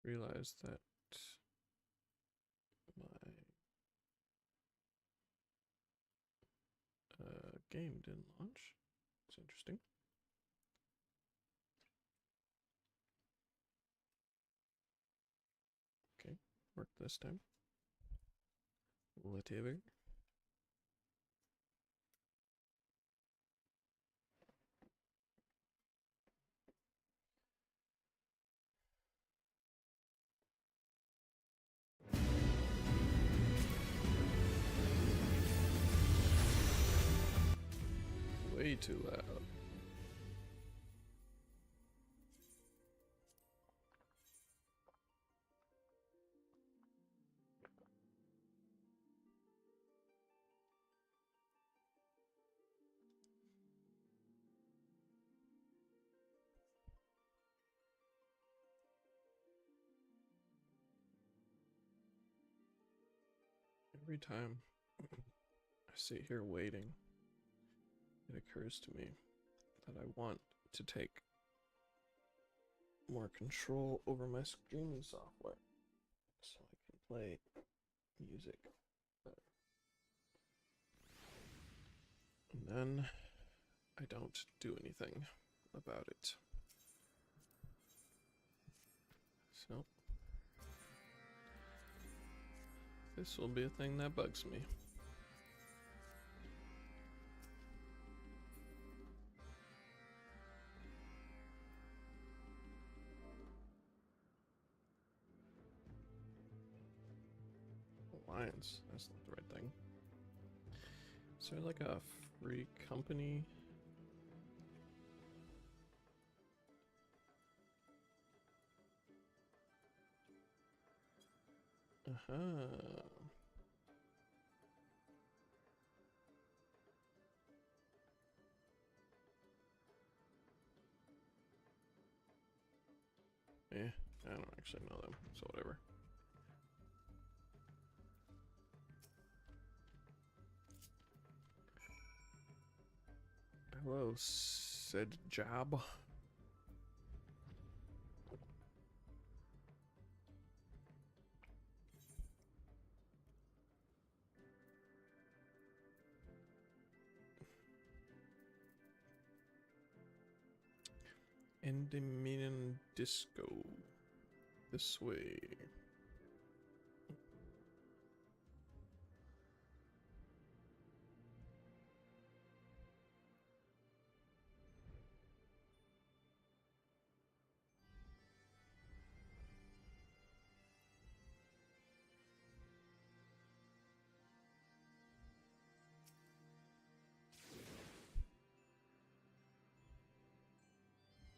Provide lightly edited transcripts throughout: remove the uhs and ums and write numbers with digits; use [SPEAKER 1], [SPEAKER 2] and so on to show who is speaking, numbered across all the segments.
[SPEAKER 1] realized that my game didn't launch. It's interesting. Okay, worked this time. Whatever. Way too loud. Every time I sit here waiting, it occurs to me that I want to take more control over my streaming software so I can play music better. And then I don't do anything about it. So this will be a thing that bugs me. Alliance, that's not the right thing. Is there like a free company? Yeah, I don't actually know them, so whatever. Hello, said job. Endymion Disco. This way.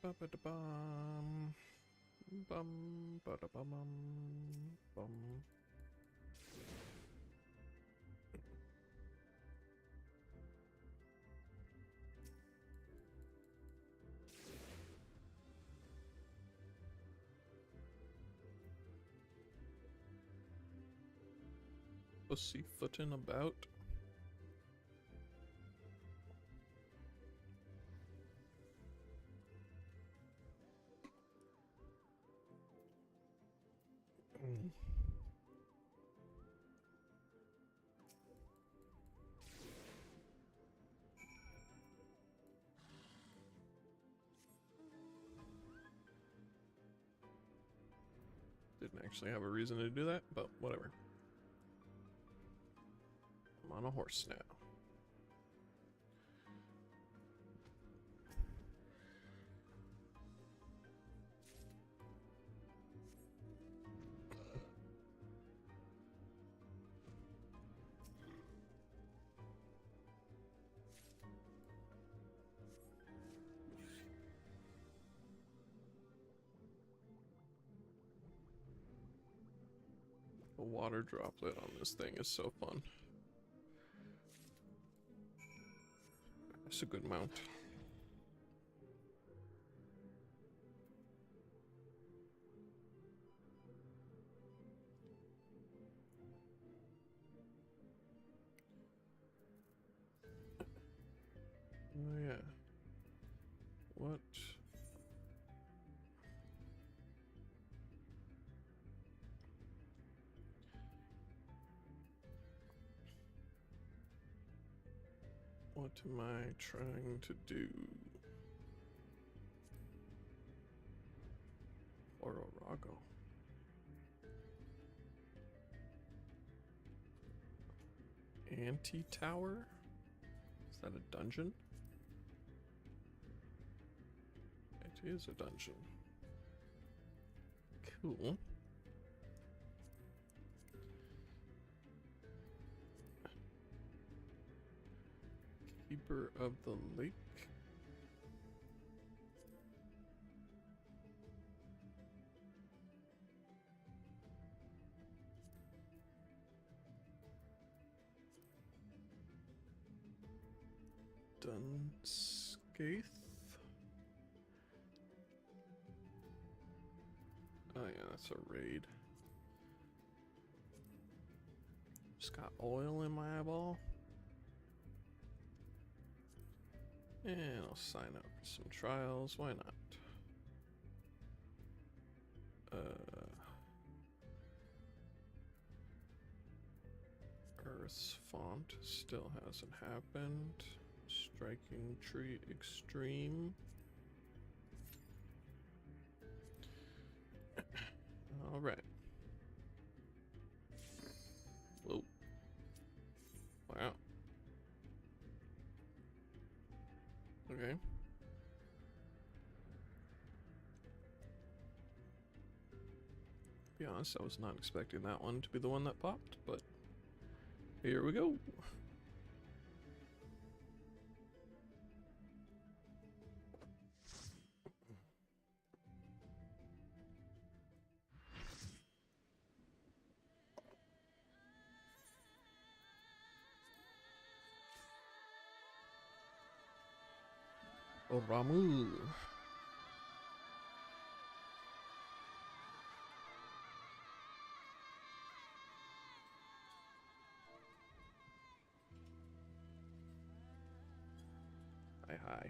[SPEAKER 1] Ba-ba-da-bum. Bum, ba-da-bum, bum. Pussyfooting about. Didn't actually have a reason to do that, but whatever. I'm on a horse now. A water droplet on this thing is so fun. It's a good mount. Oh yeah. What? What am I trying to do? Ororago. Anti-tower? Is that a dungeon? It is a dungeon. Cool. Keeper of the Lake. Dunskaith. Oh yeah, that's a raid. Just got oil in my eyeball. And I'll sign up for some trials, why not? Earth's font still hasn't happened. Striking tree extreme. All right. Whoa. Wow. Okay. To be honest, I was not expecting that one to be the one that popped, but here we go. Oh, Ramu. Hi, hi.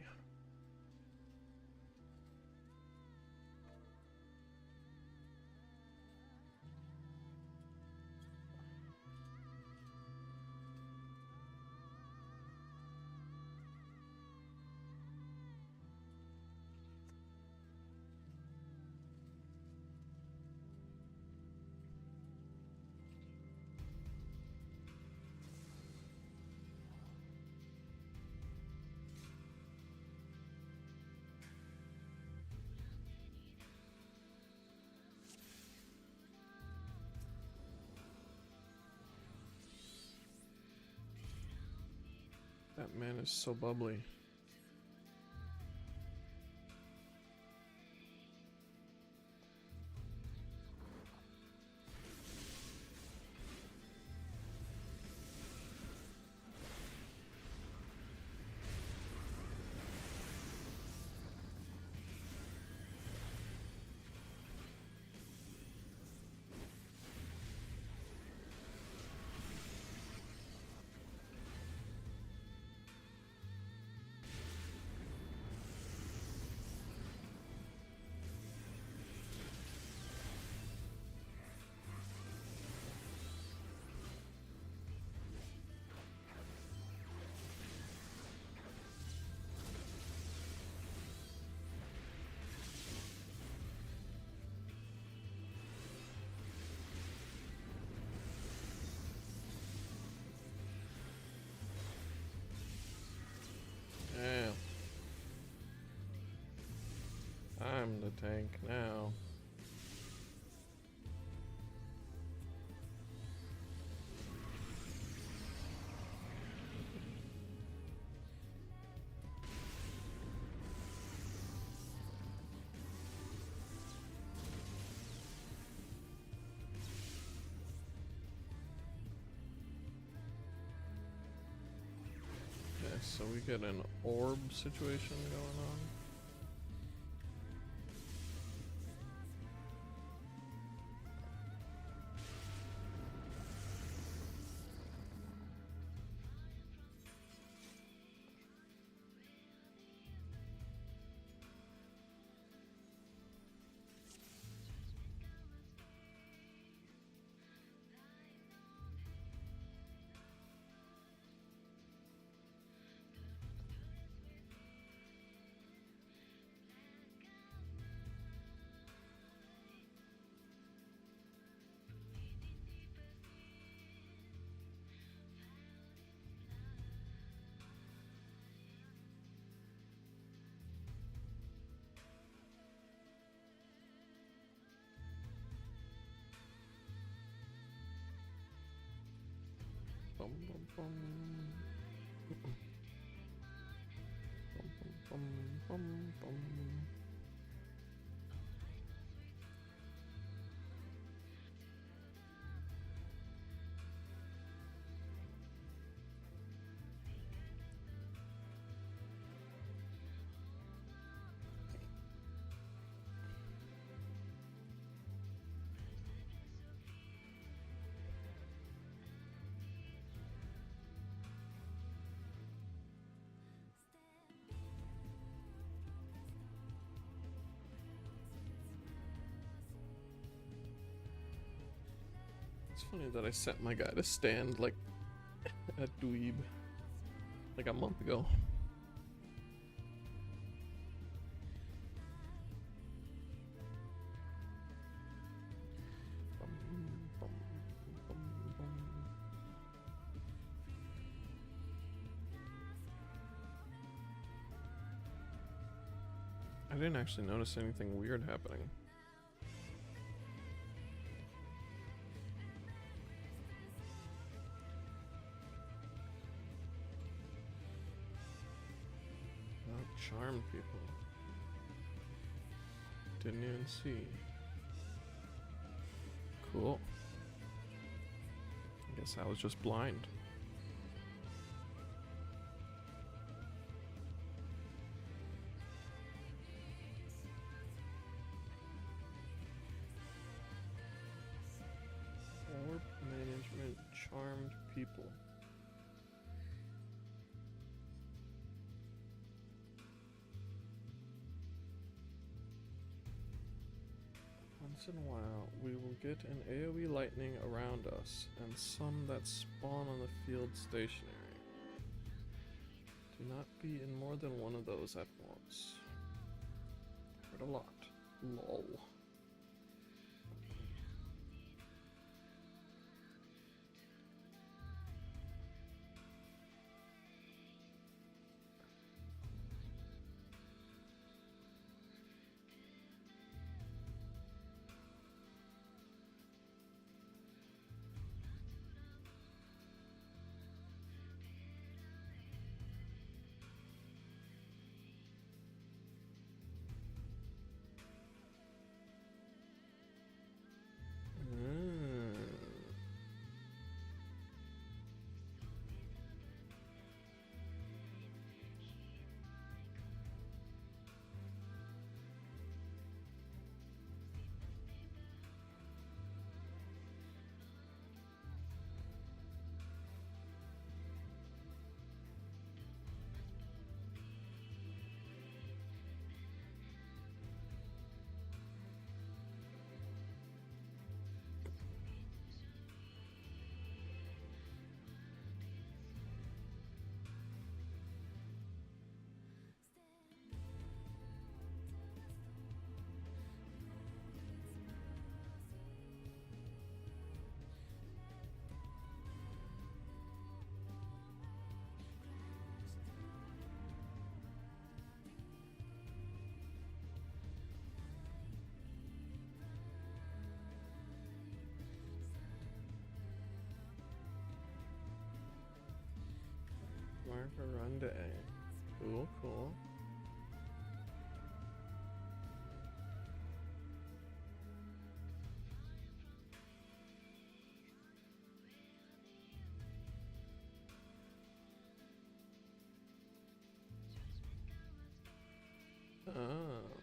[SPEAKER 1] That man is so bubbly. Yeah. I'm the tank now. Okay, so we get an orb situation going on. bum. Bum, bum, bum. It's funny that I sent my guy to stand like a dweeb like a month ago. I didn't actually notice anything weird happening. Charmed people. Didn't even see. Cool. I guess I was just blind. Orb management, charmed people. Once in a while, we will get an AoE lightning around us, and some that spawn on the field stationary. Do not be in more than one of those at once. Heard a lot. Lol. Margarunde. Cool, cool. Oh.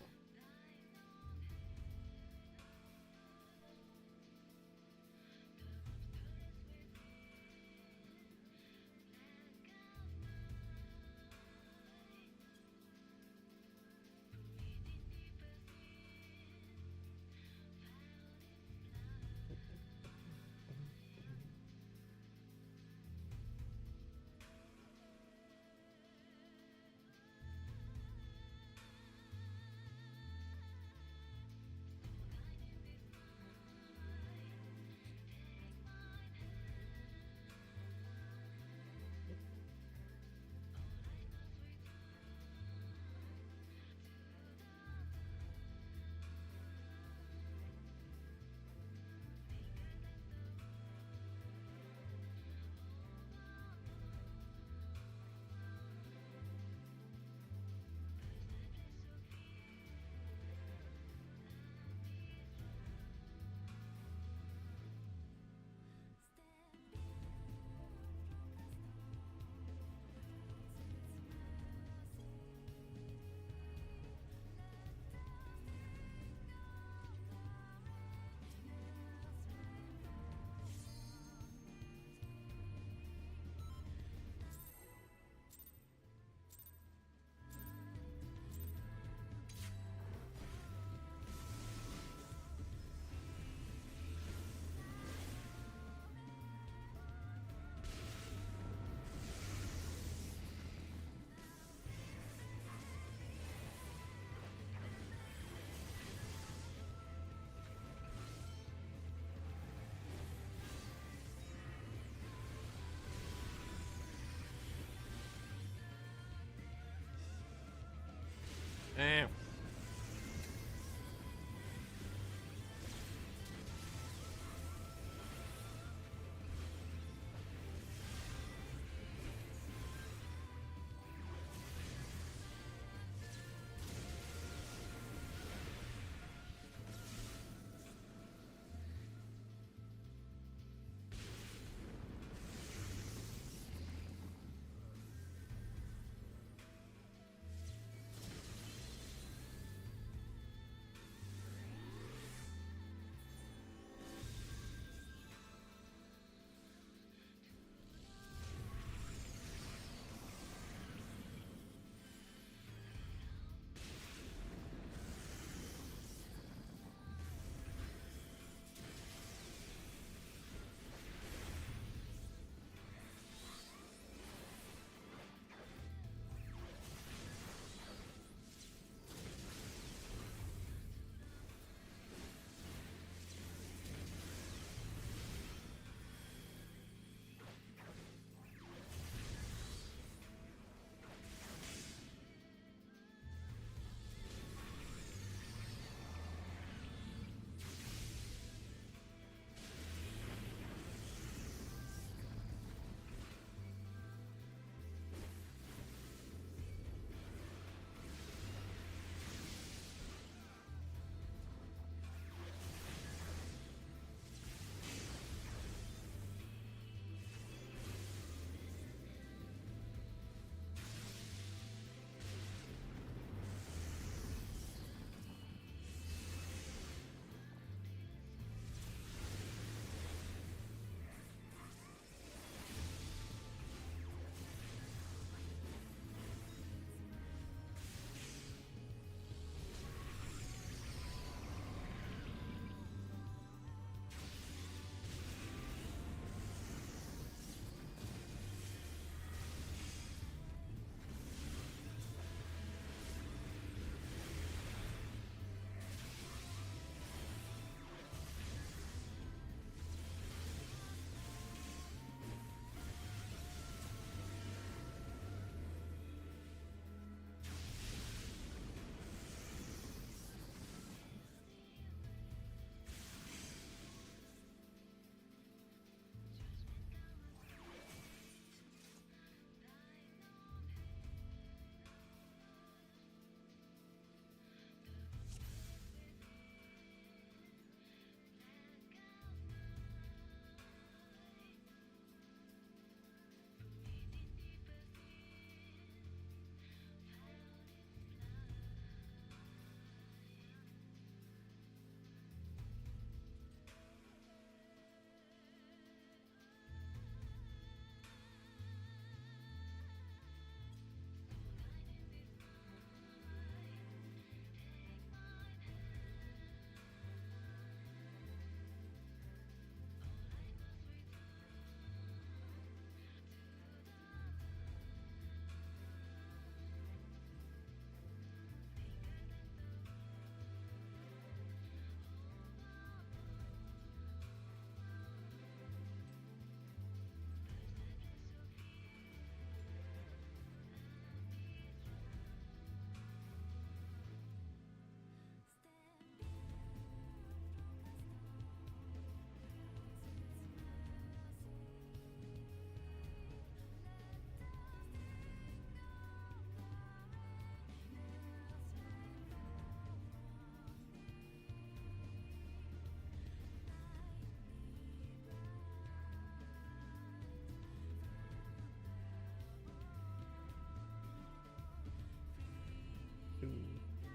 [SPEAKER 1] Eh.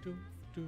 [SPEAKER 1] Do, do, do.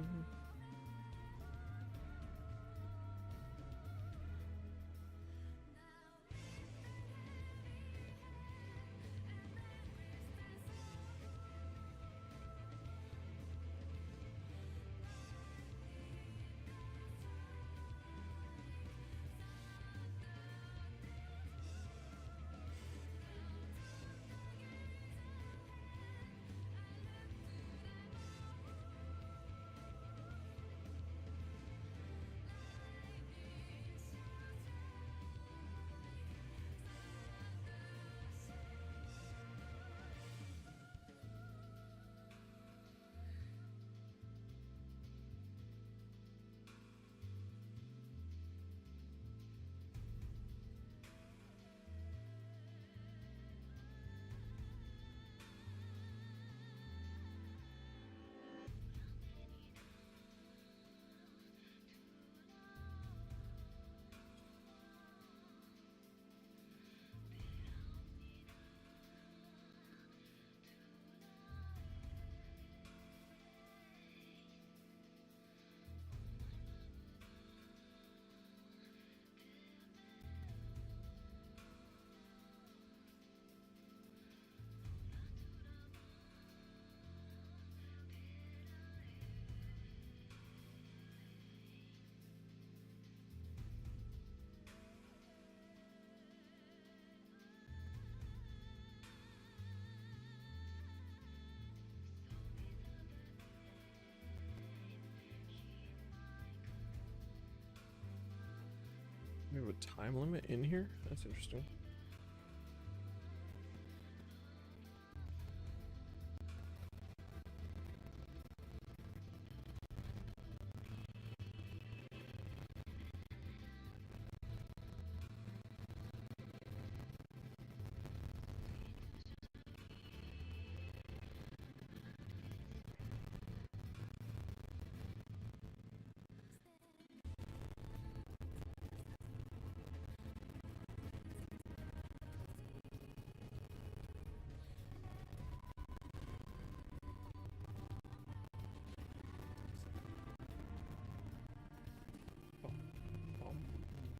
[SPEAKER 1] We have a time limit in here? That's interesting.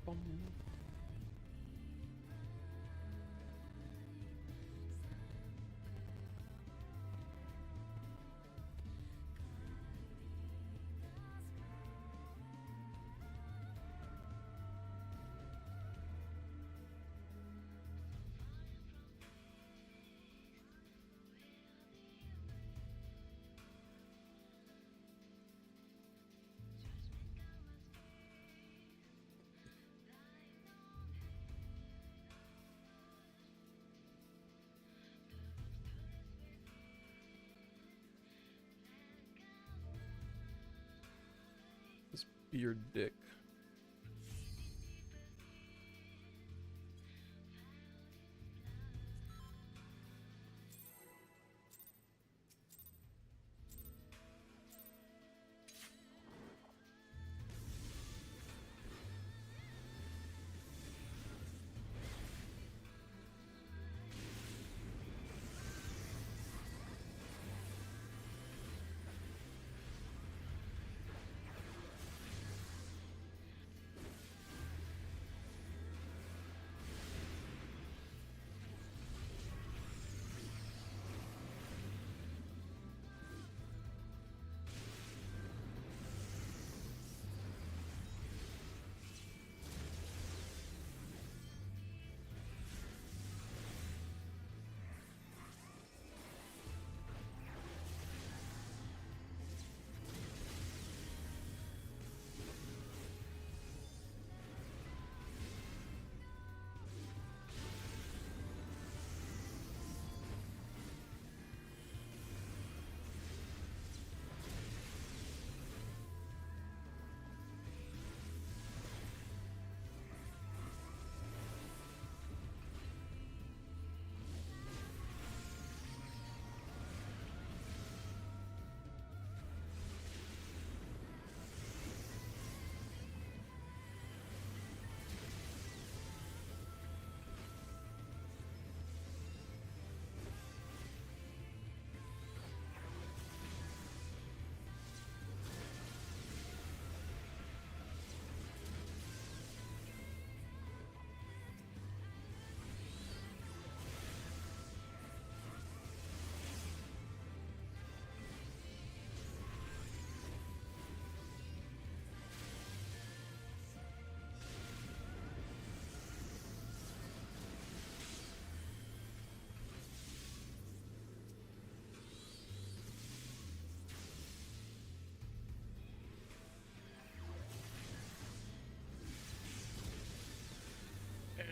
[SPEAKER 1] Bum. This beard dick.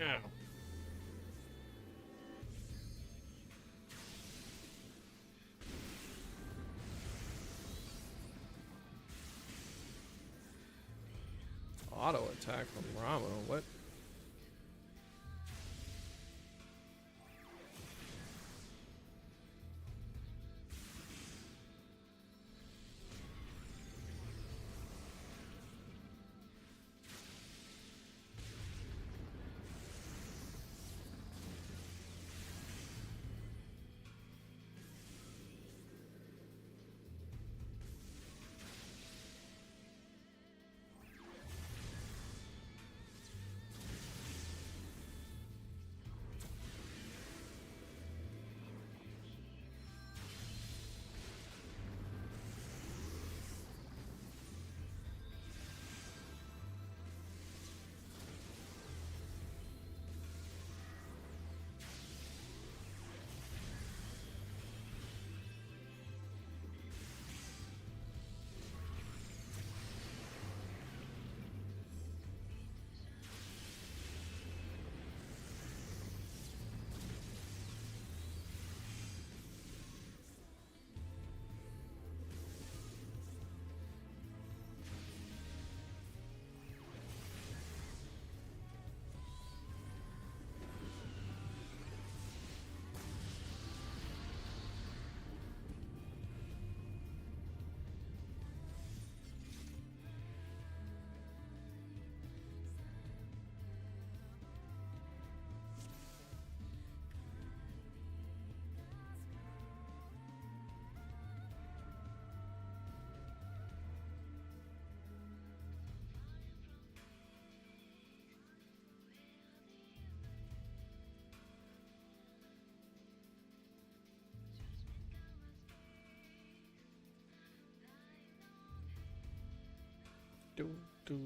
[SPEAKER 1] Yeah. Auto attack from Ramo. What? Do, do.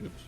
[SPEAKER 1] Oops.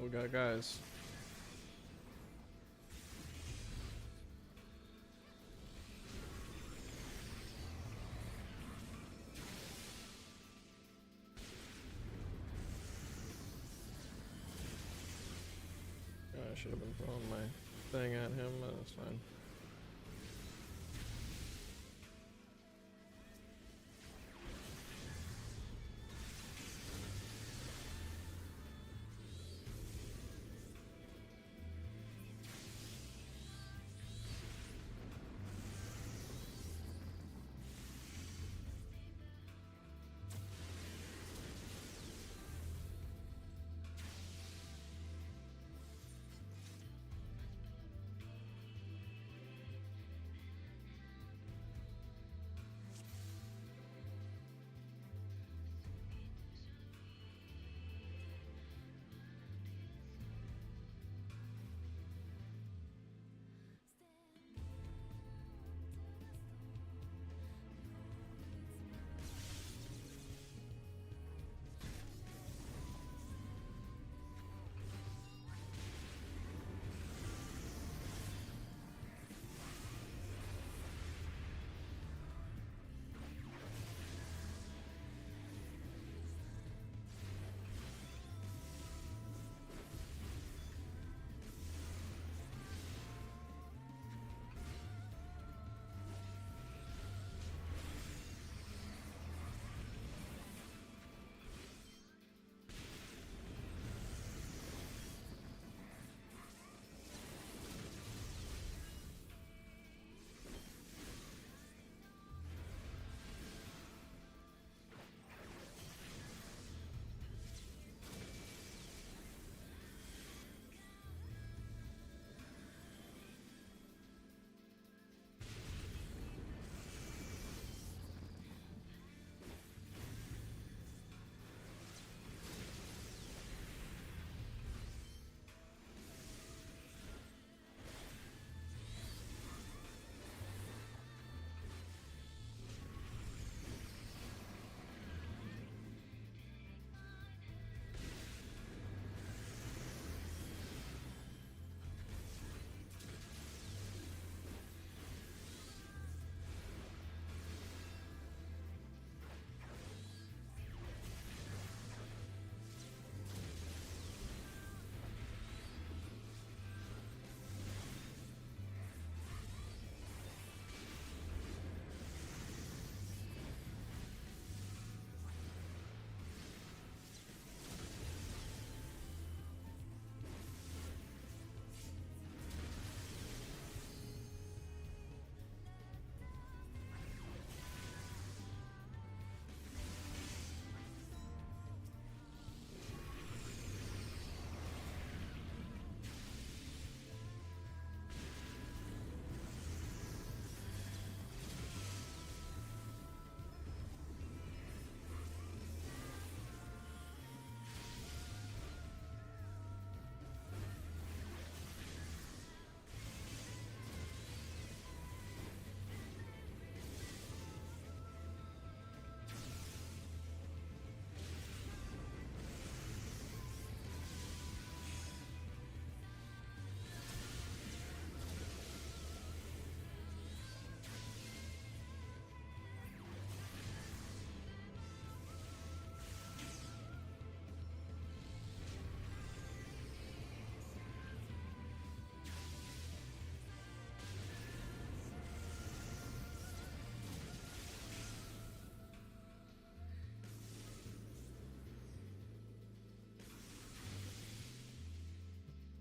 [SPEAKER 1] We got guys. I should have been throwing my thing at him, but that's fine.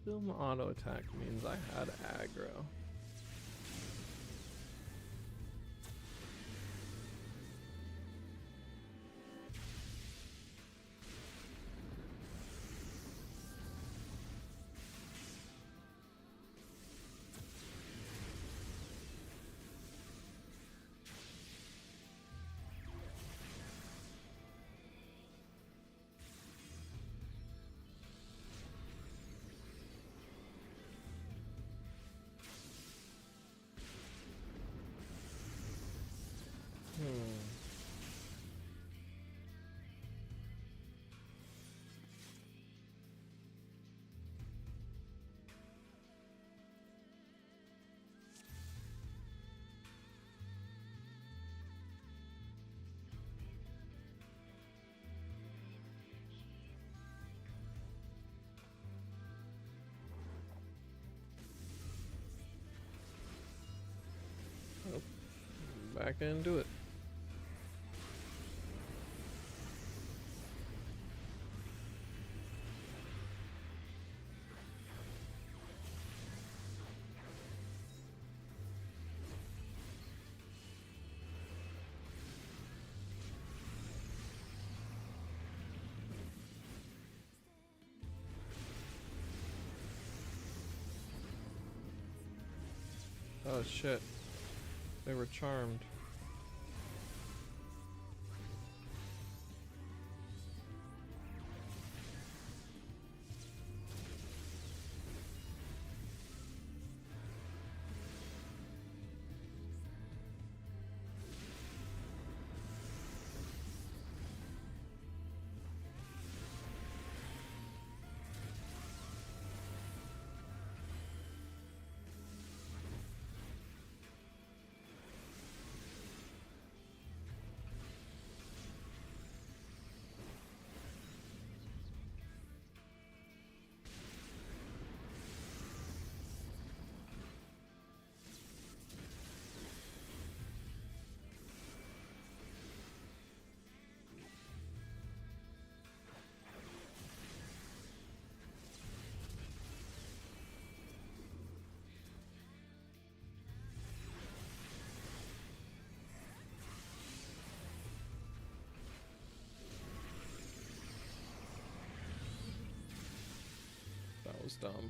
[SPEAKER 1] Film auto attack means I had aggro. Back into it. Oh shit. They were charmed. That was dumb.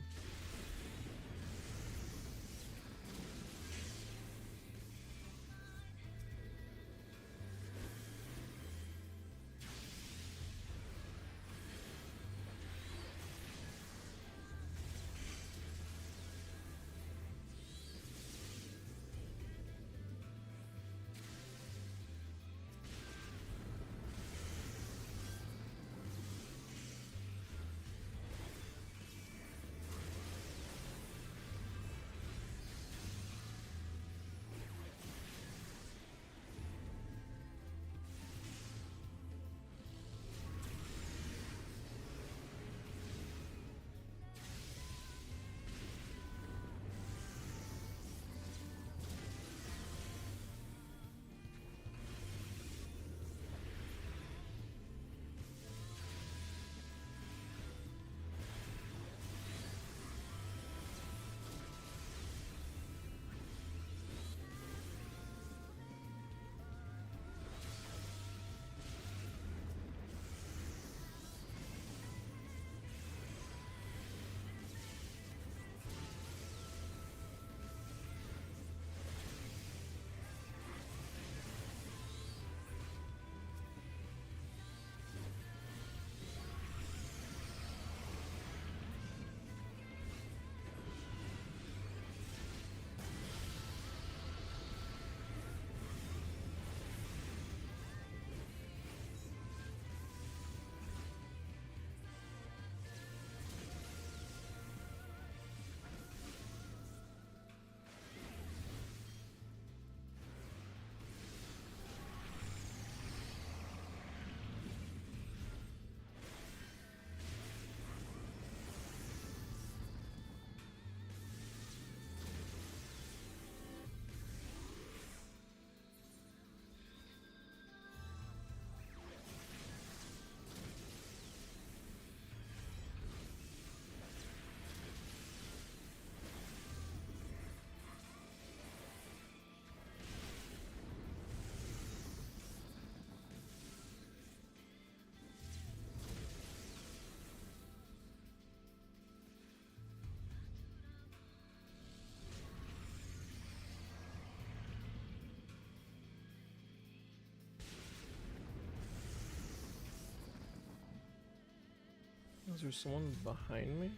[SPEAKER 1] Is there someone behind me?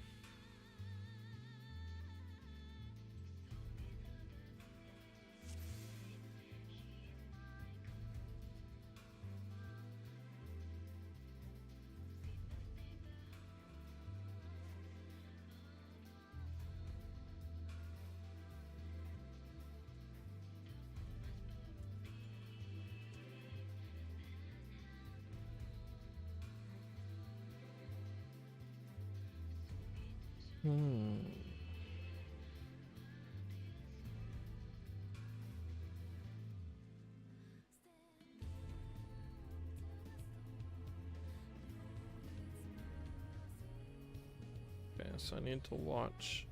[SPEAKER 1] Okay, so I need to watch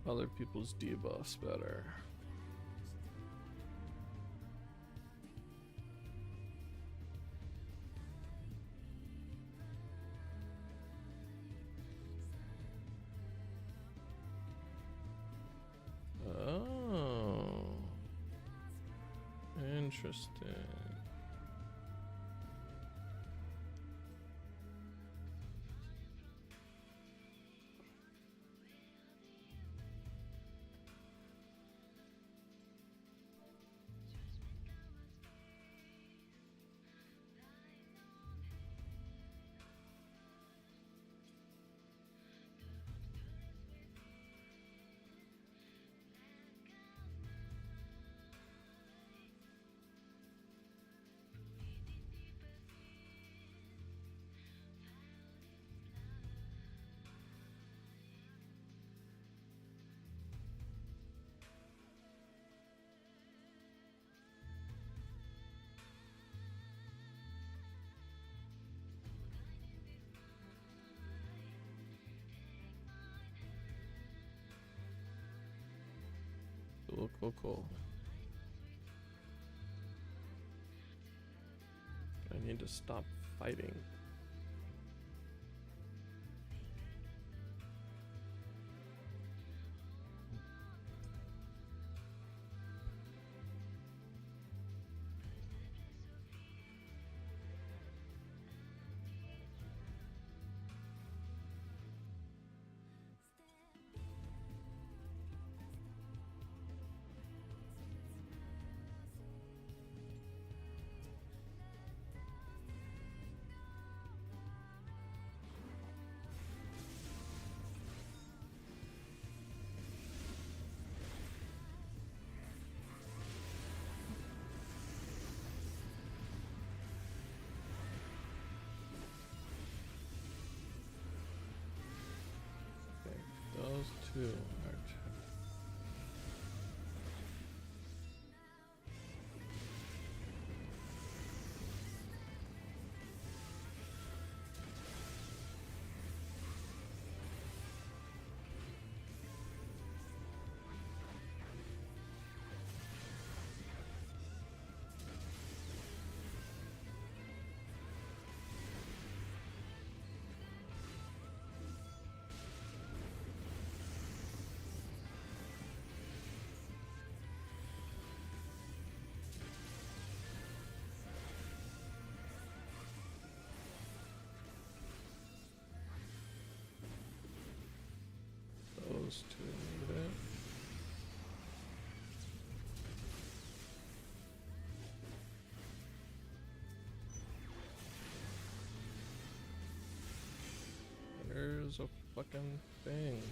[SPEAKER 1] other people's debuffs better. Oh, interesting. Cool. I need to stop fighting. Those two are those two need it. There's a fucking thing.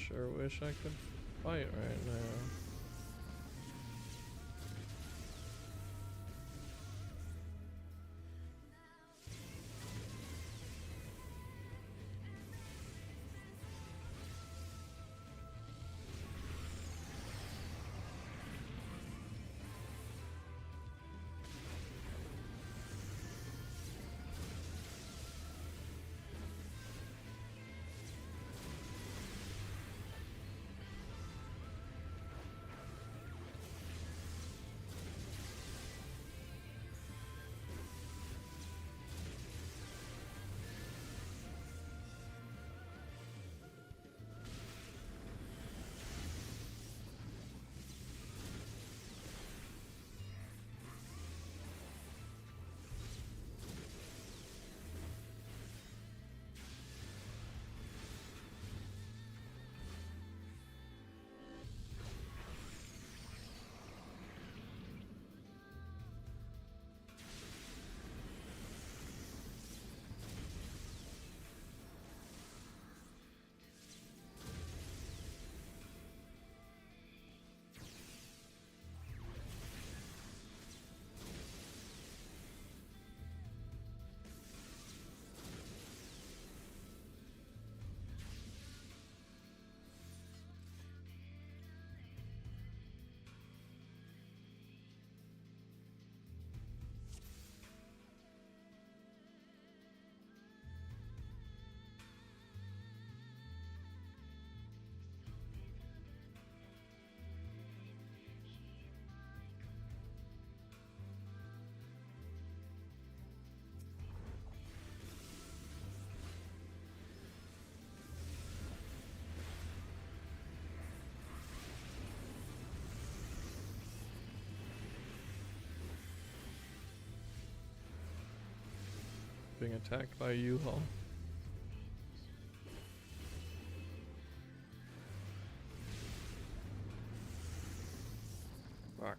[SPEAKER 1] sure wish I could fight right now. Being attacked by a U-Haul. Fuck.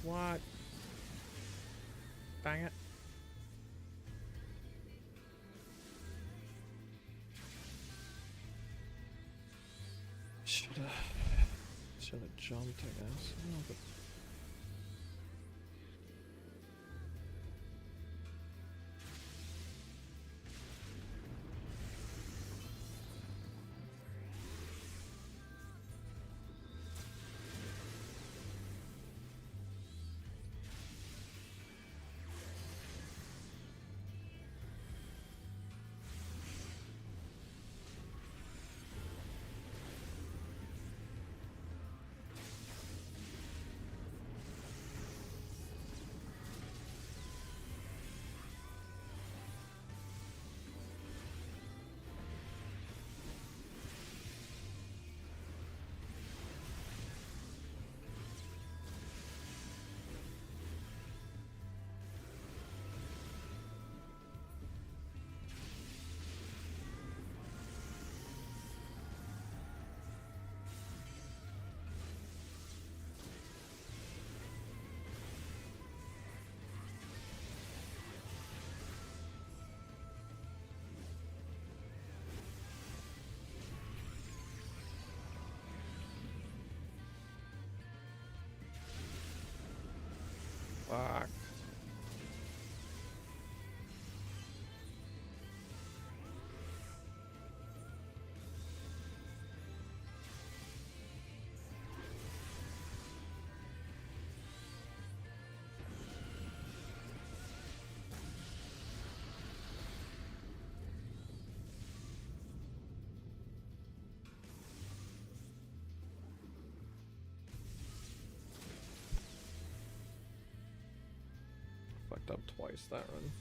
[SPEAKER 1] What? Dang it. Should've jumped, I guess. Oh, but Fuck. Fucked up twice that run.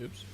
[SPEAKER 1] Oops.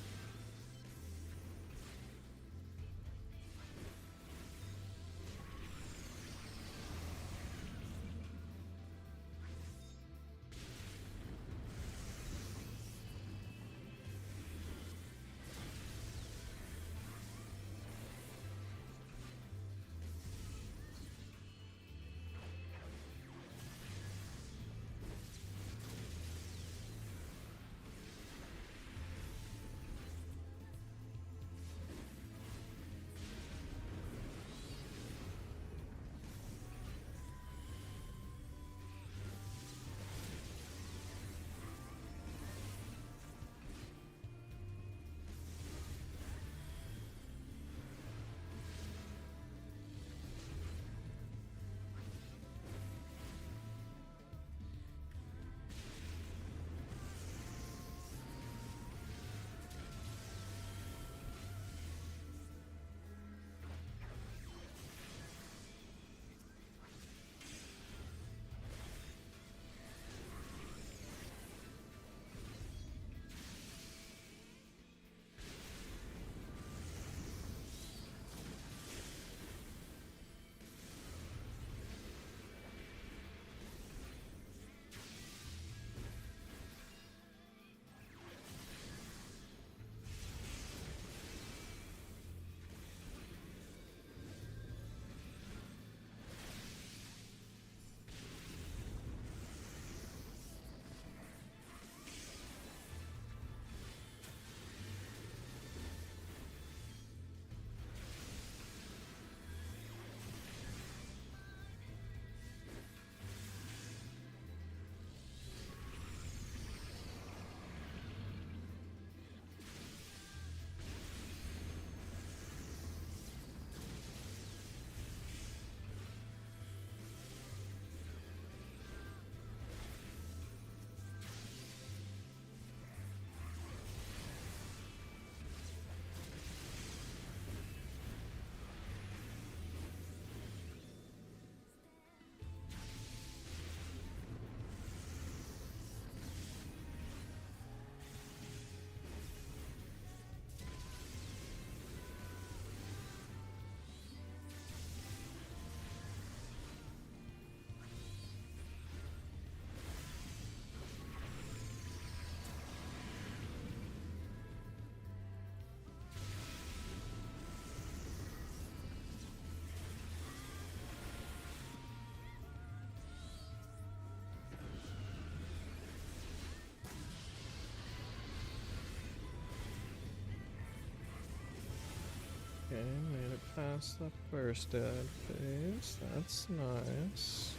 [SPEAKER 1] Okay, made it past the first ad phase. That's nice.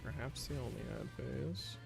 [SPEAKER 1] Perhaps the only ad phase.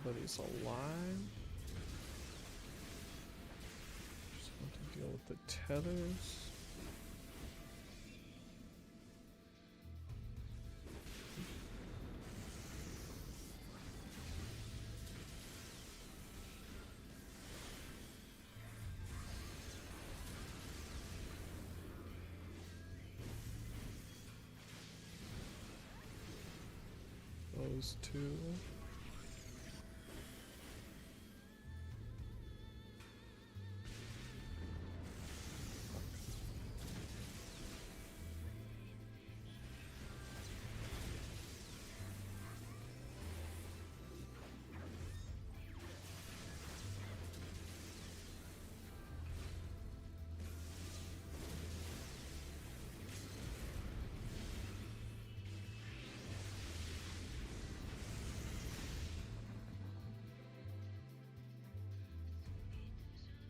[SPEAKER 1] everybody's alive. Just want to deal with the tethers. Those two.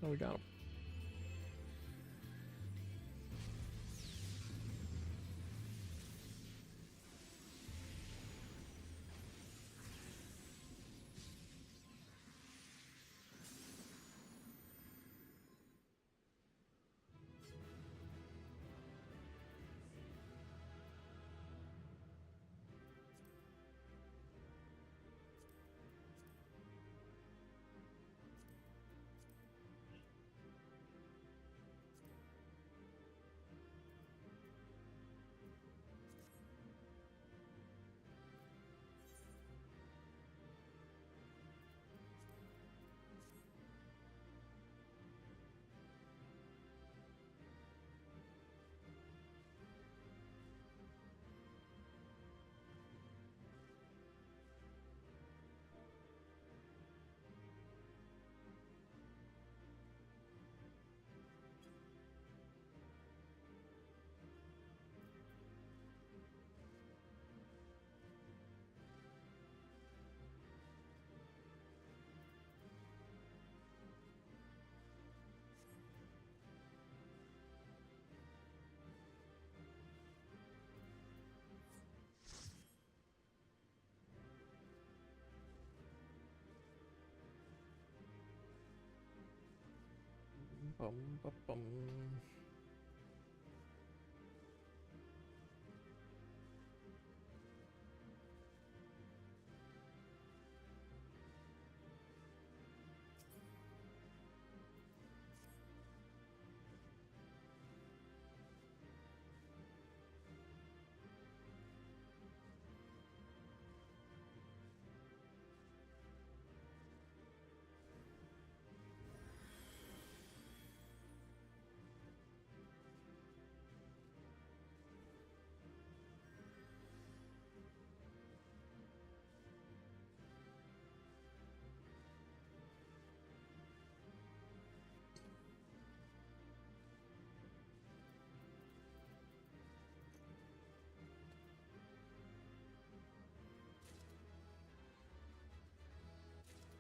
[SPEAKER 1] Oh, we got him. Bum, bum, bum.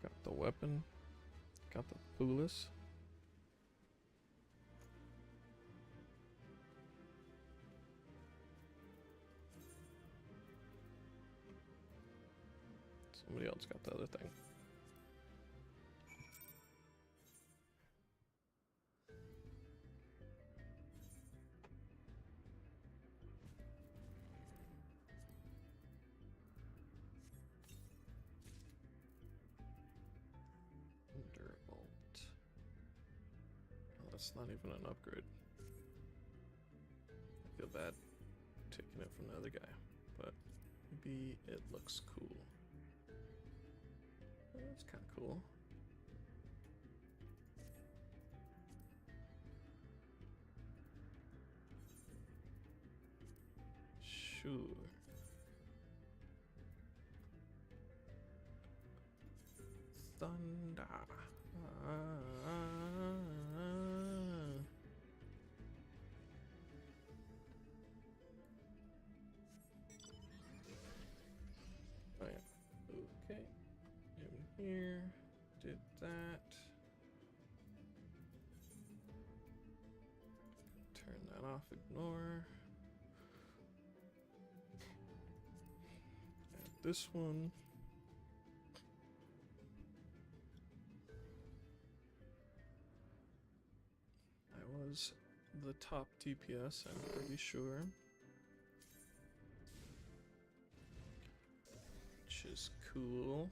[SPEAKER 1] Got the weapon. Got the Foolus. Somebody else got the other thing. Thunderbolt. Oh, that's not even an upgrade. I feel bad taking it from the other guy, but maybe it looks cool. That's kind of cool. Sure. Thunder. Oh yeah. Okay. In here. Did that. Turn that off. Ignore. Add this one. the top DPS, I'm pretty sure. Which is cool.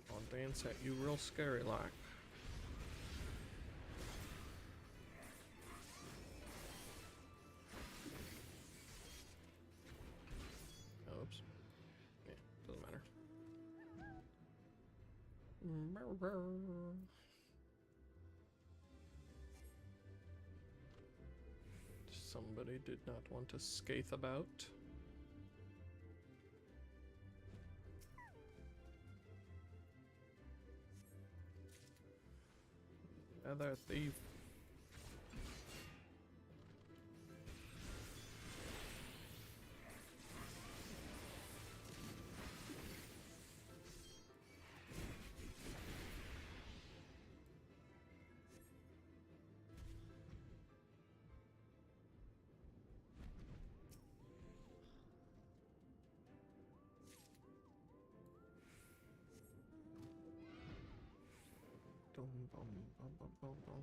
[SPEAKER 1] I'll dance at you real scary like. Oops. Yeah, doesn't matter. Somebody did not want to scathe about. Another thief. Dum, bum, bum, bum, bum, bum.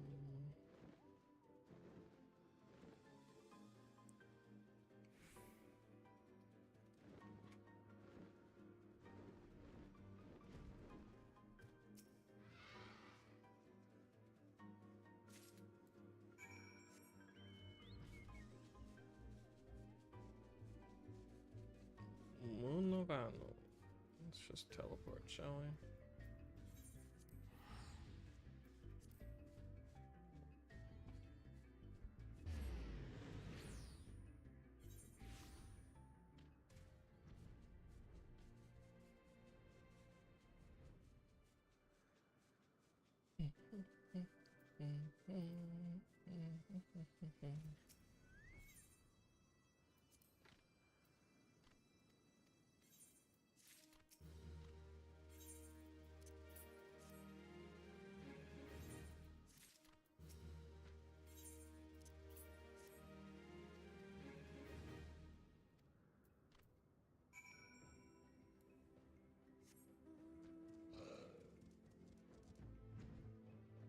[SPEAKER 1] Munogano. Let's just teleport, shall we?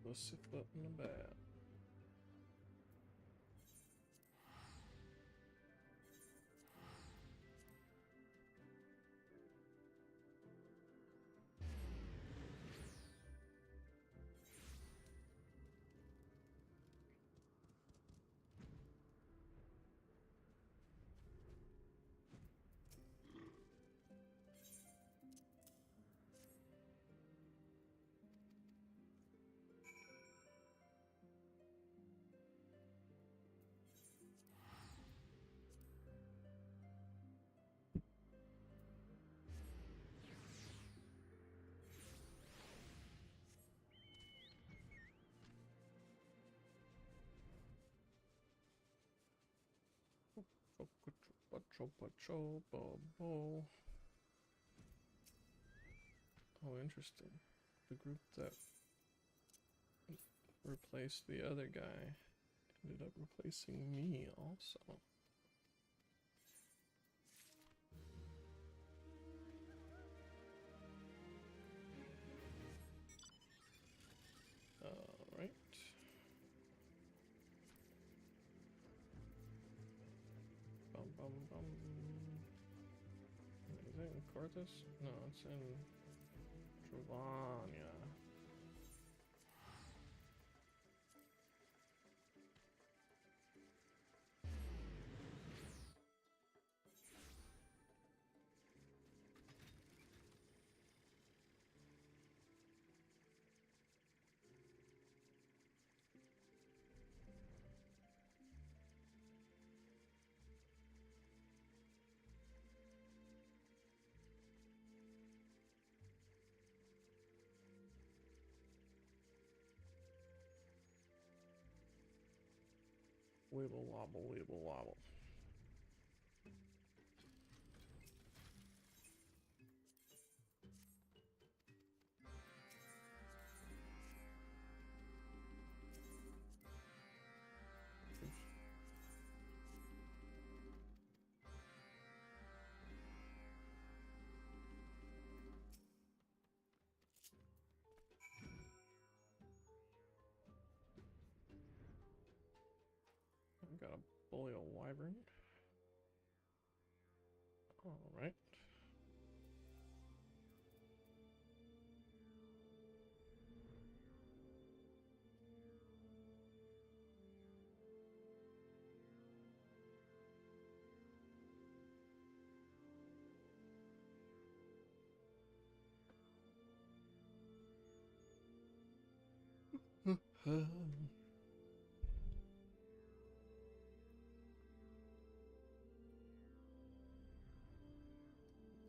[SPEAKER 1] Pussyfoot in the bed. Oh, interesting. The group that replaced the other guy ended up replacing me also. Alright. Bum bum bum. Is it in Cortus? No, it's in Travania. Wibble wobble, wibble wobble. got a boreal wyvern. Alright.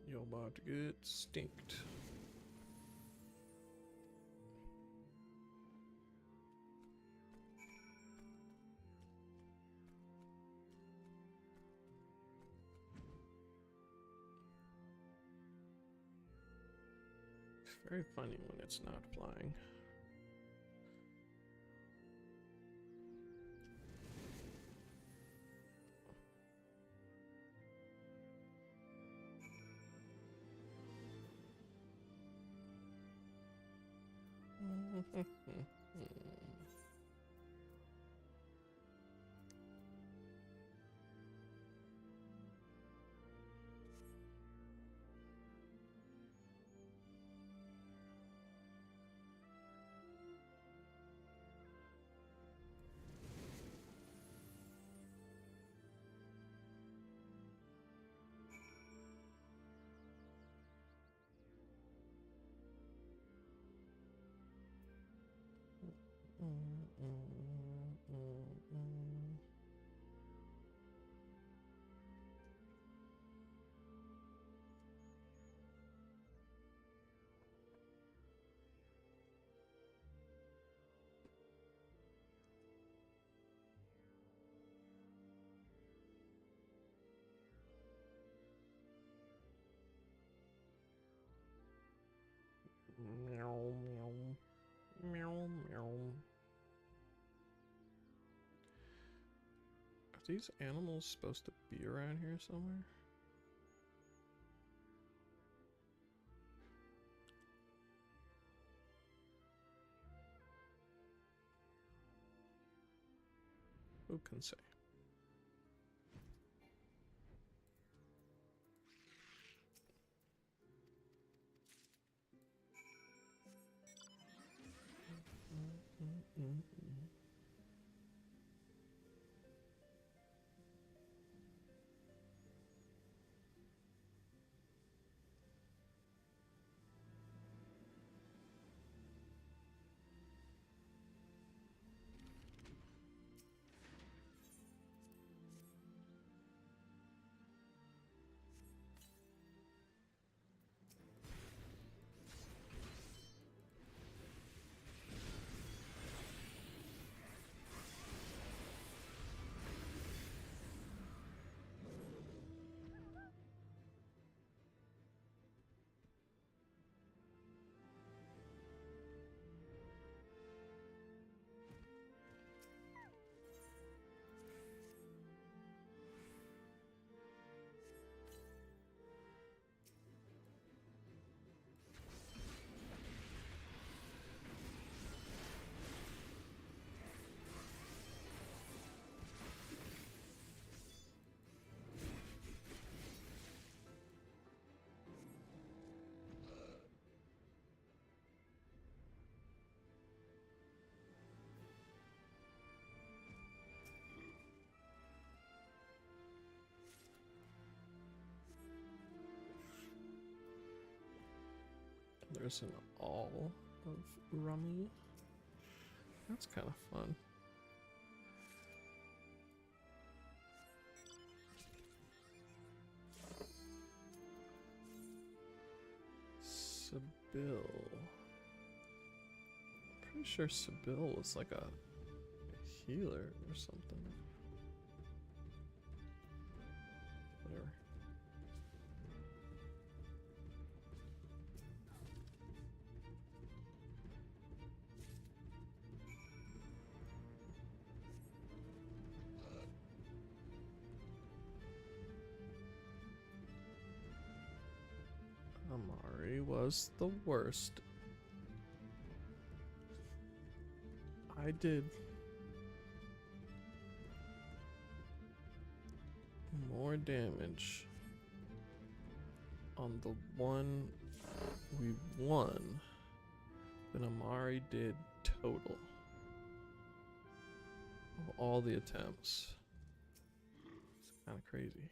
[SPEAKER 1] You're about to get stinked. It's very funny when it's not flying. Meow, meow, meow, meow. Are these animals supposed to be around here somewhere? Who can say? There's an all of rummy. That's kind of fun. Sibyl. Pretty sure Sibyl was like a healer or something. Whatever. Amari was the worst. I did. more damage on the one we won than Amari did total of all the attempts. It's kind of crazy.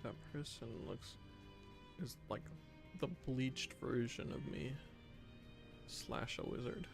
[SPEAKER 1] That person is like the bleached version of me slash a wizard.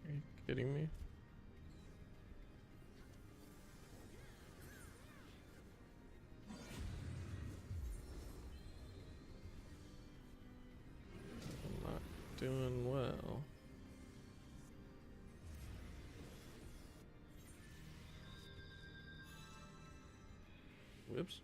[SPEAKER 1] Are you kidding me? I'm not doing well. Whoops.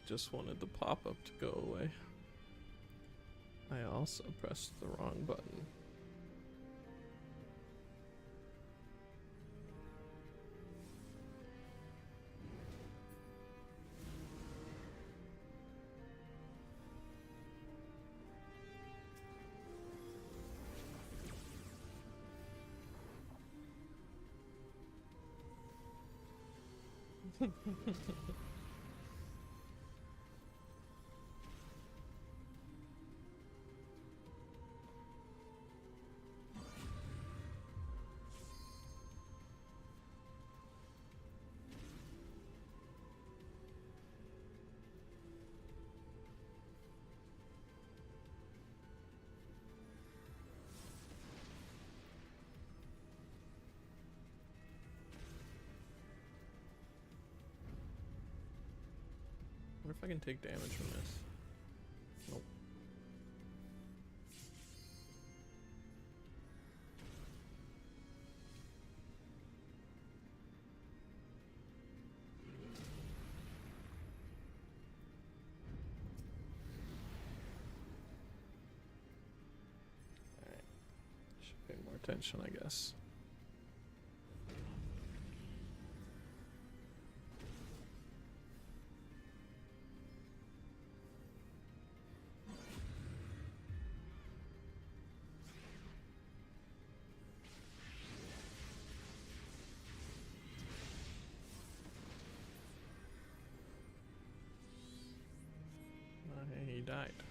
[SPEAKER 1] Just wanted the pop-up to go away. I also pressed the wrong button. I wonder if I can take damage from this. Nope. Alright. Should pay more attention, I guess. isekai'd.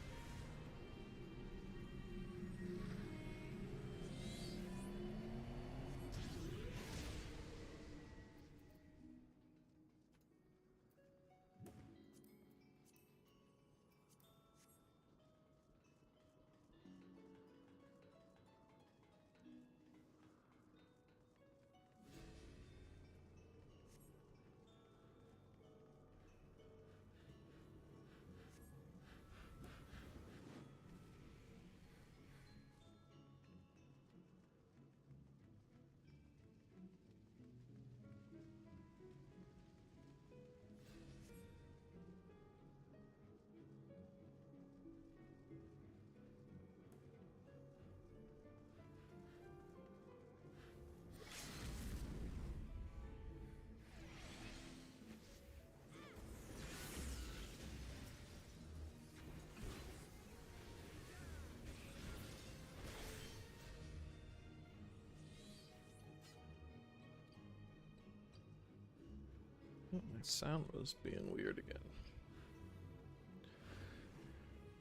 [SPEAKER 1] My sound was being weird again.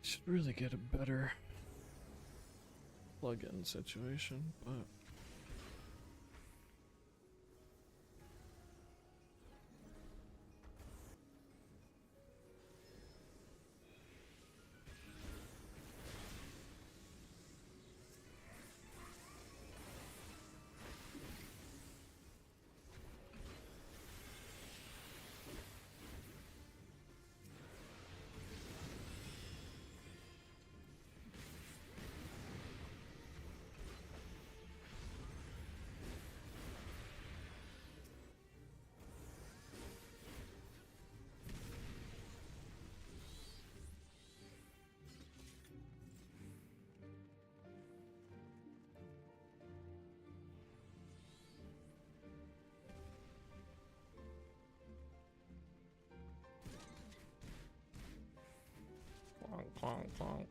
[SPEAKER 1] Should really get a better plug-in situation, but clonk, clonk, clonk.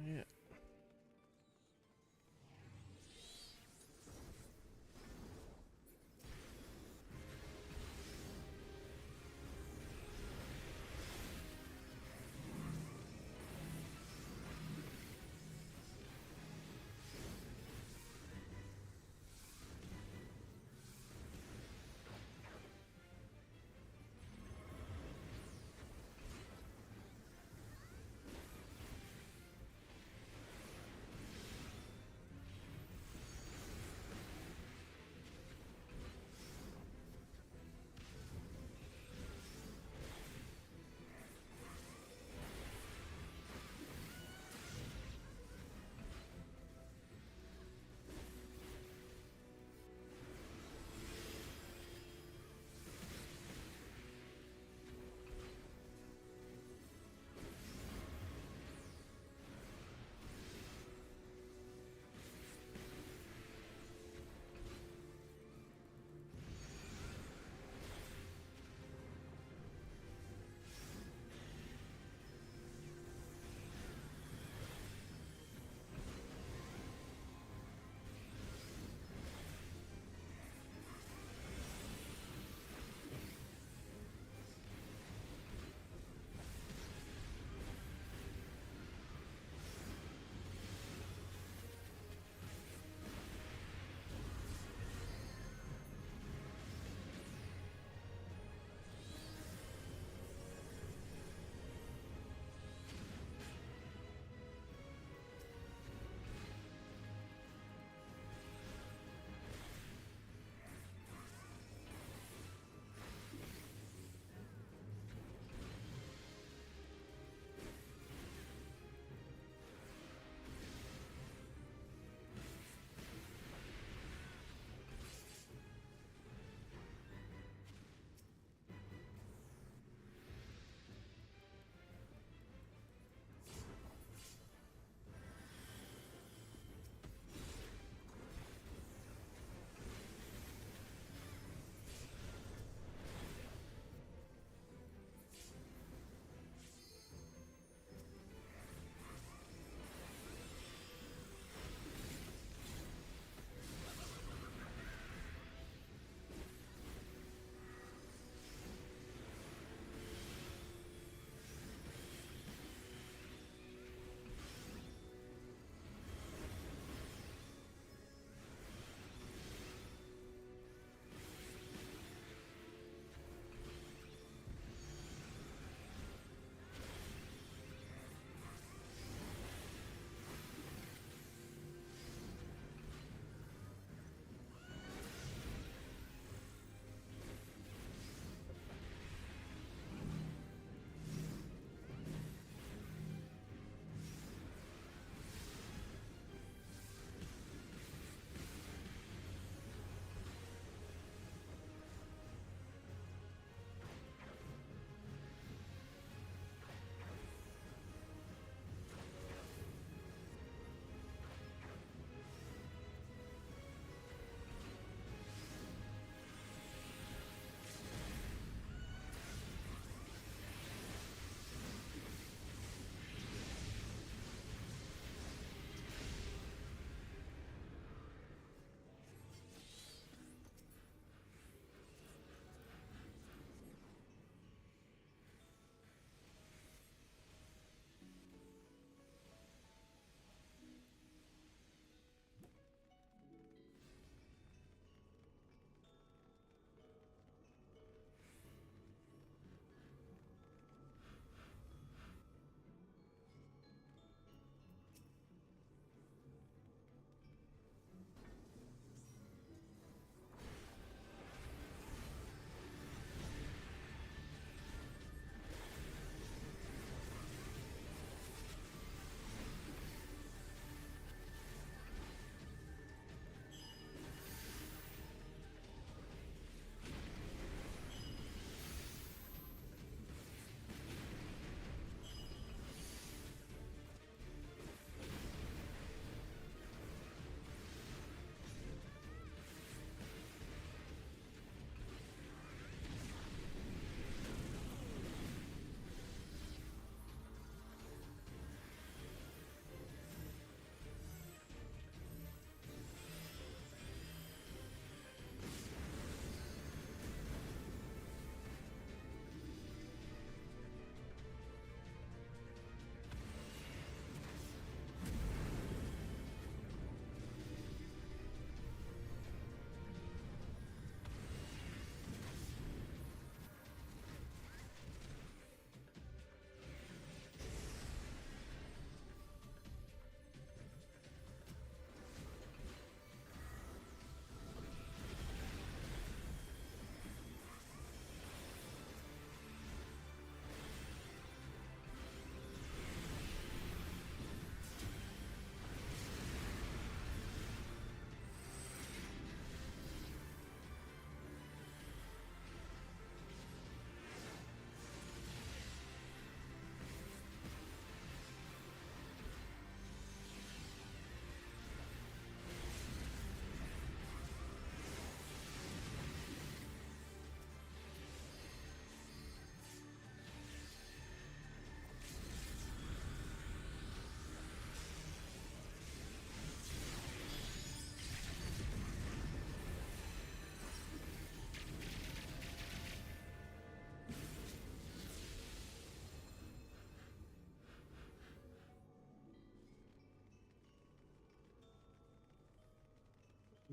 [SPEAKER 1] Yeah.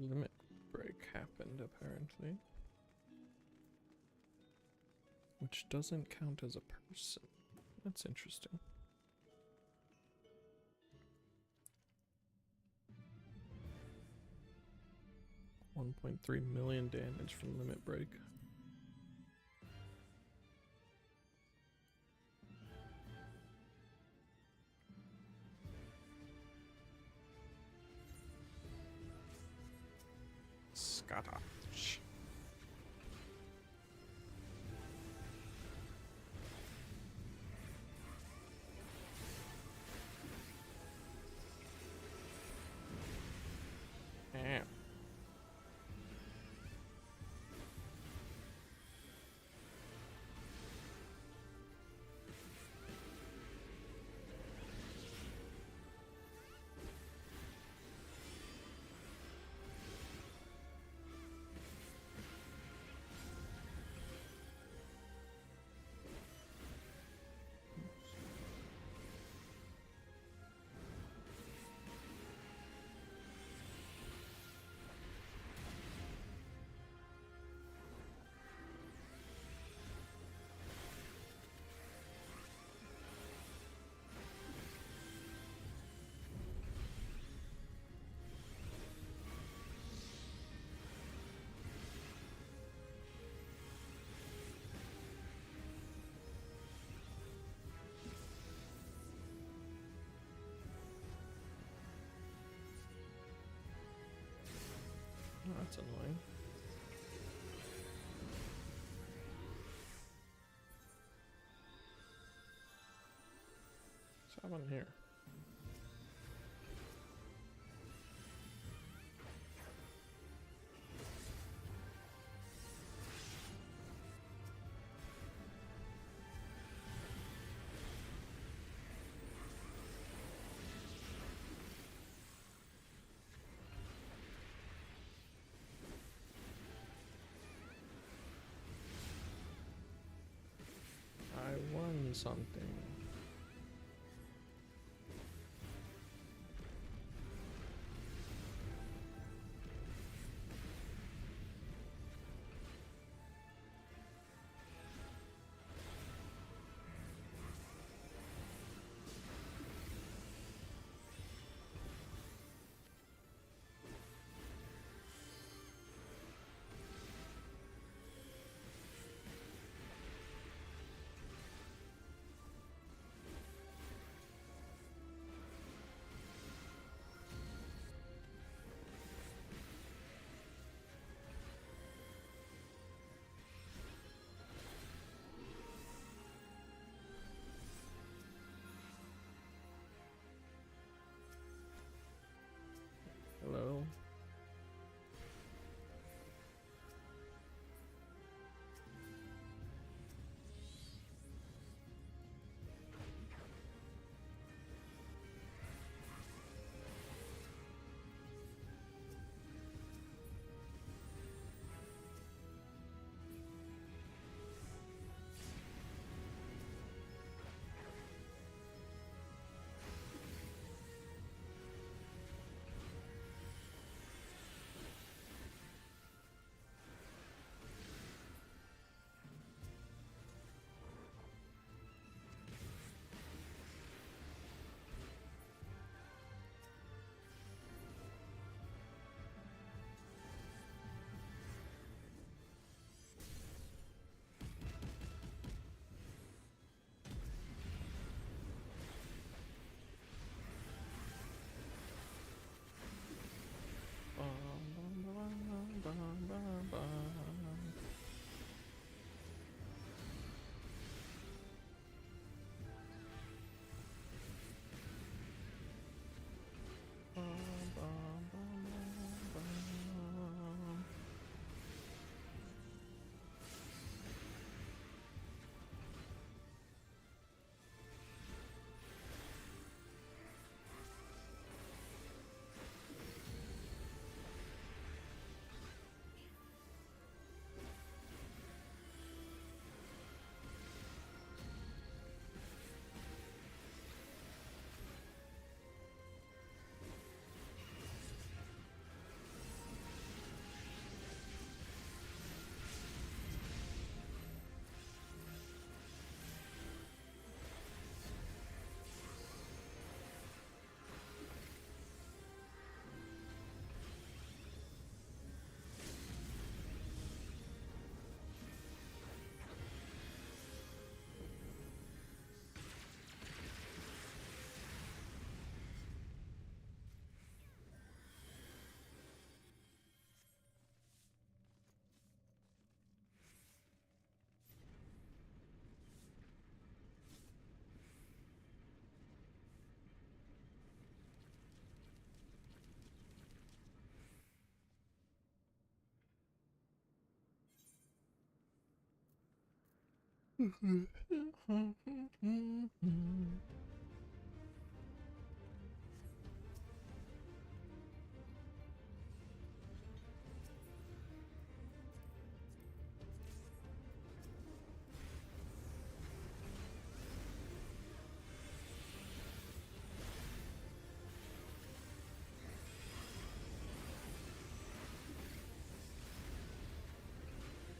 [SPEAKER 1] limit break happened, apparently. Which doesn't count as a person. That's interesting. $1.3 million damage from limit break. Scatter. Ow. Oh, that's annoying. What's happening here? I won something.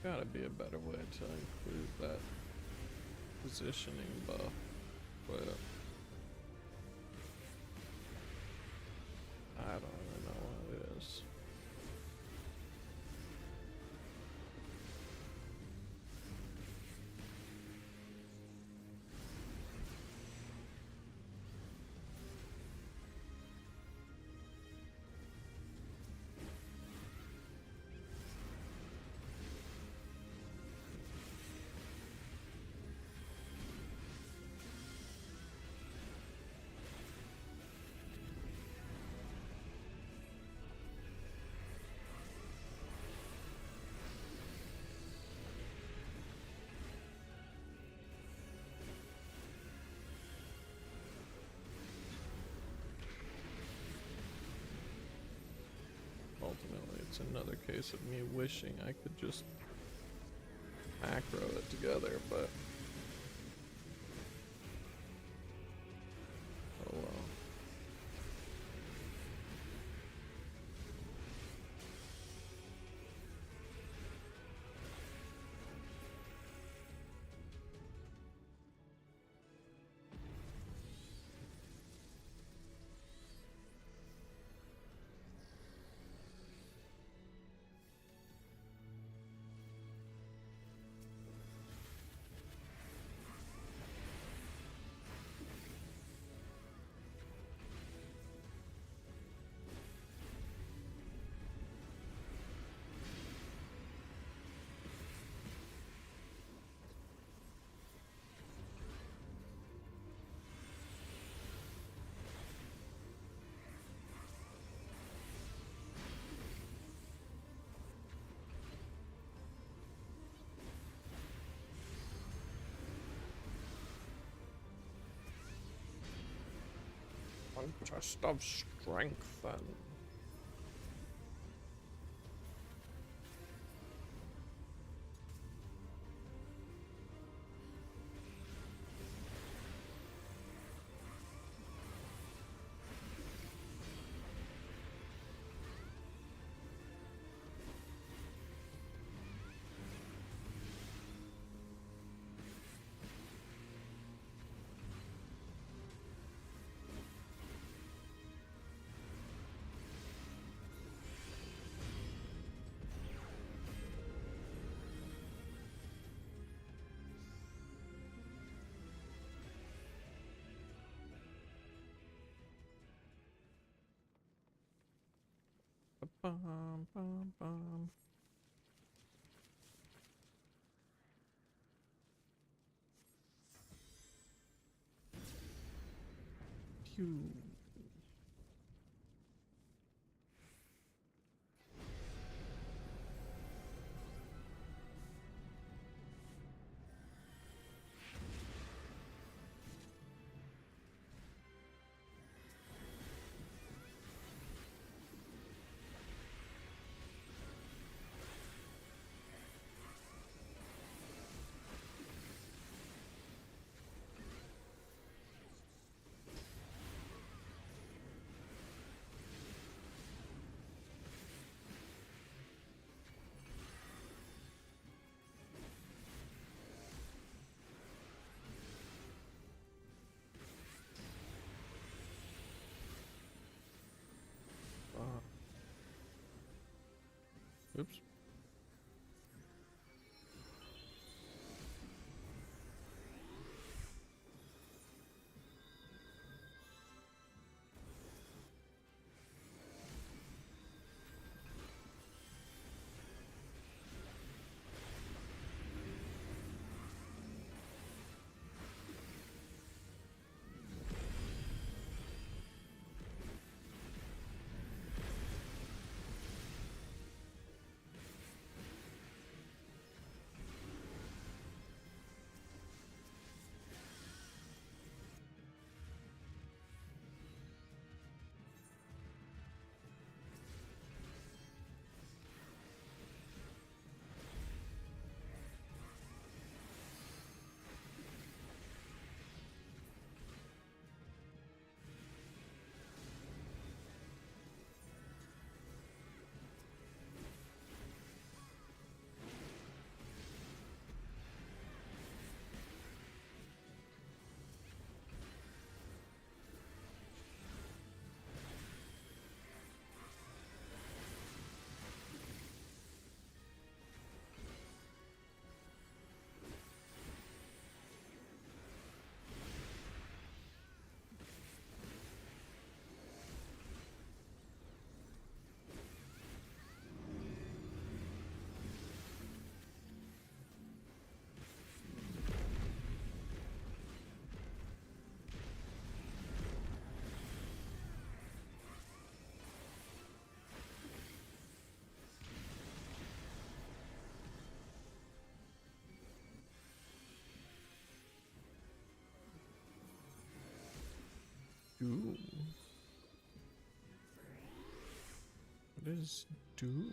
[SPEAKER 1] Gotta be a better way to include that positioning buff, but I don't really know what it is. Ultimately, it's another case of me wishing I could just macro it together, but oh well. One test of strength then. Bum, bum, bum. Pew. Oops. Doom. What is Doom?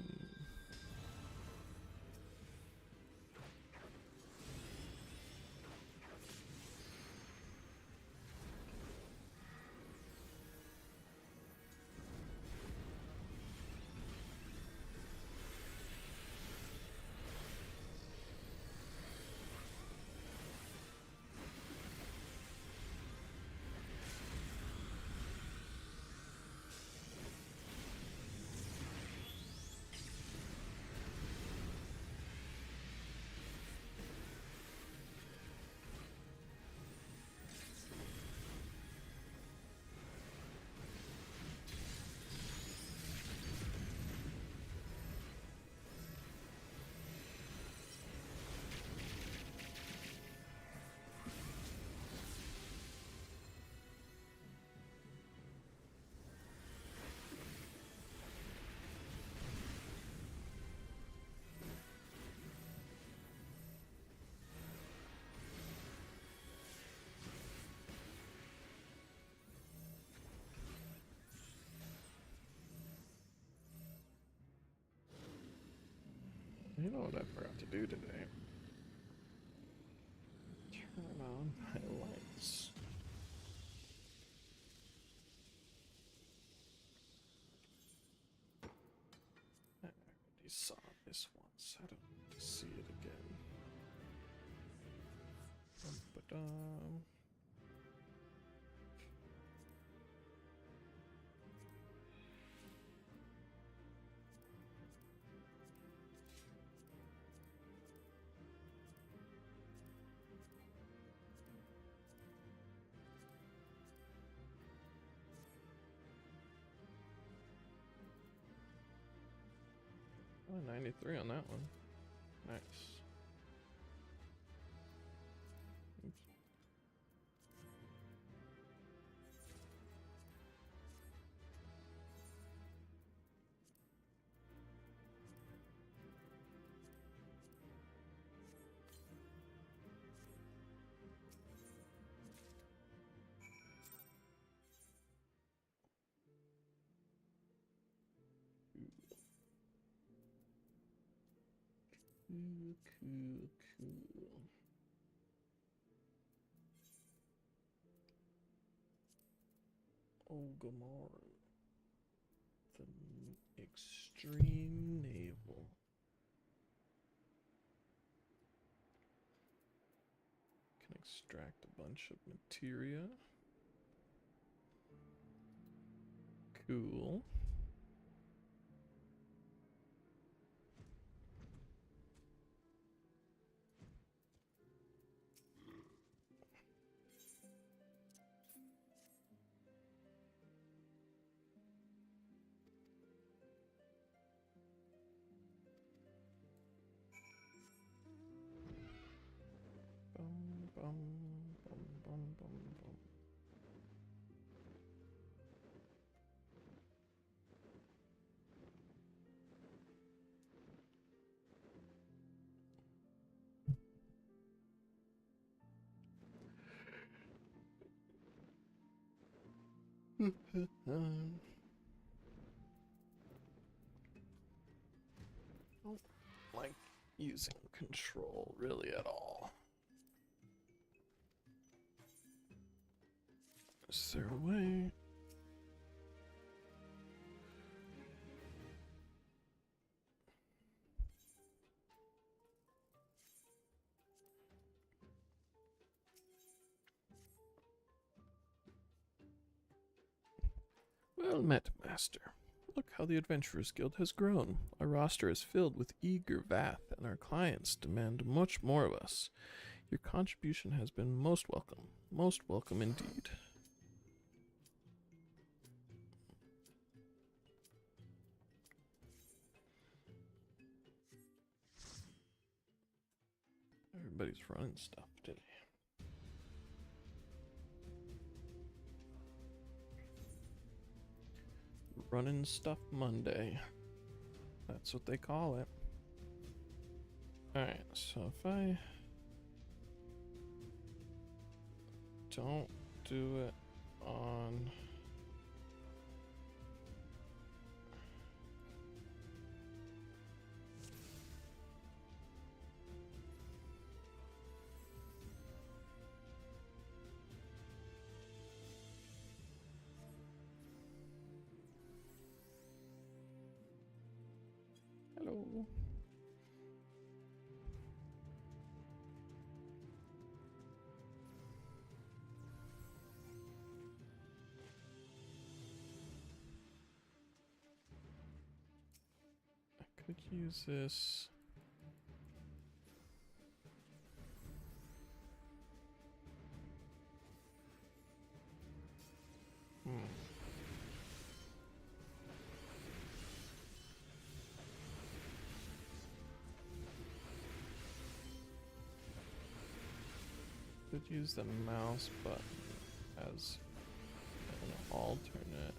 [SPEAKER 1] You know what I forgot to do today? Turn on my lights. I already saw this once. I don't need to see it again. Dum-ba-dum. Oh, 93 on that one. Nice. Oops. Cool, cool, cool. Ogamar. The extreme navel. Can extract a bunch of materia. Cool. Bum, bum, bum, bum, bum, bum. Don't like using control really at all. Is there a way? Well met, Master. Look how the Adventurers Guild has grown. Our roster is filled with eager Vath, and our clients demand much more of us. Your contribution has been most welcome indeed. Everybody's running stuff today. Running Stuff Monday. That's what they call it. Alright, so if I don't do it on. Hello. I could use this. Could use the mouse button as an alternate.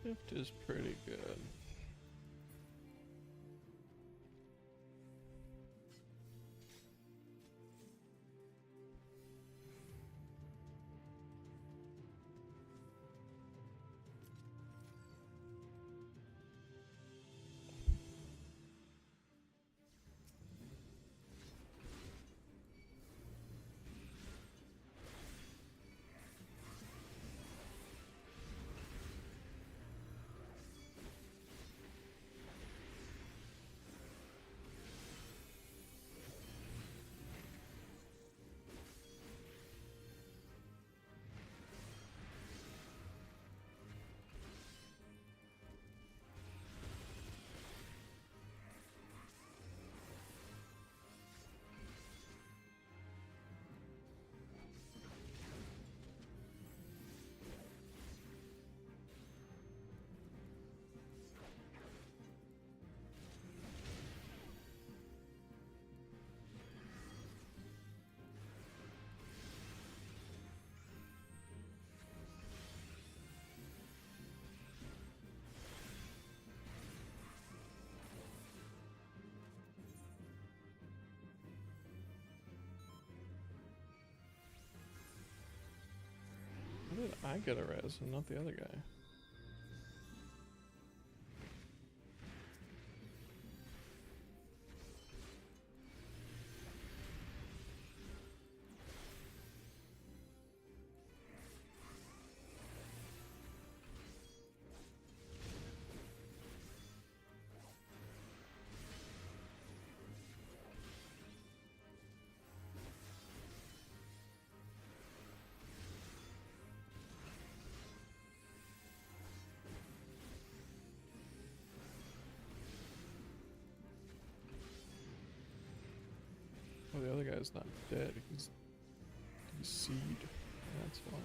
[SPEAKER 1] Shift is pretty good. How did I get a res and not the other guy? guy's not dead. He's seed. That's why.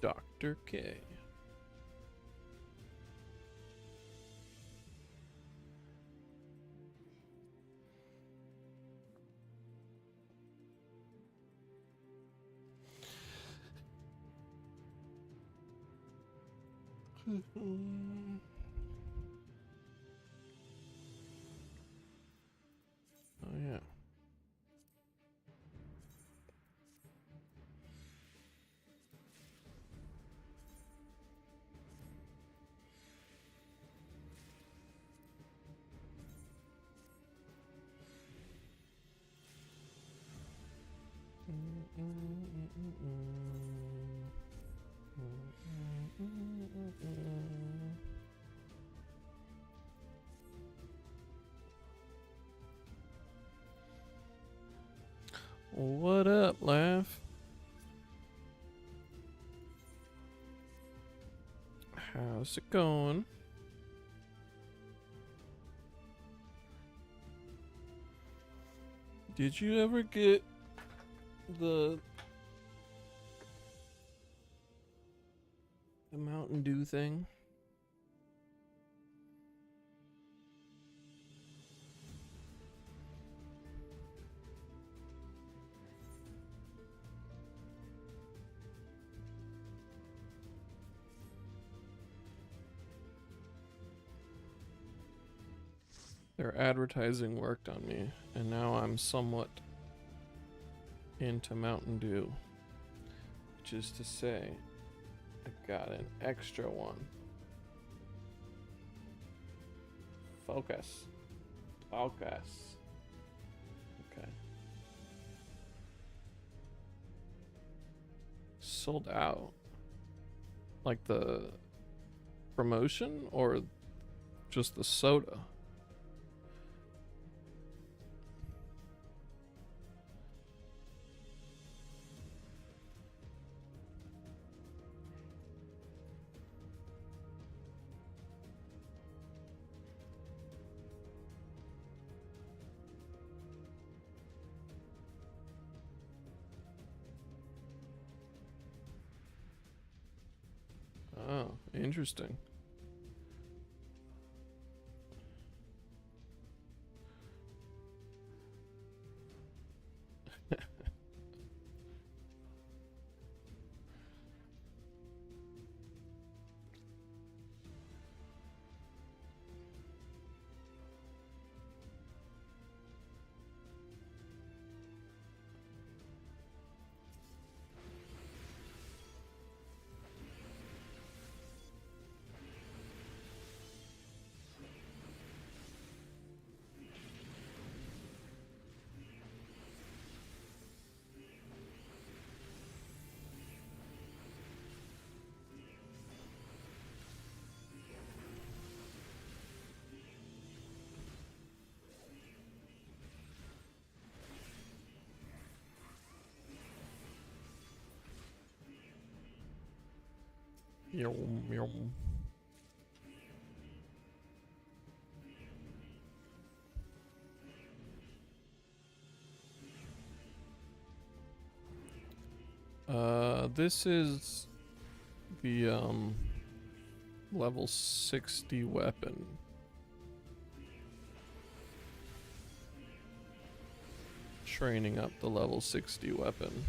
[SPEAKER 1] Dr. K. Oh yeah. What up, Laugh? How's it going? Did you ever get the Mountain Dew thing? Their advertising worked on me, and now I'm somewhat into Mountain Dew. Which is to say, I got an extra one. Focus. Focus. Okay. Sold out. Like the promotion or just the soda? Oh, interesting. Yum, yum. This is the level 60 weapon. Training up the level 60 weapon.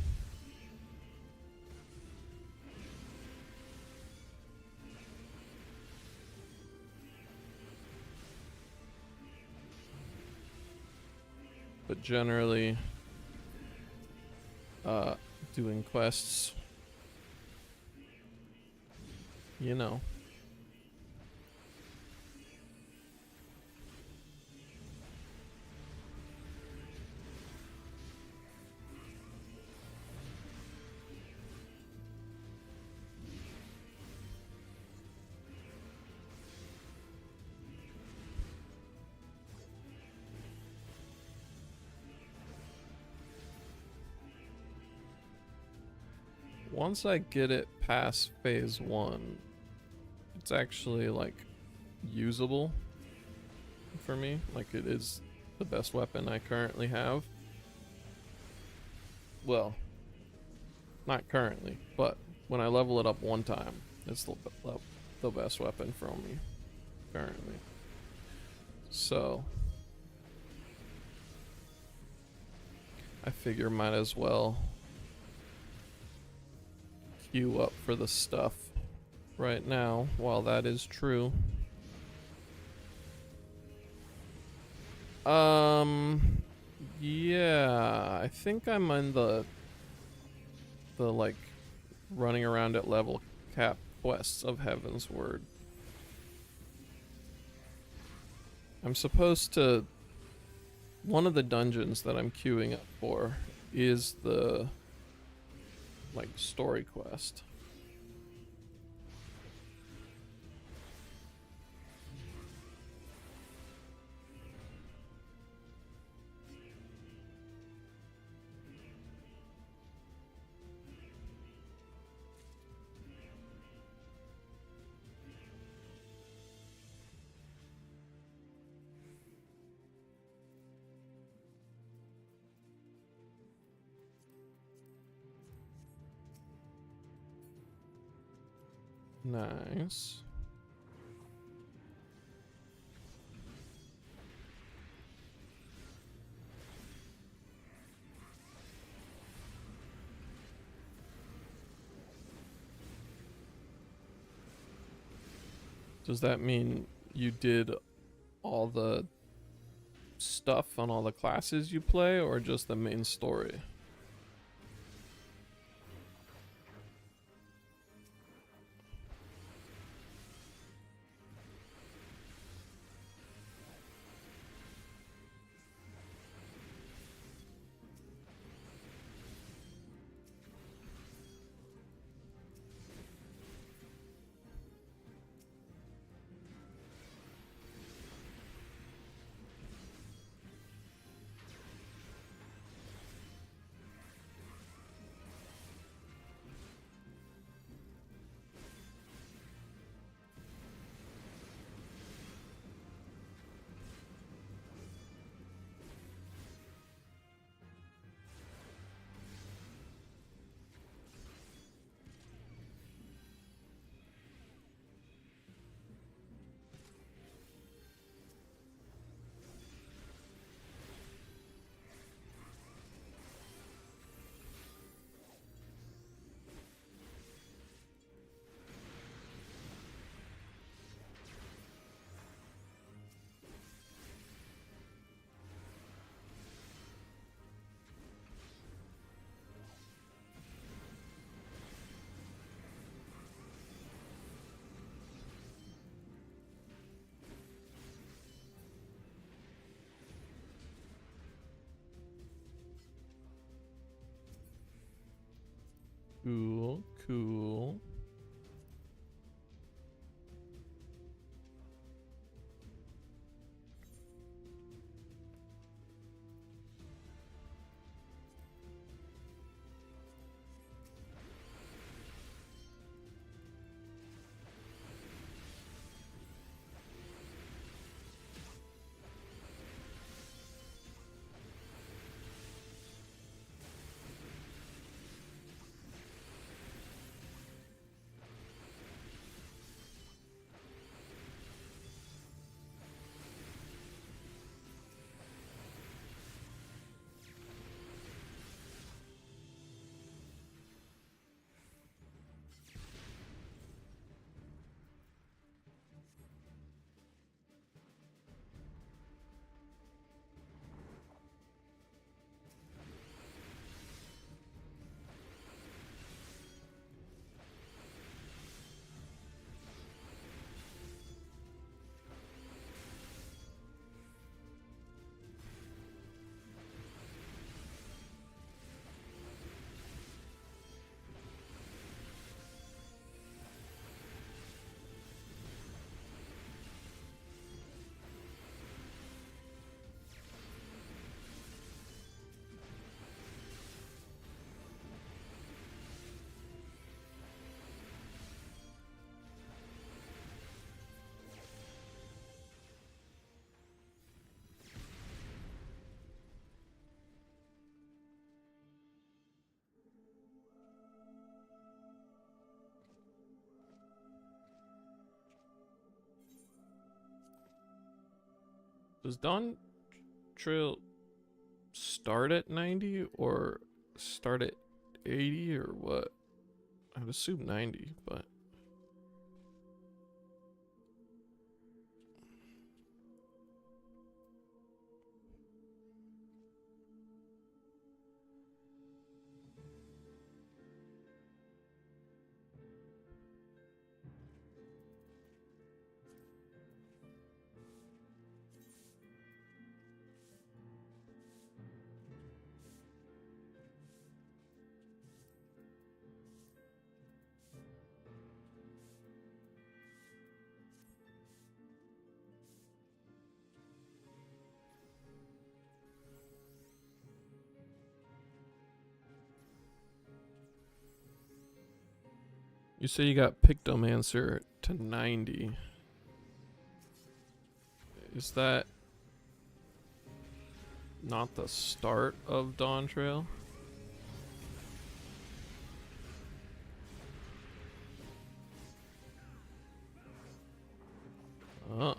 [SPEAKER 1] But generally, doing quests, you know. Once I get it past phase 1, it's actually like usable for me. Like it is the best weapon I currently have. Well, not currently, but when I level it up one time, it's the best weapon for me currently. So I figure might as well queue up for the stuff right now while that is true. Yeah, I think I'm in the like running around at level cap quests of Heaven's Word. I'm supposed to, one of the dungeons that I'm queuing up for is the like story quest. Nice. Does that mean you did all the stuff on all the classes you play, or just the main story? Cool, cool. Does Dawn Trail start at 90 or start at 80 or what? I would assume 90, but... You say you got Pictomancer to 90. Is that not the start of Dawn Trail? Oh.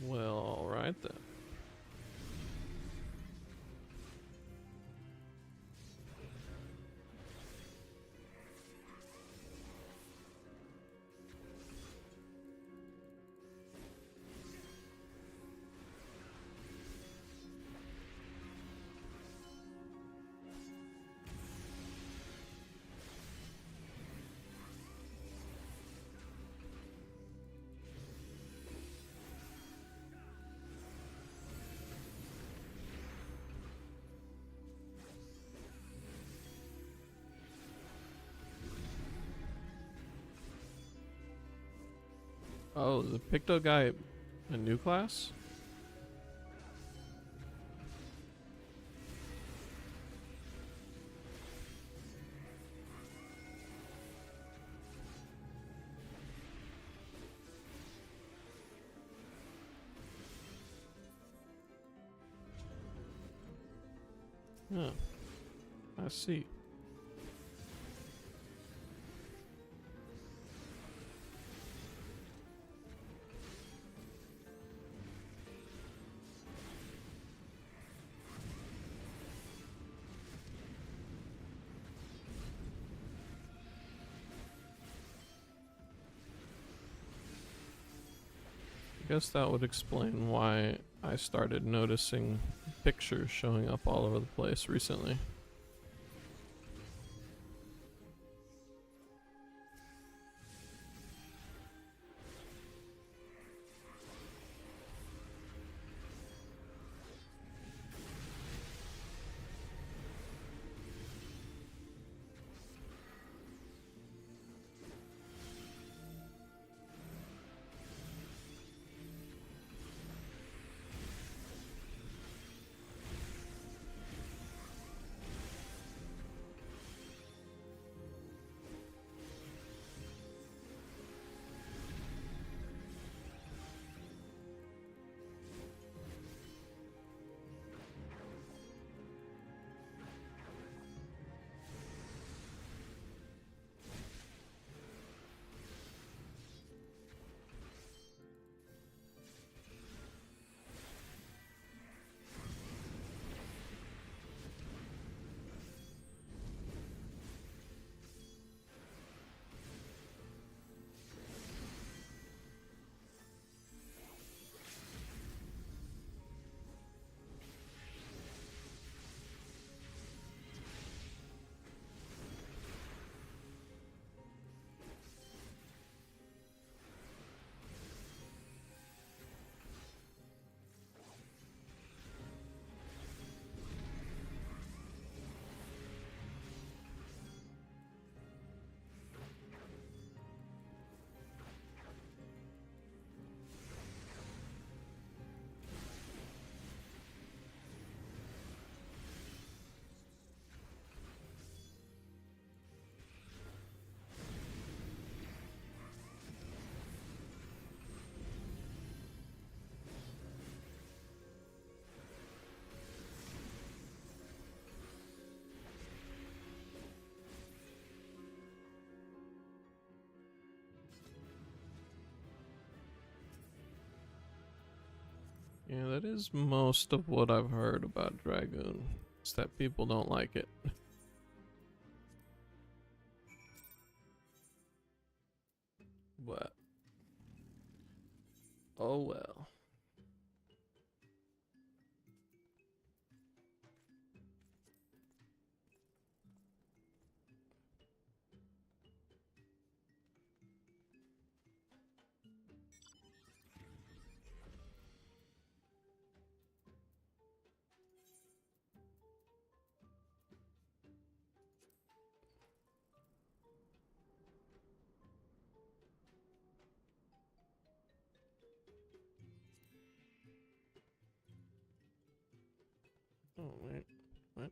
[SPEAKER 1] Well, alright then. Oh, the Picto guy a new class? Oh, I see. I guess that would explain why I started noticing pictures showing up all over the place recently. Yeah, that is most of what I've heard about Dragoon. It's that people don't like it. But oh well. Oh wait, what?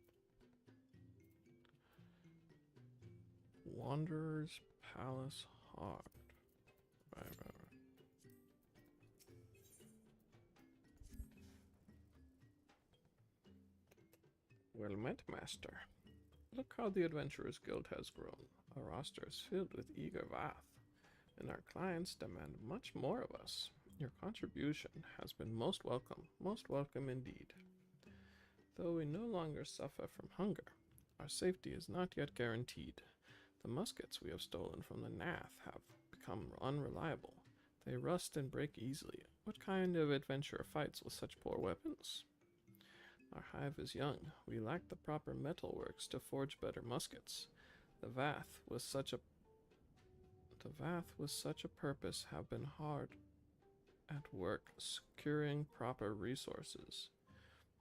[SPEAKER 1] Wanderer's Palace Hard. Right. Well met, master. Look how the Adventurers Guild has grown. Our roster is filled with eager Vath, and our clients demand much more of us. Your contribution has been most welcome indeed. Though we no longer suffer from hunger, our safety is not yet guaranteed. The muskets we have stolen from the Nath have become unreliable. They rust and break easily. What kind of adventurer fights with such poor weapons? Our hive is young. We lack the proper metalworks to forge better muskets. The Vath with such a purpose have been hard at work securing proper resources.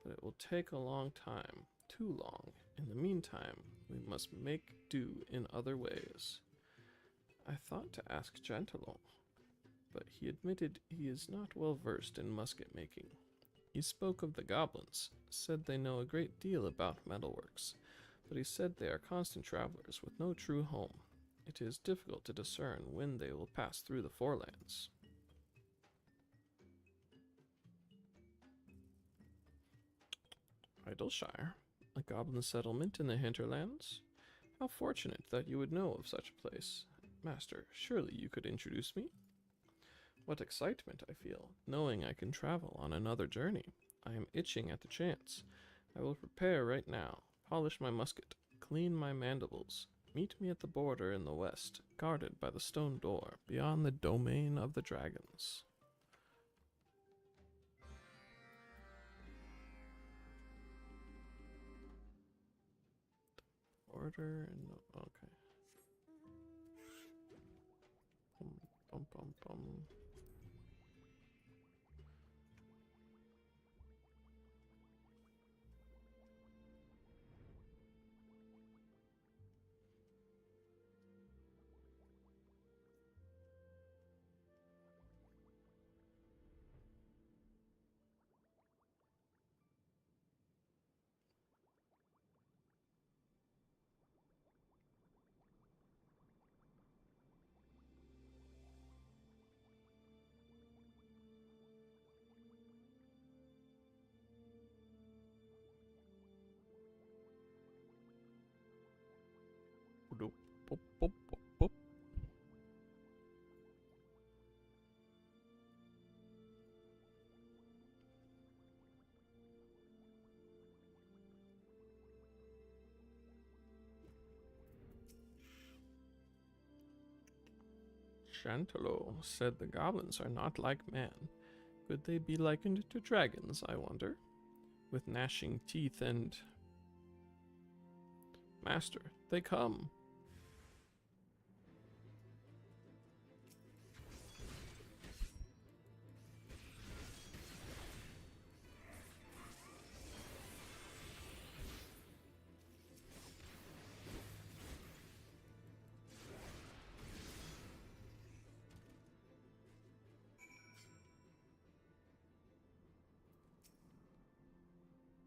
[SPEAKER 1] But it will take a long time, too long. In the meantime, we must make do in other ways. I thought to ask Gentilon, but he admitted he is not well versed in musket making. He spoke of the goblins, said they know a great deal about metalworks, but he said they are constant travelers with no true home. It is difficult to discern when they will pass through the forelands. Idleshire, a goblin settlement in the hinterlands? How fortunate that you would know of such a place. Master, surely you could introduce me? What excitement I feel, knowing I can travel on another journey. I am itching at the chance. I will prepare right now, polish my musket, clean my mandibles. Meet me at the border in the west, guarded by the stone door, beyond the domain of the dragons. Order and okay. Bum. Boop. Chantelo said the goblins are not like man. Could they be likened to dragons, I wonder? With gnashing teeth and... Master, they come.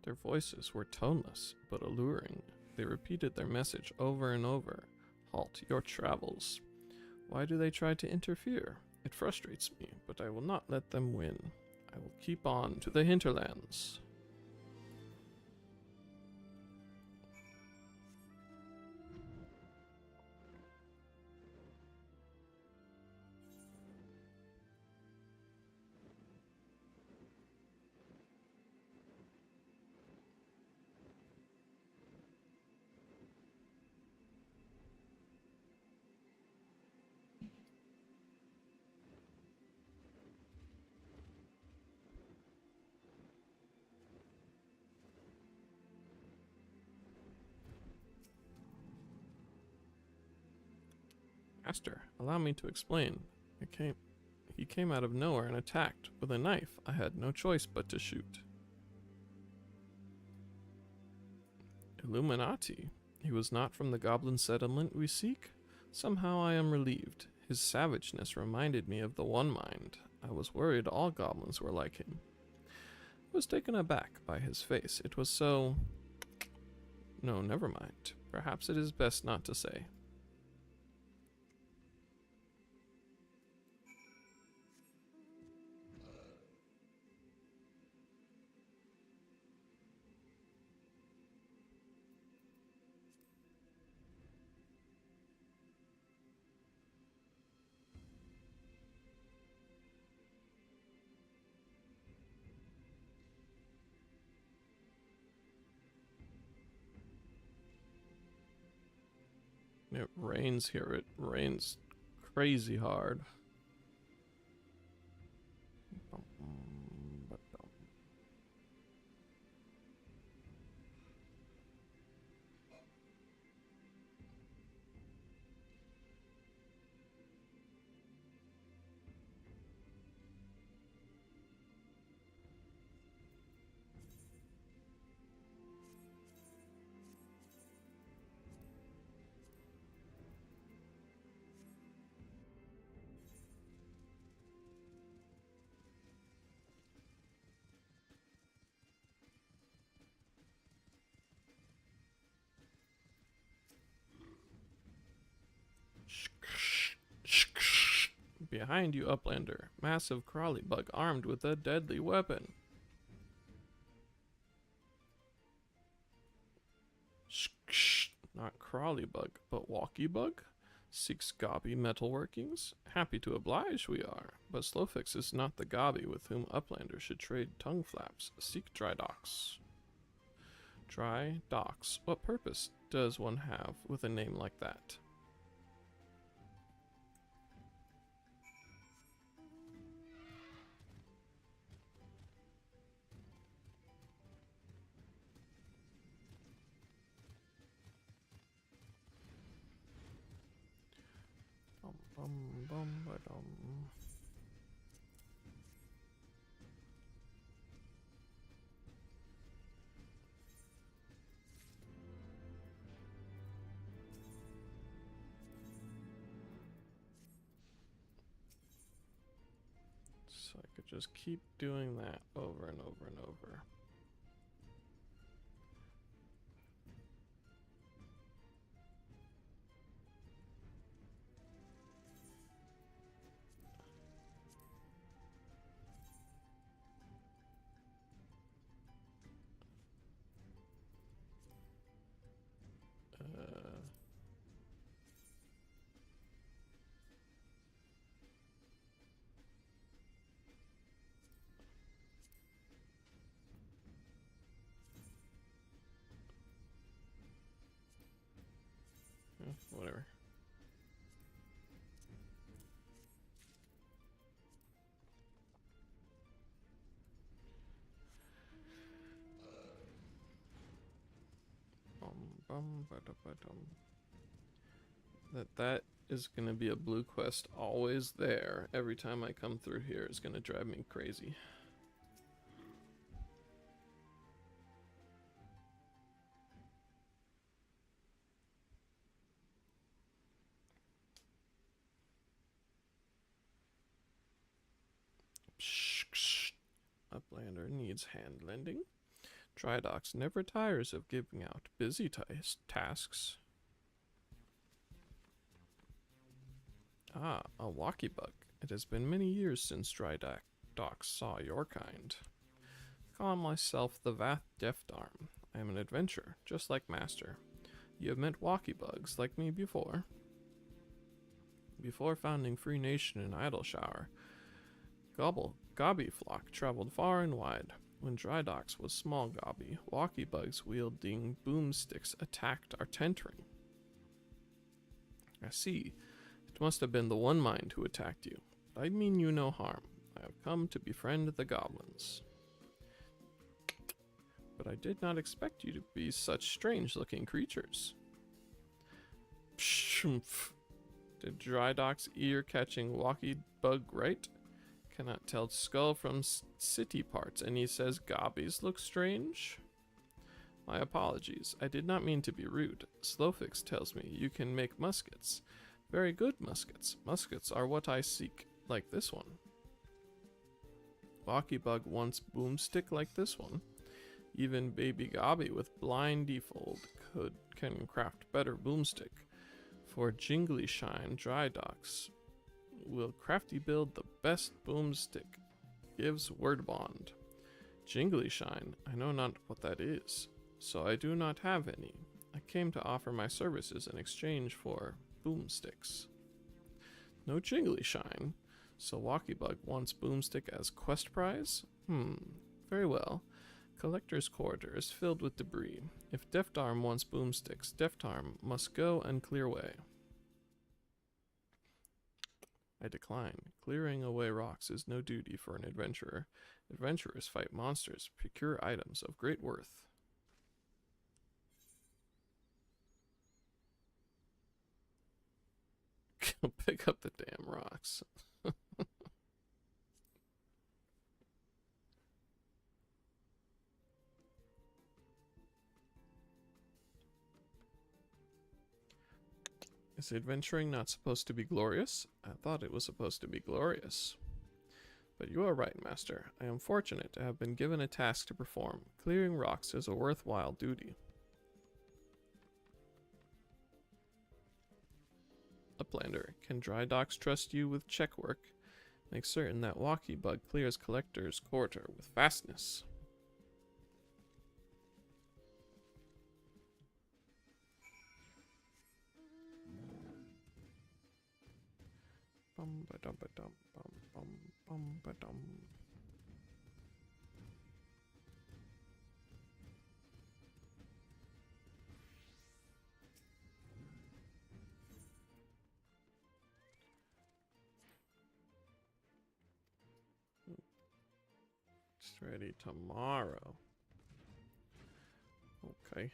[SPEAKER 1] Their voices were toneless, but alluring. They repeated their message over and over. Halt your travels. Why do they try to interfere? It frustrates me, but I will not let them win. I will keep on to the hinterlands. Master, allow me to explain. He came out of nowhere and attacked. With a knife, I had no choice but to shoot. Illuminati. He was not from the goblin settlement we seek? Somehow I am relieved. His savageness reminded me of the One Mind. I was worried all goblins were like him. I was taken aback by his face. It was so... No, never mind. Perhaps it is best not to say. It rains here. It rains crazy hard. Behind you, Uplander. Massive crawly bug armed with a deadly weapon. Not crawly bug, but walkie bug? Seeks gobby metalworkings? Happy to oblige we are, but Slowfix is not the gobby with whom Uplander should trade tongue flaps. Seek dry docks. Dry docks. What purpose does one have with a name like that? So I could just keep doing that over and over and over. Whatever. That is gonna be a blue quest always there. Every time I come through here is gonna drive me crazy. Uplander needs hand lending. Drydox never tires of giving out busy tasks. Ah, a walkie bug. It has been many years since Drydox saw your kind. I call myself the Vath Deftarm. I am an adventurer, just like Master. You have met walkie bugs like me before. Before founding Free Nation in Idleshower, Gobby flock traveled far and wide. When Drydox was small gobby, walkie bugs wielding boomsticks attacked our tent ring. I see. It must have been the One Mind who attacked you. But I mean you no harm. I have come to befriend the goblins. But I did not expect you to be such strange-looking creatures. Pshmph. Did Drydock's ear-catching walkie bug right? Cannot tell skull from city parts, and he says gobbies look strange? My apologies. I did not mean to be rude. Slowfix tells me you can make muskets. Very good muskets. Muskets are what I seek, like this one. Walkie bug wants boomstick like this one. Even baby gobby with blind default can craft better boomstick. For jingly shine dry docks, will crafty build the best boomstick. Gives word bond. Jingly shine, I know not what that is, so I do not have any. I came to offer my services in exchange for boomsticks. No jingly shine, so Walkiebug wants boomstick as quest prize? Very well. Collector's corridor is filled with debris. If Deft Arm wants boomsticks, Deft Arm must go and clear way. I decline. Clearing away rocks is no duty for an adventurer. Adventurers fight monsters, procure items of great worth. Pick up the damn rocks. Is adventuring not supposed to be glorious? I thought it was supposed to be glorious. But you are right, Master. I am fortunate to have been given a task to perform. Clearing rocks is a worthwhile duty. Uplander, can Dry Docks trust you with check work? Make certain that Walkiebug clears Collector's corridor with fastness. Bum ba dum ba dum bum bum bum ba dum. It's ready tomorrow. Okay.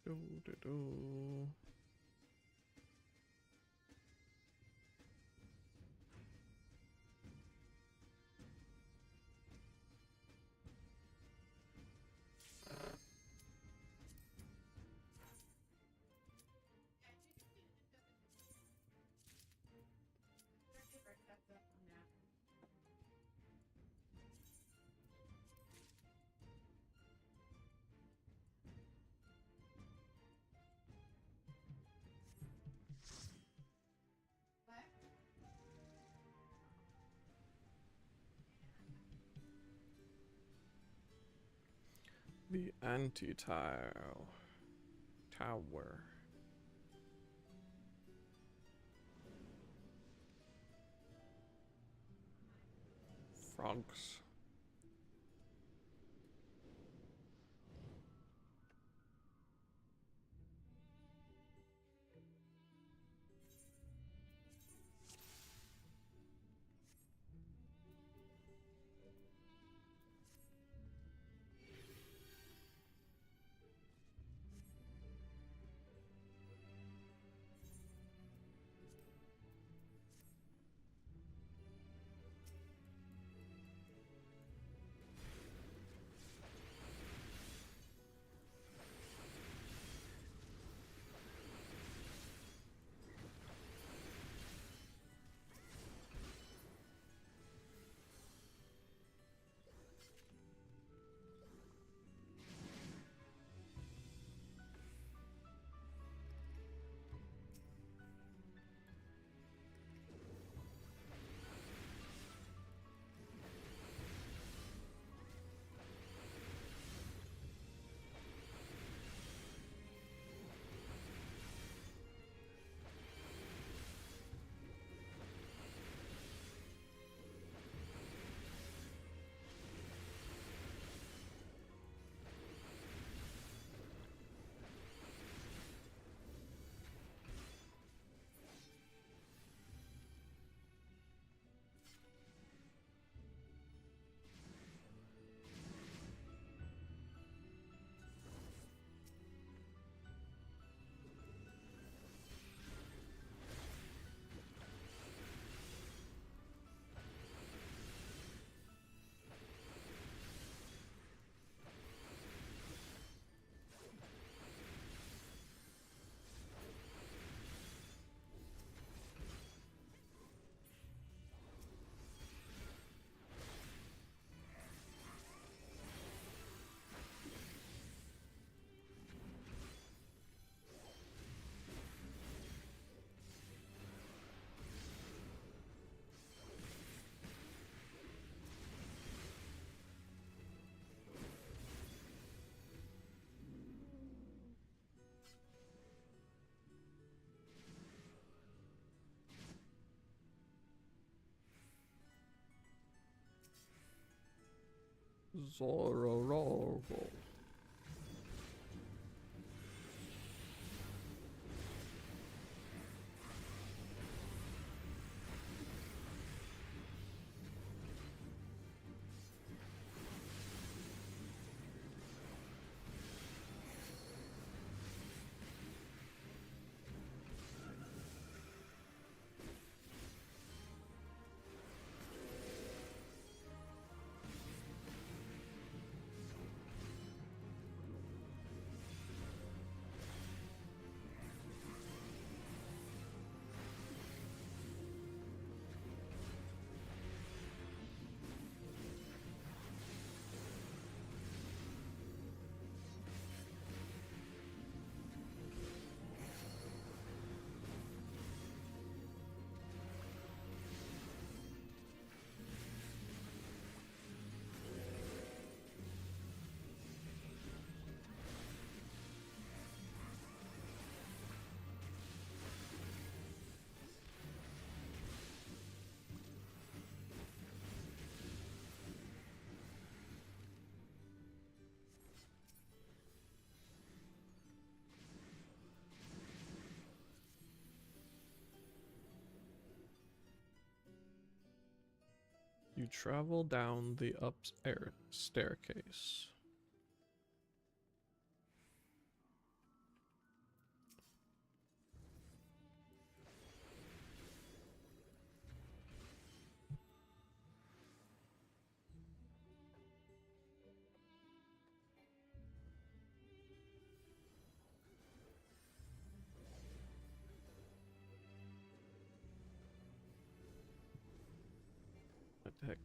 [SPEAKER 1] Do, do, do. The anti-tile tower. Frogs. Zororo. You travel down the staircase. What the heck?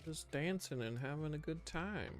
[SPEAKER 1] Just dancing and having a good time.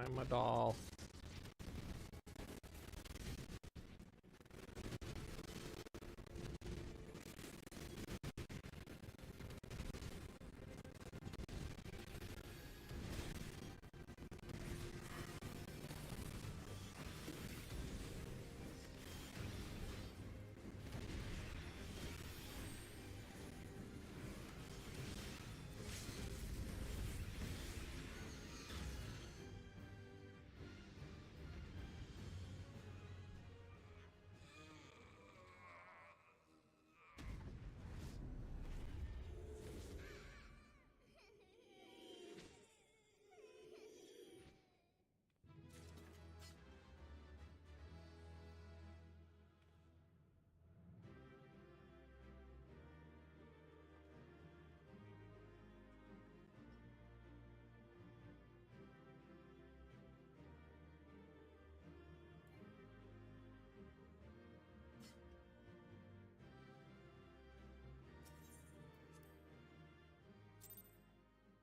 [SPEAKER 1] I'm a doll.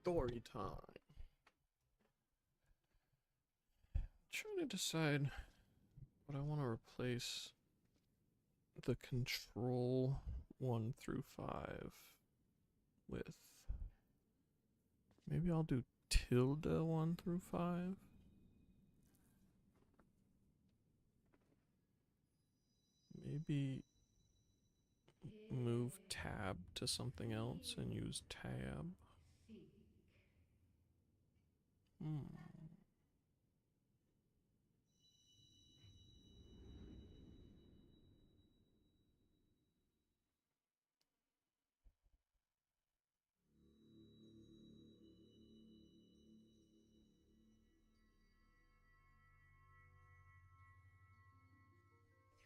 [SPEAKER 1] Story time. Trying to decide what I want to replace the control 1 through 5 with. Maybe I'll do tilde 1 through 5. Maybe move tab to something else and use tab.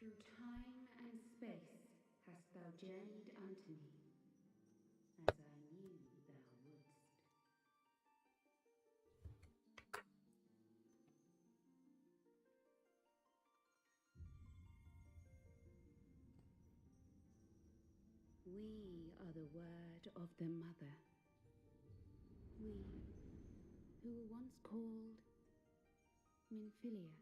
[SPEAKER 2] Through time and space hast thou journeyed unto me, as I knew thou wouldst. We are the word of the mother. We, who were once called Minfilia.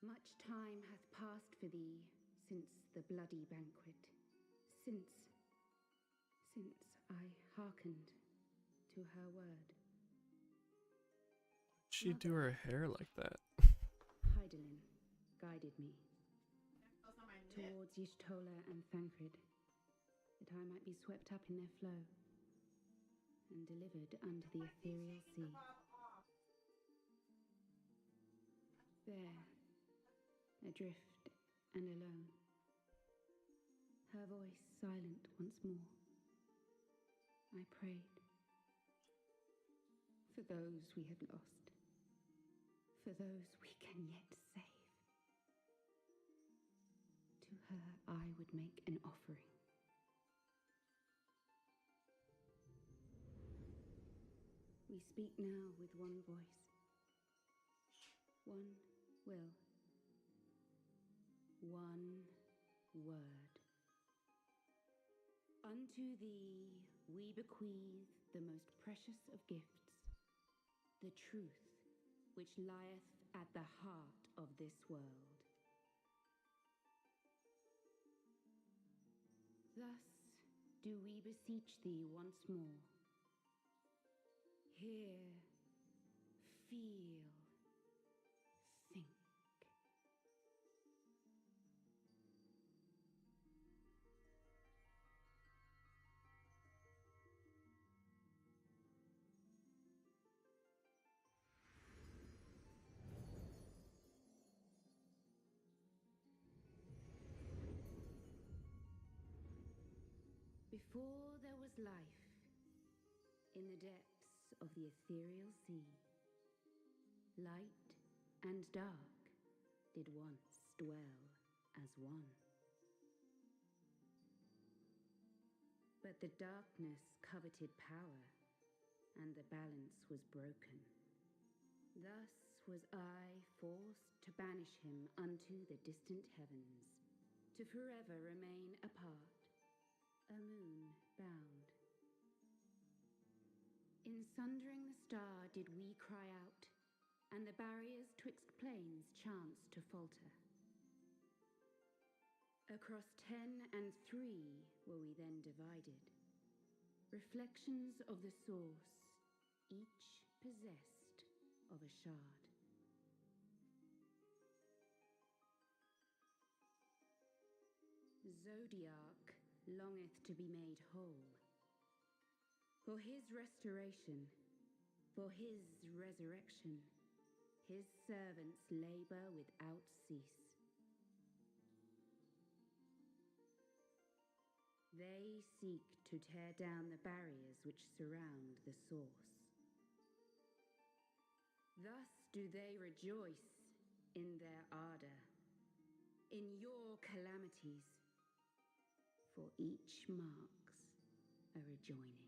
[SPEAKER 2] Much time hath passed for thee since the bloody banquet, since I hearkened to her word.
[SPEAKER 1] She'd do her hair like that.
[SPEAKER 2] Hydaelyn guided me towards Y'shtola and Thancred, that I might be swept up in their flow and delivered unto the ethereal sea. There, adrift and alone, her voice silent once more, I prayed for those we had lost, for those we can yet save. To her I would make an offering. We speak now with one voice, one will, one word. Unto thee we bequeath the most precious of gifts, the truth which lieth at the heart of this world. Thus do we beseech thee once more. Hear, feel, think. Before there was life, in the depths of the ethereal sea, light and dark did once dwell as one. But the darkness coveted power, and the balance was broken. Thus was I forced to banish him unto the distant heavens, to forever remain apart, a moon bound. In sundering the star did we cry out, and the barriers twixt plains chanced to falter. Across 10 and 3 were we then divided, reflections of the source, each possessed of a shard. Zodiac longeth to be made whole. For his restoration, for his resurrection, his servants labor without cease. They seek to tear down the barriers which surround the source. Thus do they rejoice in their ardor, in your calamities, for each marks a rejoining.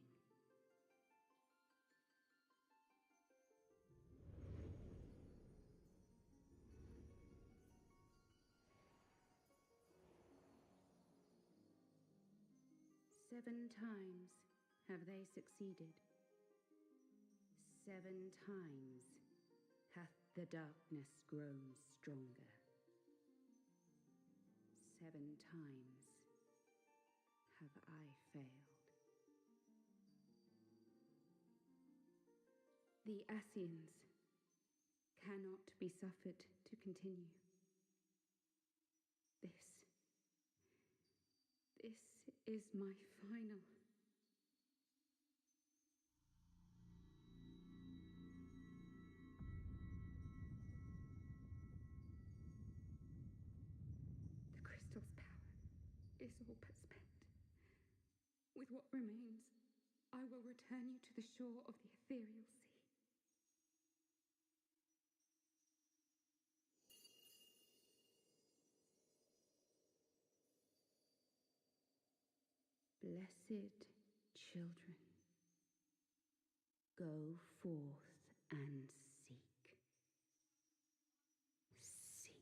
[SPEAKER 2] Seven times have they succeeded. 7 times hath the darkness grown stronger. 7 times have I failed. The Ascians cannot be suffered to continue. This is my final. The crystal's power is all but spent. With what remains, I will return you to the shore of the ethereal sea. Blessed children, go forth and seek. Seek.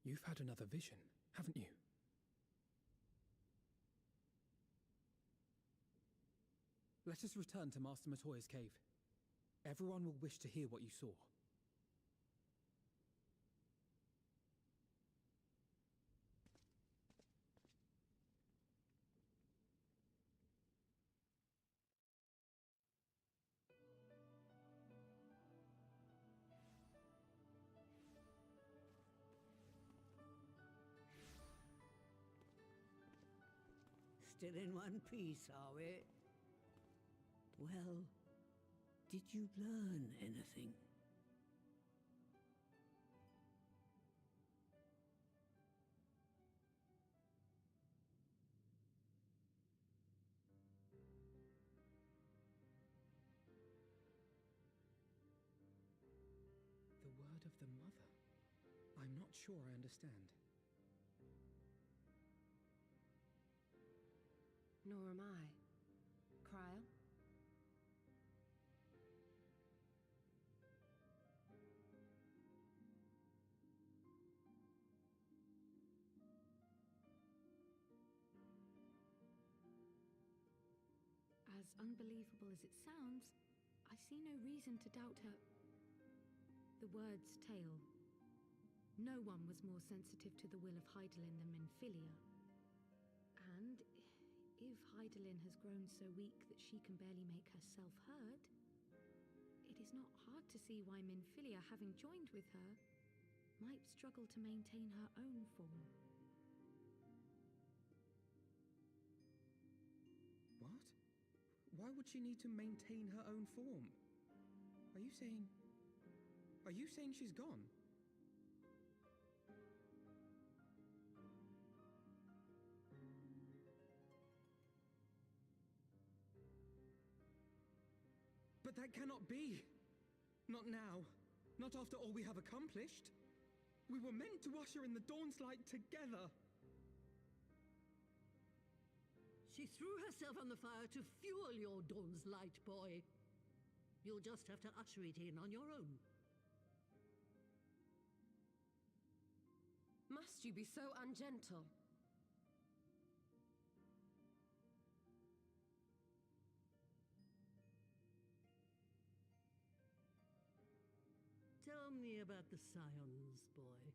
[SPEAKER 3] You've had another vision, haven't you? Let us return to Master Matoya's cave. Everyone will wish to hear what you saw.
[SPEAKER 4] Still in one piece, are we? Well, did you learn anything?
[SPEAKER 3] The word of the mother? I'm not sure I understand.
[SPEAKER 5] Nor am I. Cryle?
[SPEAKER 2] As unbelievable as it sounds, I see no reason to doubt her. The word's tale. No one was more sensitive to the will of Hydaelyn than Minfilia. And if Hydaelyn has grown so weak that she can barely make herself heard, it is not hard to see why Minfilia, having joined with her, might struggle to maintain her own form.
[SPEAKER 3] What? Why would she need to maintain her own form? Are you saying... Are you saying she's gone? But that cannot be! Not now. Not after all we have accomplished. We were meant to usher in the dawn's light together.
[SPEAKER 4] She threw herself on the fire to fuel your dawn's light, boy. You'll just have to usher it in on your own.
[SPEAKER 5] Must you be so ungentle?
[SPEAKER 4] Tell me about the Scions, boy.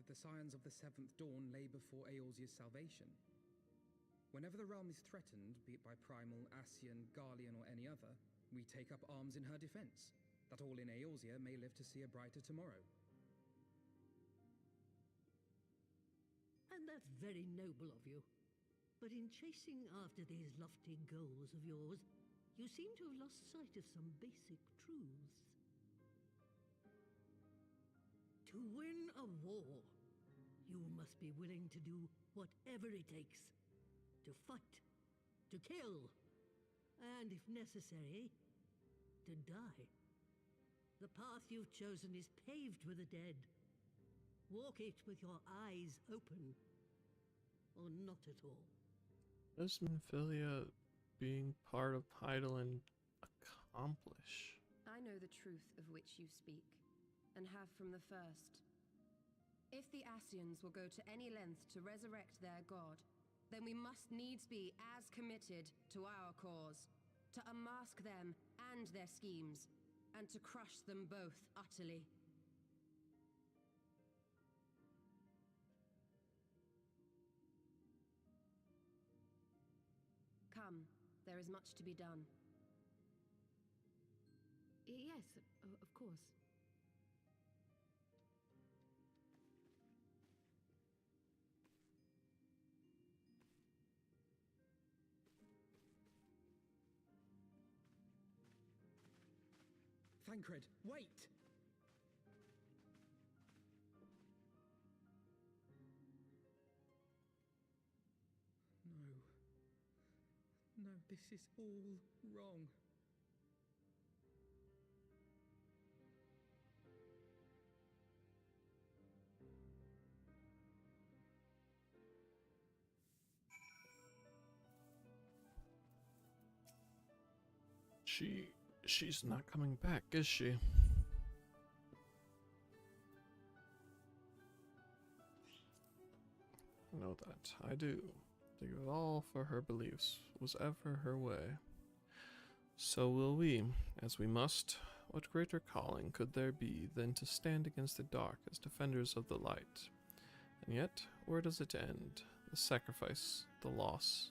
[SPEAKER 3] The scions of the Seventh Dawn lay before Eorzea's salvation. Whenever the realm is threatened, be it by Primal, Ascian, Garlean, or any other, we take up arms in her defense, that all in Eorzea may live to see a brighter tomorrow.
[SPEAKER 4] And that's very noble of you. But in chasing after these lofty goals of yours, you seem to have lost sight of some basic truths. To win a war, you must be willing to do whatever it takes. To fight, to kill, and if necessary, to die. The path you've chosen is paved with the dead. Walk it with your eyes open, or not at all.
[SPEAKER 1] Does Minfilia being part of Hydaelyn accomplish?
[SPEAKER 5] I know the truth of which you speak, and have from the first. If the Ascians will go to any length to resurrect their god, then we must needs be as committed to our cause, to unmask them and their schemes, and to crush them both utterly. Come, there is much to be done.
[SPEAKER 2] Yes, of course.
[SPEAKER 3] Thancred, wait! No, this is all wrong.
[SPEAKER 1] She's not coming back, is she? I know that. I do. To give all for her beliefs was ever her way. So will we, as we must. What greater calling could there be than to stand against the dark as defenders of the light? And yet, where does it end? The sacrifice, the loss.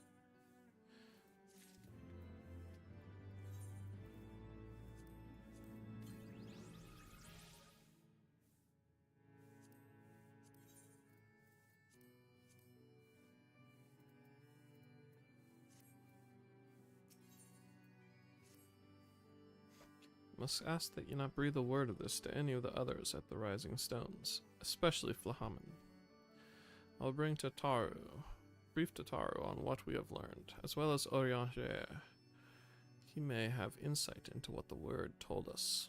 [SPEAKER 1] Must ask that you not breathe a word of this to any of the others at the Rising Stones, especially Flahaman. I'll bring brief Tataru on what we have learned, as well as Orianger. He may have insight into what the word told us.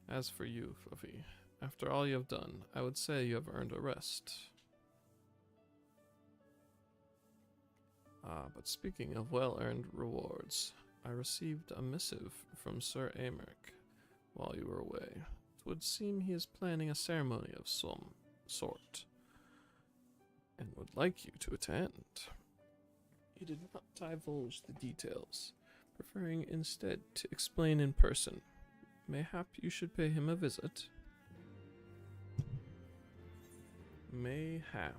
[SPEAKER 1] As for you, Fluffy, after all you have done, I would say you have earned a rest. But speaking of well-earned rewards, I received a missive from Sir Americ while you were away. It would seem he is planning a ceremony of some sort, and would like you to attend. He did not divulge the details, preferring instead to explain in person. Mayhap you should pay him a visit? Mayhap.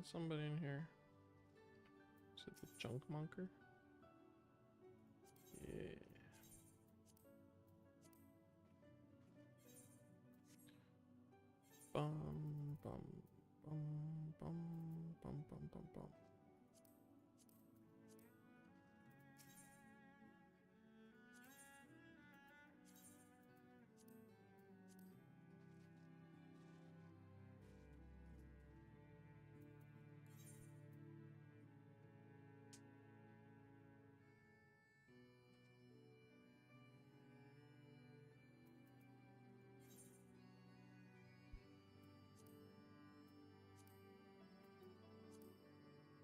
[SPEAKER 1] Somebody in here. Is it the junk monker? Yeah. Bum bum bum bum bum bum bum bum.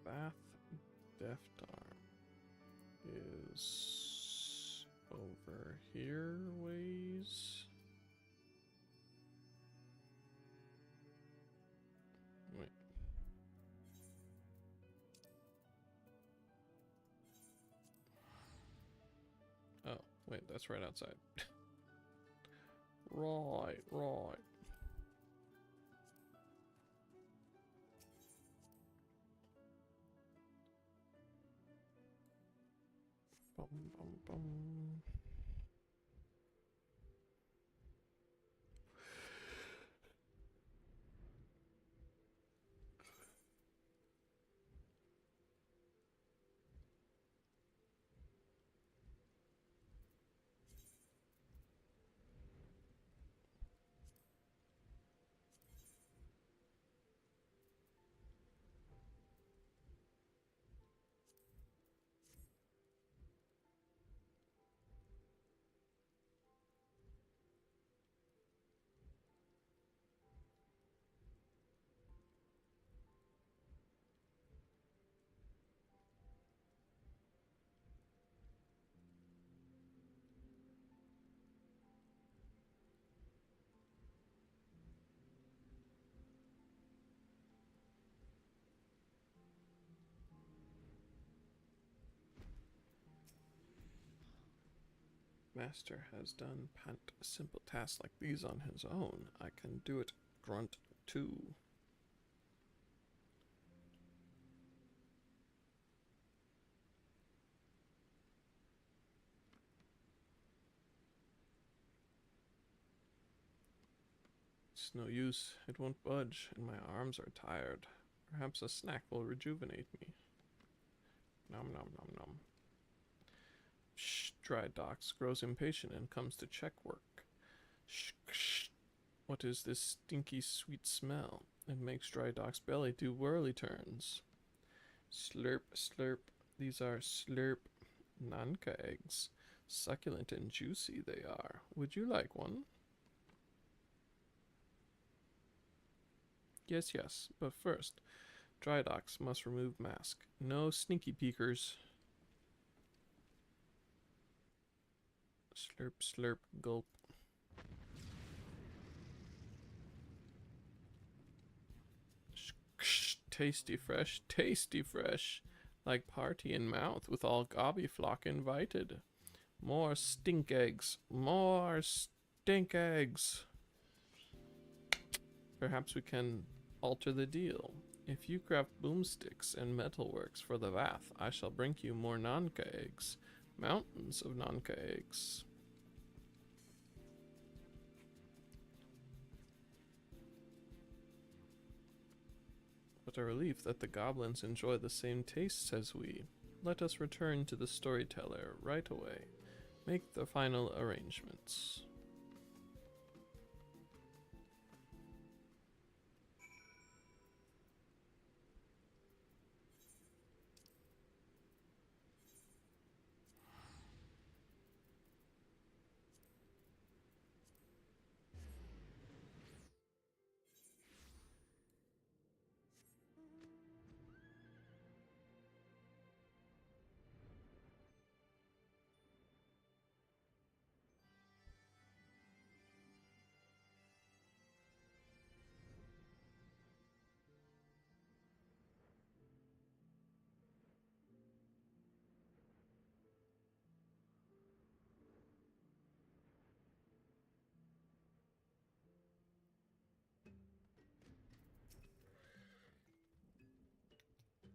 [SPEAKER 1] Bath Deft Arm is over here ways. Wait. Oh, wait, that's right outside. Right. Bum, bum, bum. Master has done Pant a simple task like these on his own. I can do it, Grunt, too. It's no use. It won't budge, and my arms are tired. Perhaps a snack will rejuvenate me. Nom nom nom nom. Shh, Dry Docks grows impatient and comes to check work. Shh, shh. What is this stinky sweet smell? It makes Dry Docks' belly do whirly turns. Slurp, slurp. These are slurp nanka eggs. Succulent and juicy they are. Would you like one? Yes, yes, but first, Dry Docks must remove mask. No sneaky peekers. Slurp, slurp, gulp. tasty fresh, like party in mouth with all gobby flock invited. More stink eggs, more stink eggs. Perhaps we can alter the deal. If you craft boomsticks and metalworks for the Vath, I shall bring you more Nanka eggs. Mountains of Nanka eggs. What a relief that the goblins enjoy the same tastes as we. Let us return to the storyteller right away. Make the final arrangements.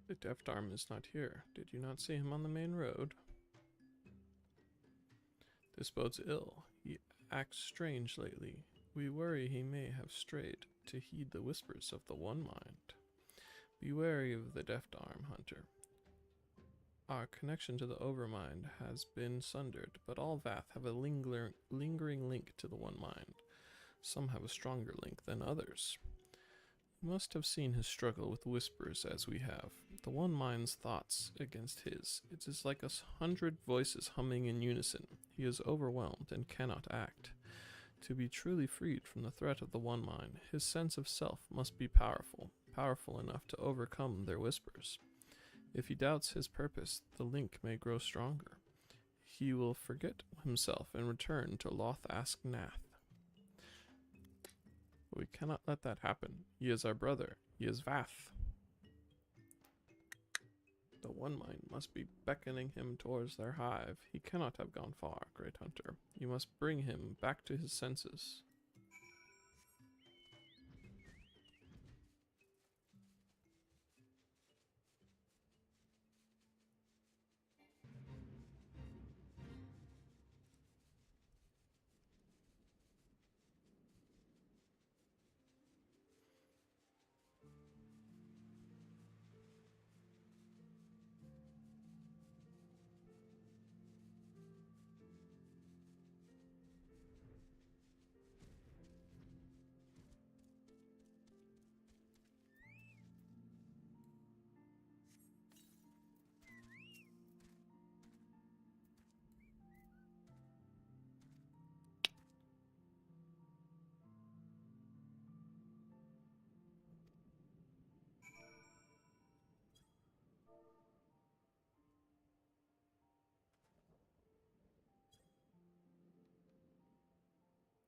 [SPEAKER 1] The deft arm is not here. Did you not see him on the main road? This bodes ill. He acts strange lately. We worry he may have strayed to heed the whispers of the One Mind. Be wary of the deft arm, hunter. Our connection to the Overmind has been sundered, but all Vath have a lingering link to the One Mind. Some have a stronger link than others. You must have seen his struggle with whispers as we have. The One Mind's thoughts against his. It is like 100 voices humming in unison. He is overwhelmed and cannot act. To be truly freed from the threat of the One Mind, his sense of self must be powerful enough to overcome their whispers. If he doubts his purpose, the link may grow stronger. He will forget himself and return to Loth Ask Nath. But we cannot let that happen. He is our brother. He is Vath. The One Mind must be beckoning him towards their hive. He cannot have gone far, great hunter. You must bring him back to his senses.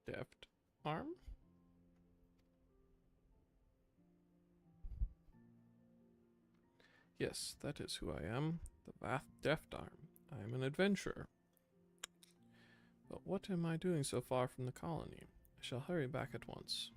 [SPEAKER 1] Deft arm? Yes, that is who I am. The Vath Deft Arm. I am an adventurer. But what am I doing so far from the colony? I shall hurry back at once.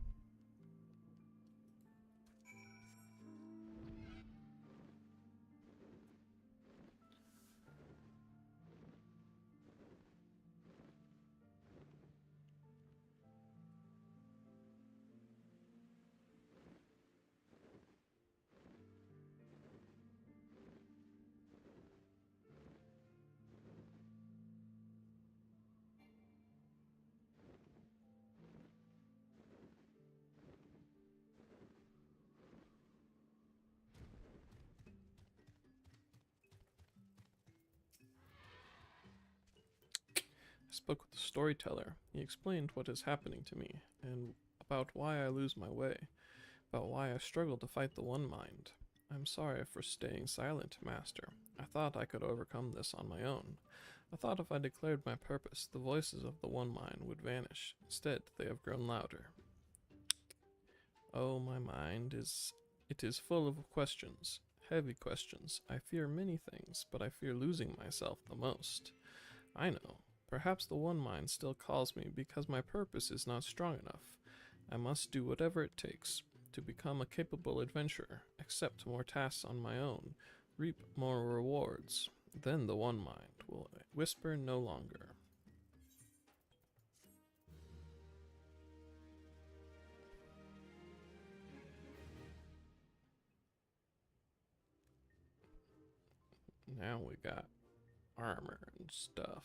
[SPEAKER 1] I spoke with the storyteller. He explained what is happening to me, and about why I lose my way, about why I struggle to fight the One Mind. I'm sorry for staying silent, Master. I thought I could overcome this on my own. I thought if I declared my purpose, the voices of the One Mind would vanish. Instead, they have grown louder. Oh, my mind is It is full of questions, heavy questions. I fear many things, but I fear losing myself the most. I know. Perhaps the One Mind still calls me because my purpose is not strong enough. I must do whatever it takes to become a capable adventurer, accept more tasks on my own, reap more rewards. Then the One Mind will whisper no longer. Now we got armor and stuff.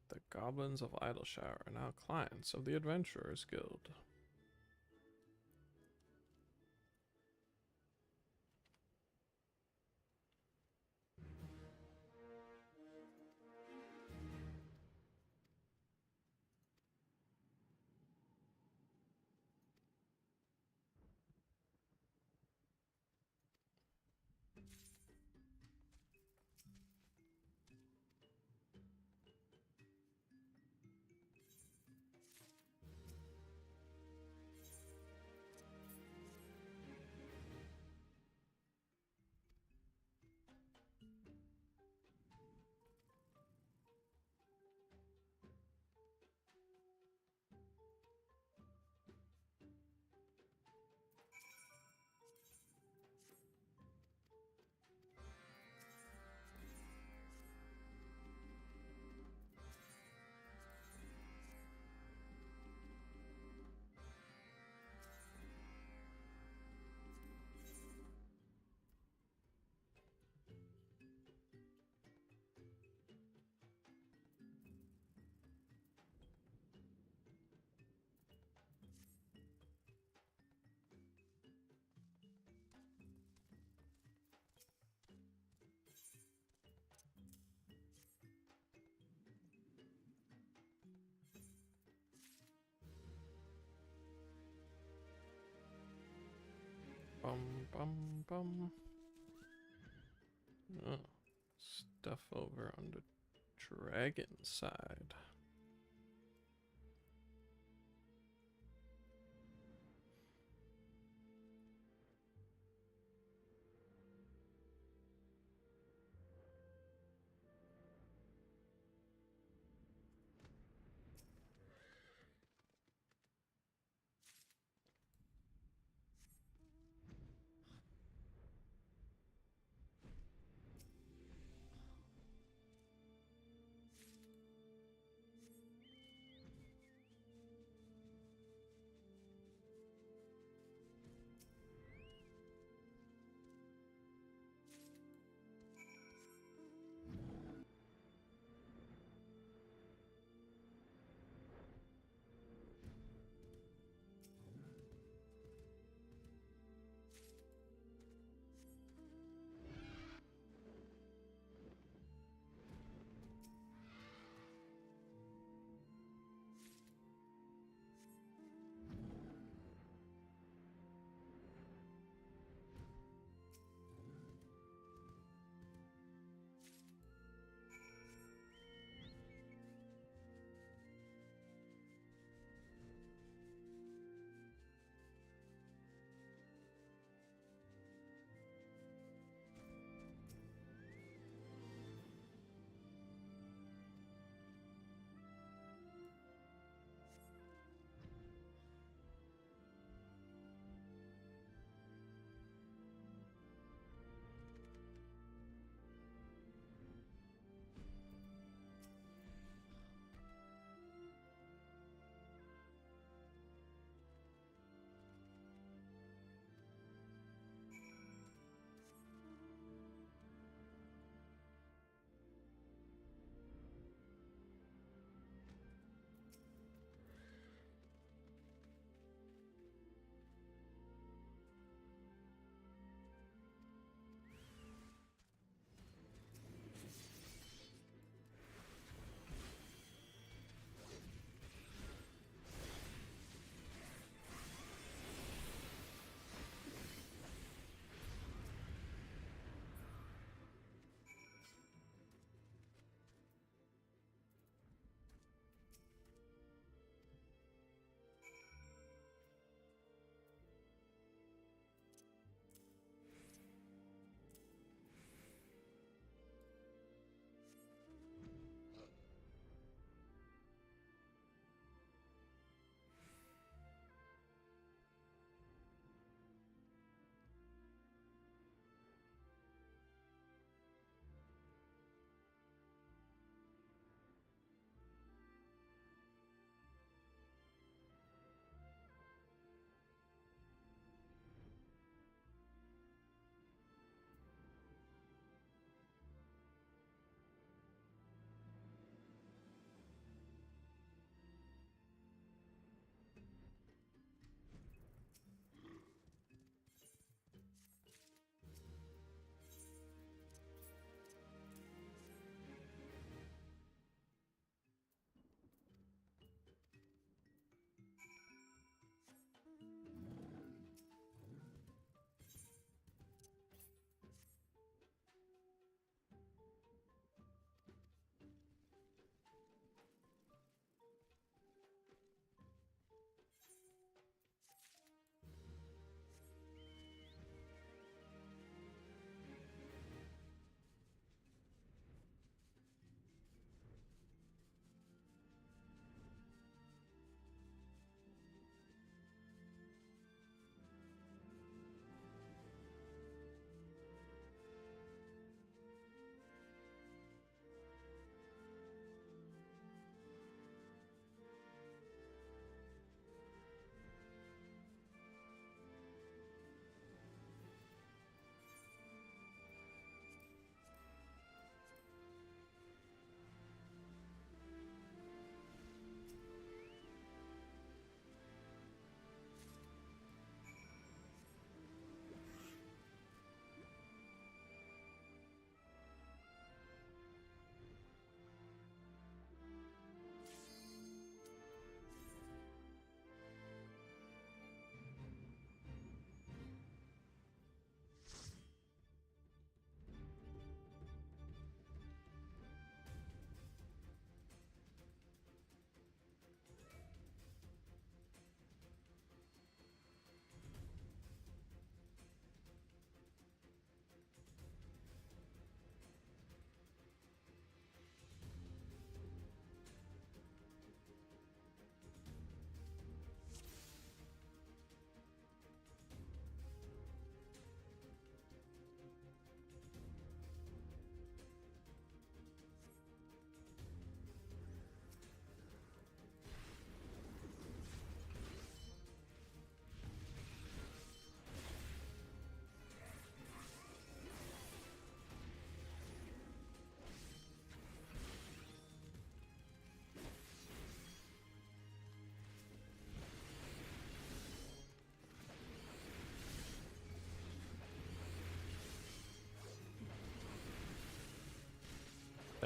[SPEAKER 1] The Goblins of Idleshire are now clients of the Adventurers Guild. Bum bum bum. Oh, stuff over on the dragon side.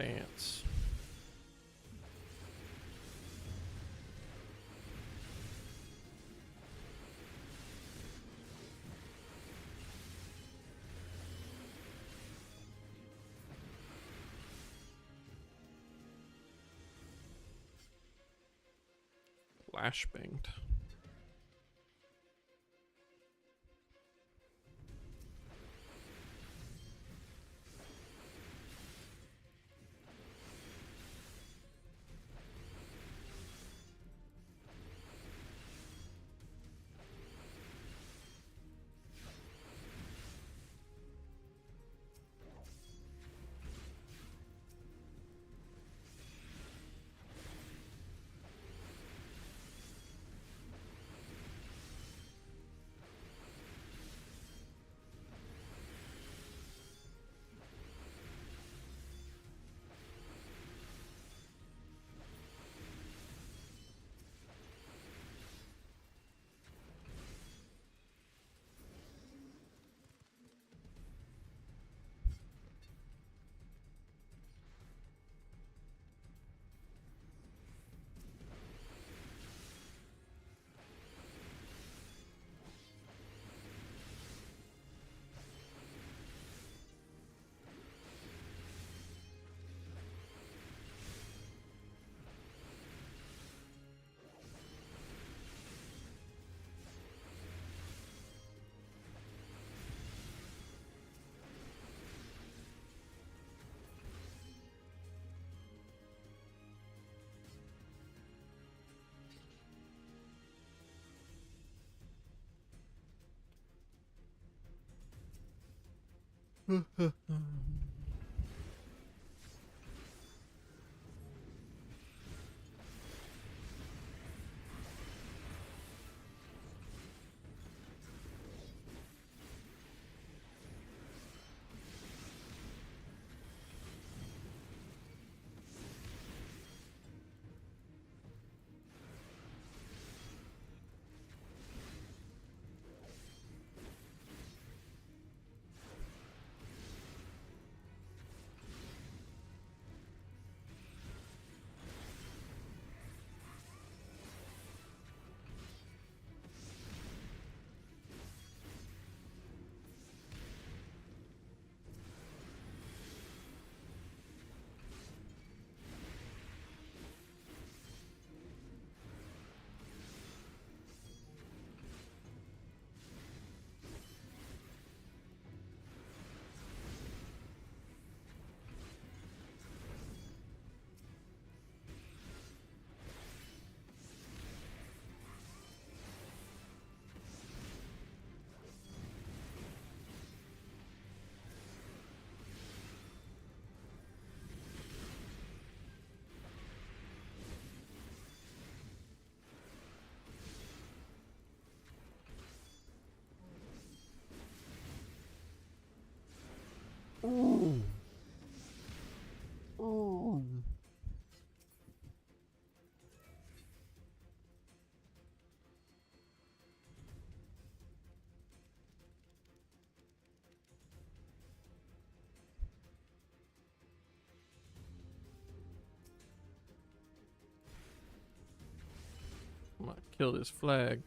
[SPEAKER 1] Dance. Flashbanged. Ooh. Ooh. I'm gonna kill this flag.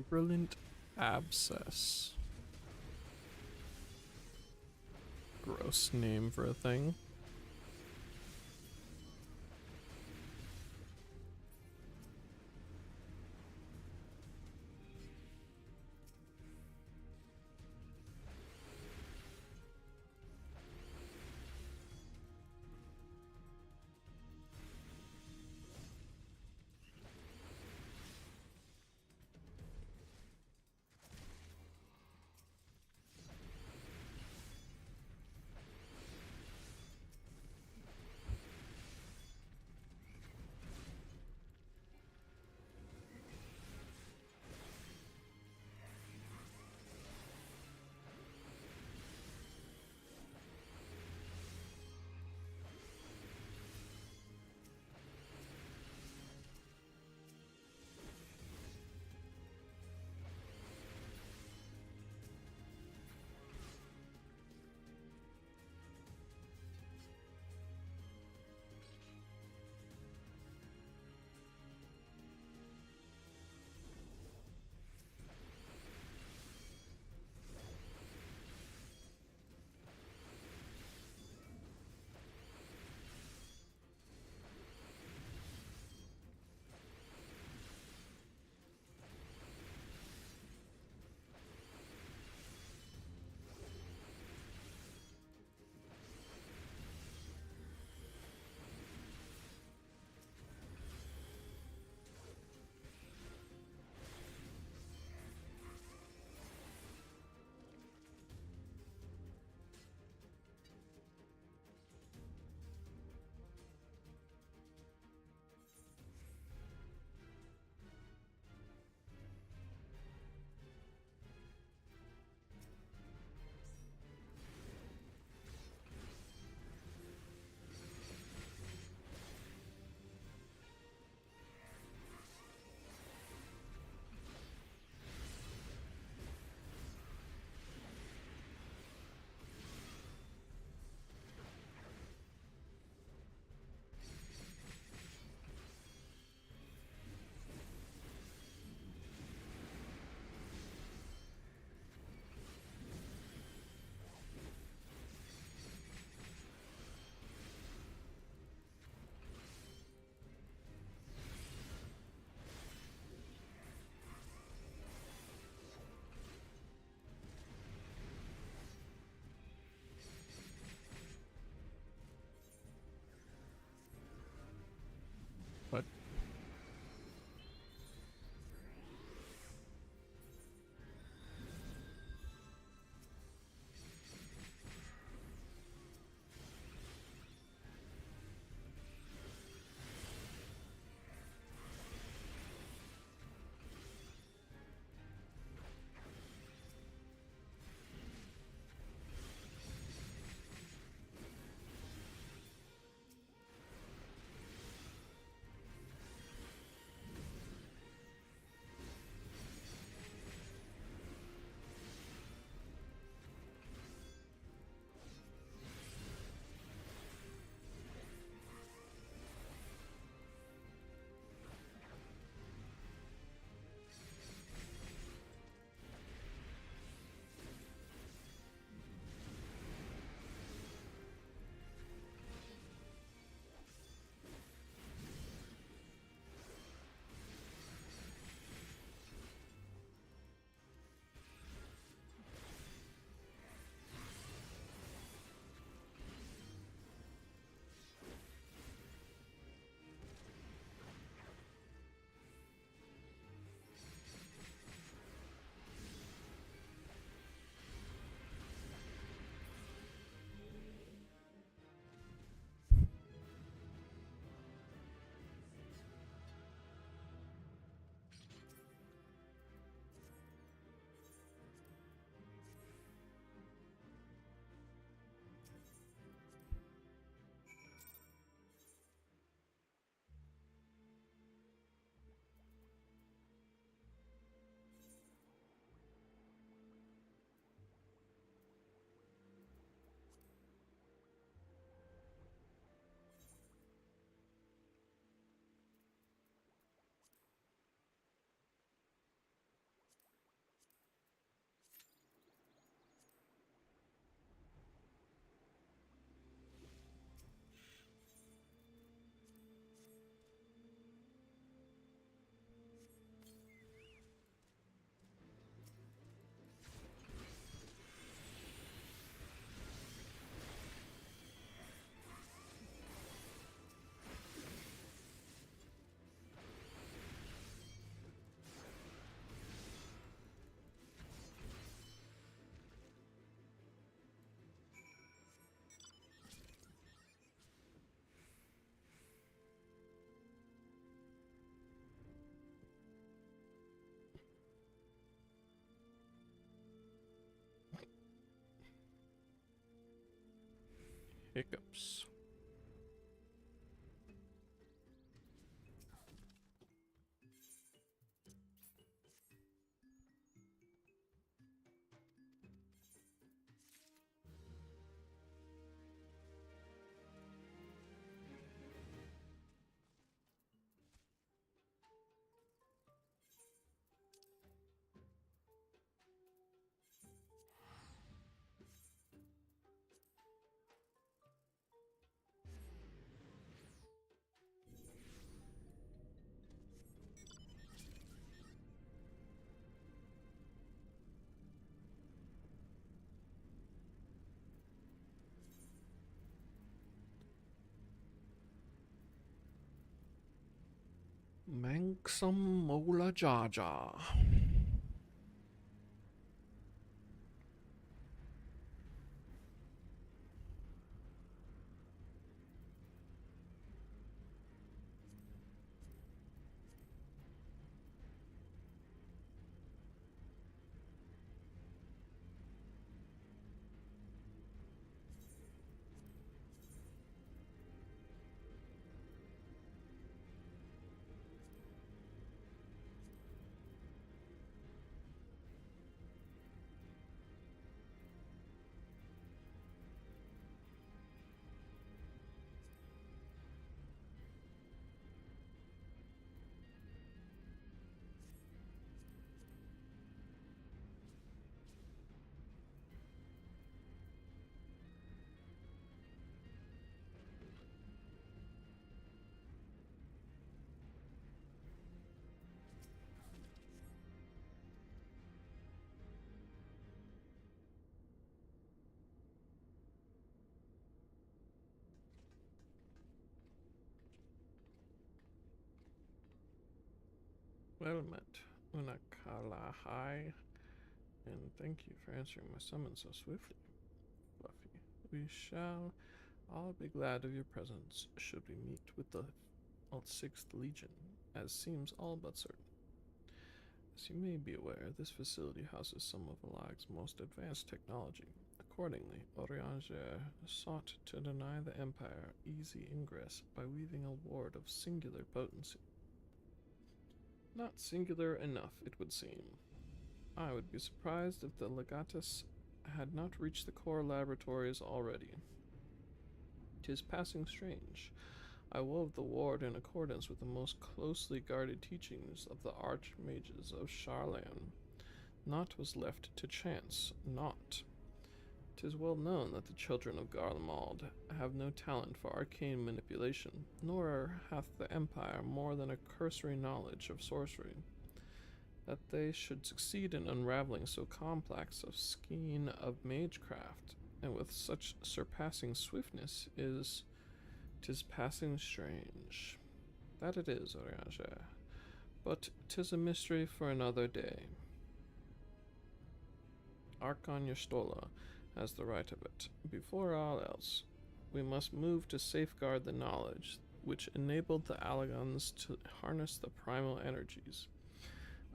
[SPEAKER 1] Virulent abscess. Gross name for a thing. Hiccups. Manxam Mola Jaja. Well met, Unakalahai, and thank you for answering my summons so swiftly, Fluffy. We shall all be glad of your presence should we meet with the 6th Legion, as seems all but certain. As you may be aware, this facility houses some of Alag's most advanced technology. Accordingly, Orianger sought to deny the Empire easy ingress by weaving a ward of singular potency. Not singular enough, it would seem. I would be surprised if the Legatus had not reached the core laboratories already. 'Tis passing strange. I wove the ward in accordance with the most closely guarded teachings of the archmages of Charlan. Naught was left to chance, naught. 'Tis well known that the children of Garlemald have no talent for arcane manipulation, nor hath the Empire more than a cursory knowledge of sorcery. That they should succeed in unraveling so complex a skein of magecraft, and with such surpassing swiftness, 'tis passing strange. That it is, Orianger, but 'tis a mystery for another day. Archon Yastola has the right of it. Before all else, we must move to safeguard the knowledge which enabled the Allagans to harness the primal energies.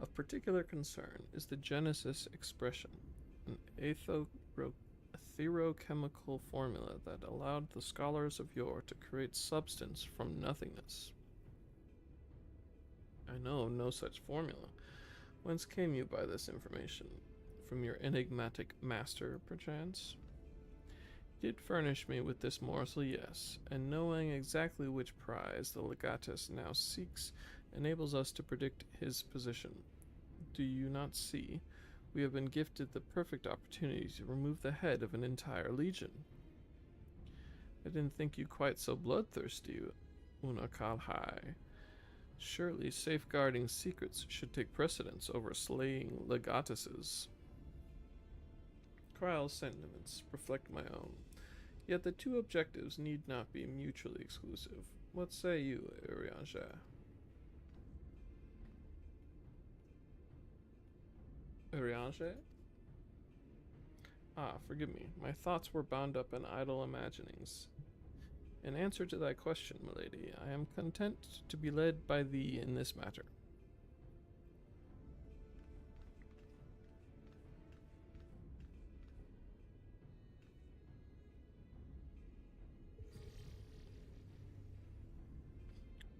[SPEAKER 1] Of particular concern is the Genesis expression, an etherochemical formula that allowed the scholars of yore to create substance from nothingness. I know of no such formula. Whence came you by this information? From your enigmatic master, perchance? Did furnish me with this morsel, yes, and knowing exactly which prize the Legatus now seeks enables us to predict his position. Do you not see? We have been gifted the perfect opportunity to remove the head of an entire legion. I didn't think you quite so bloodthirsty, Unakalhai. Surely safeguarding secrets should take precedence over slaying Legatuses. Kryle's sentiments reflect my own, yet the two objectives need not be mutually exclusive. What say you, Orianger? Orianger? Ah, forgive me. My thoughts were bound up in idle imaginings. In answer to thy question, milady, I am content to be led by thee in this matter.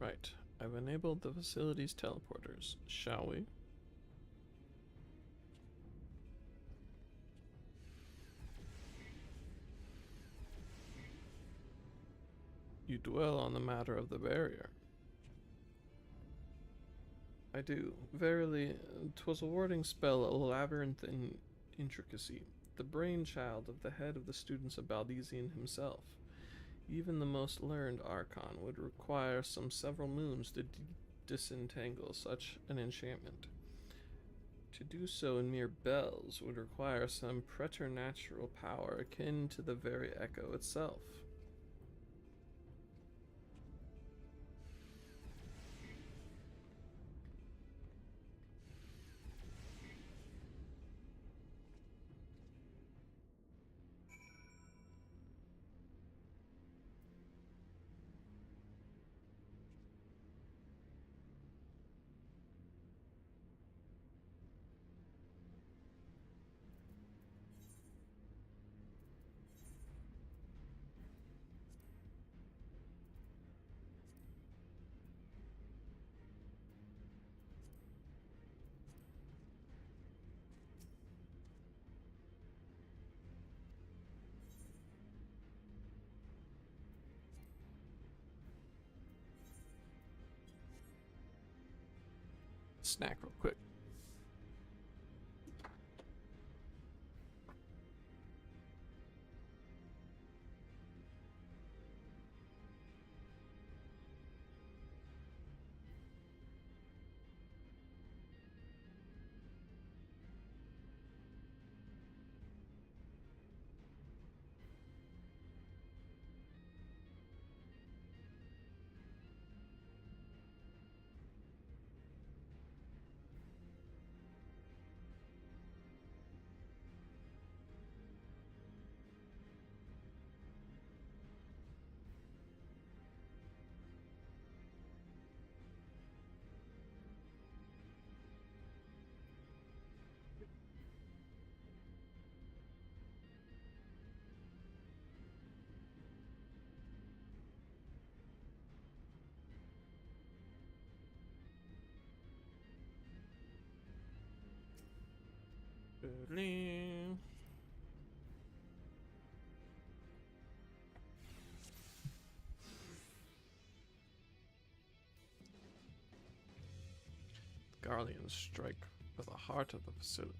[SPEAKER 1] Right. I've enabled the facility's teleporters. Shall we? You dwell on the matter of the barrier. I do. Verily, 'twas a warding spell, a labyrinth in intricacy, the brainchild of the head of the students of Baldesian himself. Even the most learned archon would require some several moons to disentangle such an enchantment. To do so in mere bells would require some preternatural power akin to the very echo itself. Snack real quick. Garleans strike for the heart of the facility.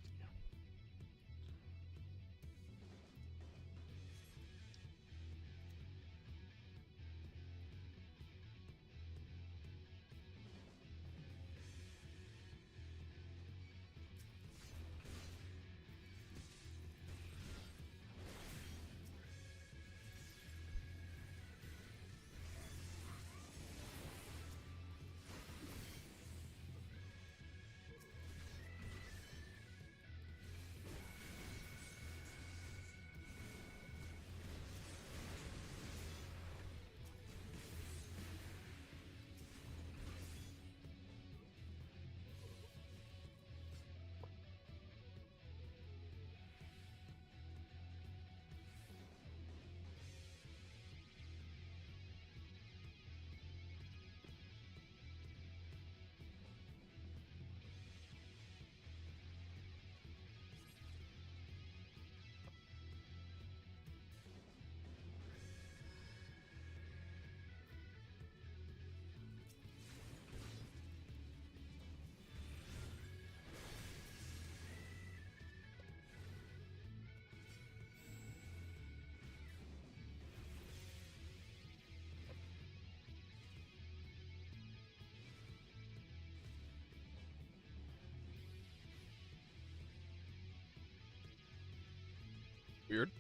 [SPEAKER 1] Weird.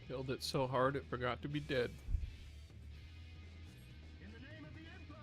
[SPEAKER 1] Killed it so hard it forgot to be dead.
[SPEAKER 6] In the name of the Emperor!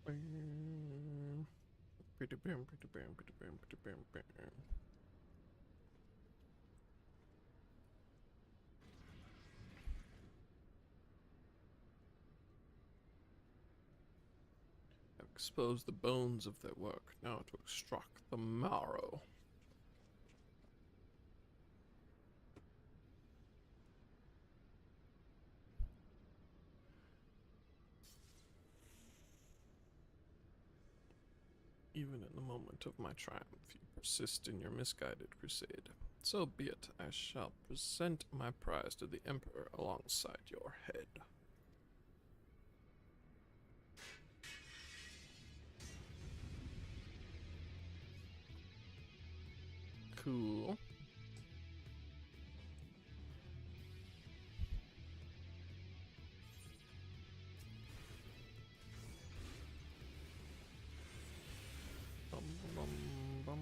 [SPEAKER 1] Have exposed the bones of their work, now to extract the marrow. Even in the moment of my triumph, you persist in your misguided crusade. So be it. I shall present my prize to the Emperor alongside your head. Cool. Bum, bum, bum.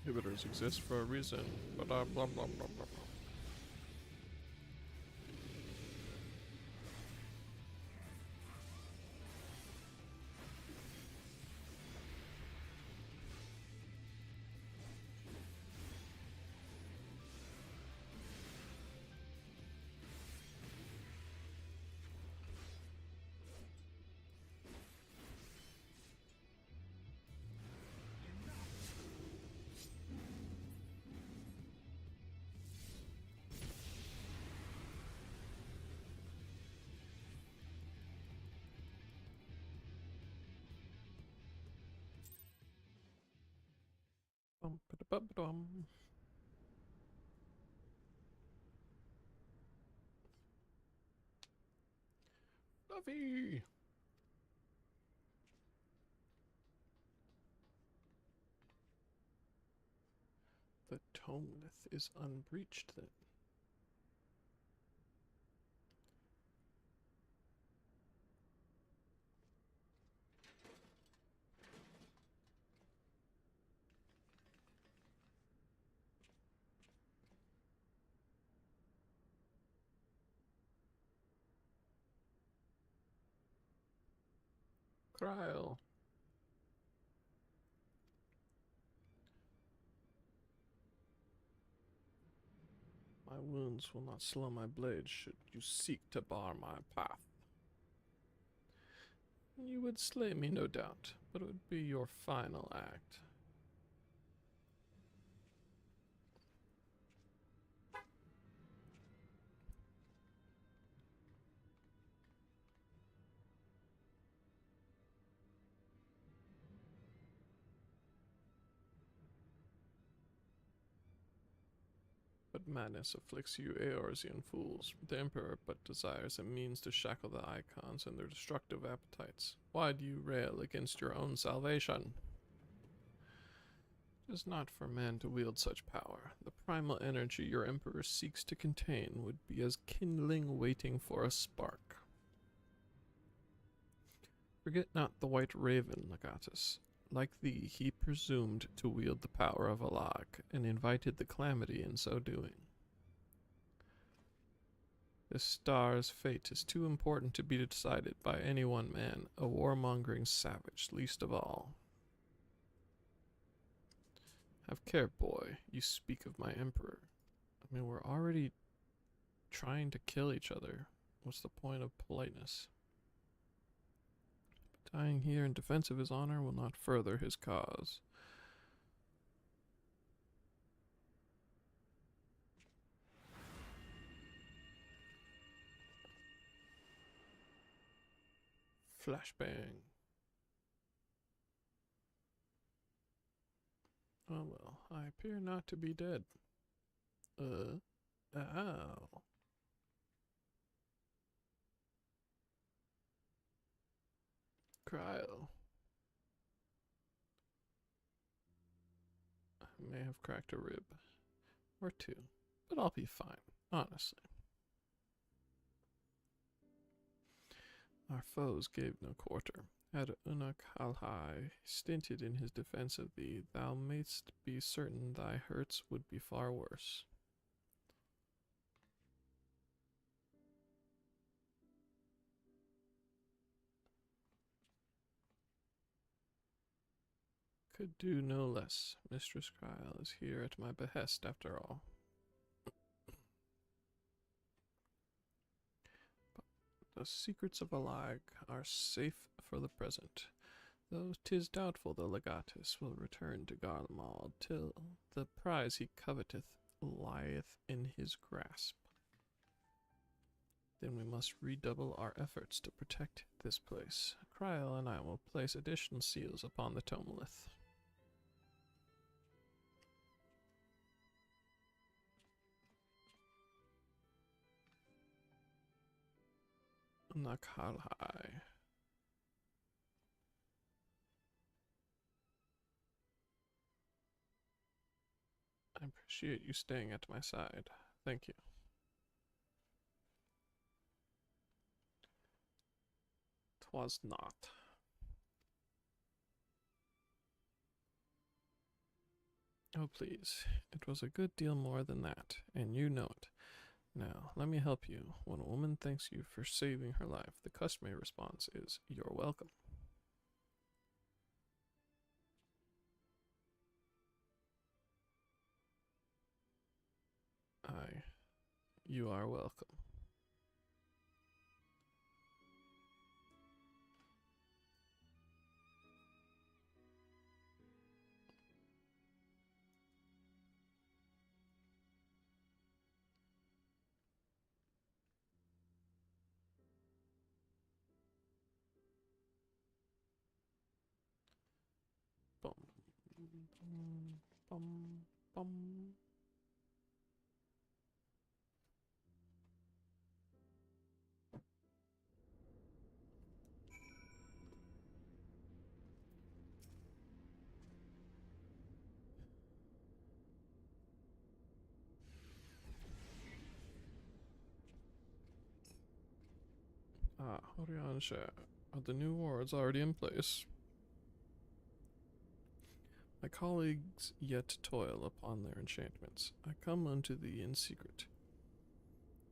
[SPEAKER 1] Inhibitors exist for a reason, but blah blah blah blah blah. Bum, ba-da-bum, ba-dum. Fluffy! The Tomlith is unbreached then. Cryle. My wounds will not slow my blade should you seek to bar my path. You would slay me, no doubt, but it would be your final act. But madness afflicts you Eorzean fools. The Emperor but desires a means to shackle the Icons and their destructive appetites. Why do you rail against your own salvation? It is not for man to wield such power. The primal energy your Emperor seeks to contain would be as kindling waiting for a spark. Forget not the White Raven, Legatus. Like thee, he presumed to wield the power of Alag, and invited the calamity in so doing. This star's fate is too important to be decided by any one man, a warmongering savage least of all. Have care, boy, you speak of my emperor. I mean, we're already trying to kill each other. What's the point of politeness? Dying here in defense of his honor will not further his cause. Flashbang. Oh well, I appear not to be dead. Ow. Cryo. I may have cracked a rib. Or two. But I'll be fine, honestly. Our foes gave no quarter. Had Unakalhai stinted in his defense of thee, thou mayst be certain thy hurts would be far worse. Could do no less. Mistress Cryle is here at my behest, after all. But the secrets of Alag are safe for the present, though 'tis doubtful the legatus will return to Garlemald till the prize he coveteth lieth in his grasp. Then we must redouble our efforts to protect this place. Cryle and I will place additional seals upon the tomolith. Nakalhai. I appreciate you staying at my side. Thank you. Twas not. Oh, please. It was a good deal more than that, and you know it. Now, let me help you. When a woman thanks you for saving her life, the customary response is, "You're welcome." You are welcome. Bum, bum, bum, bum. Horiansha. Are the new wards already in place? My colleagues yet toil upon their enchantments. I come unto thee in secret,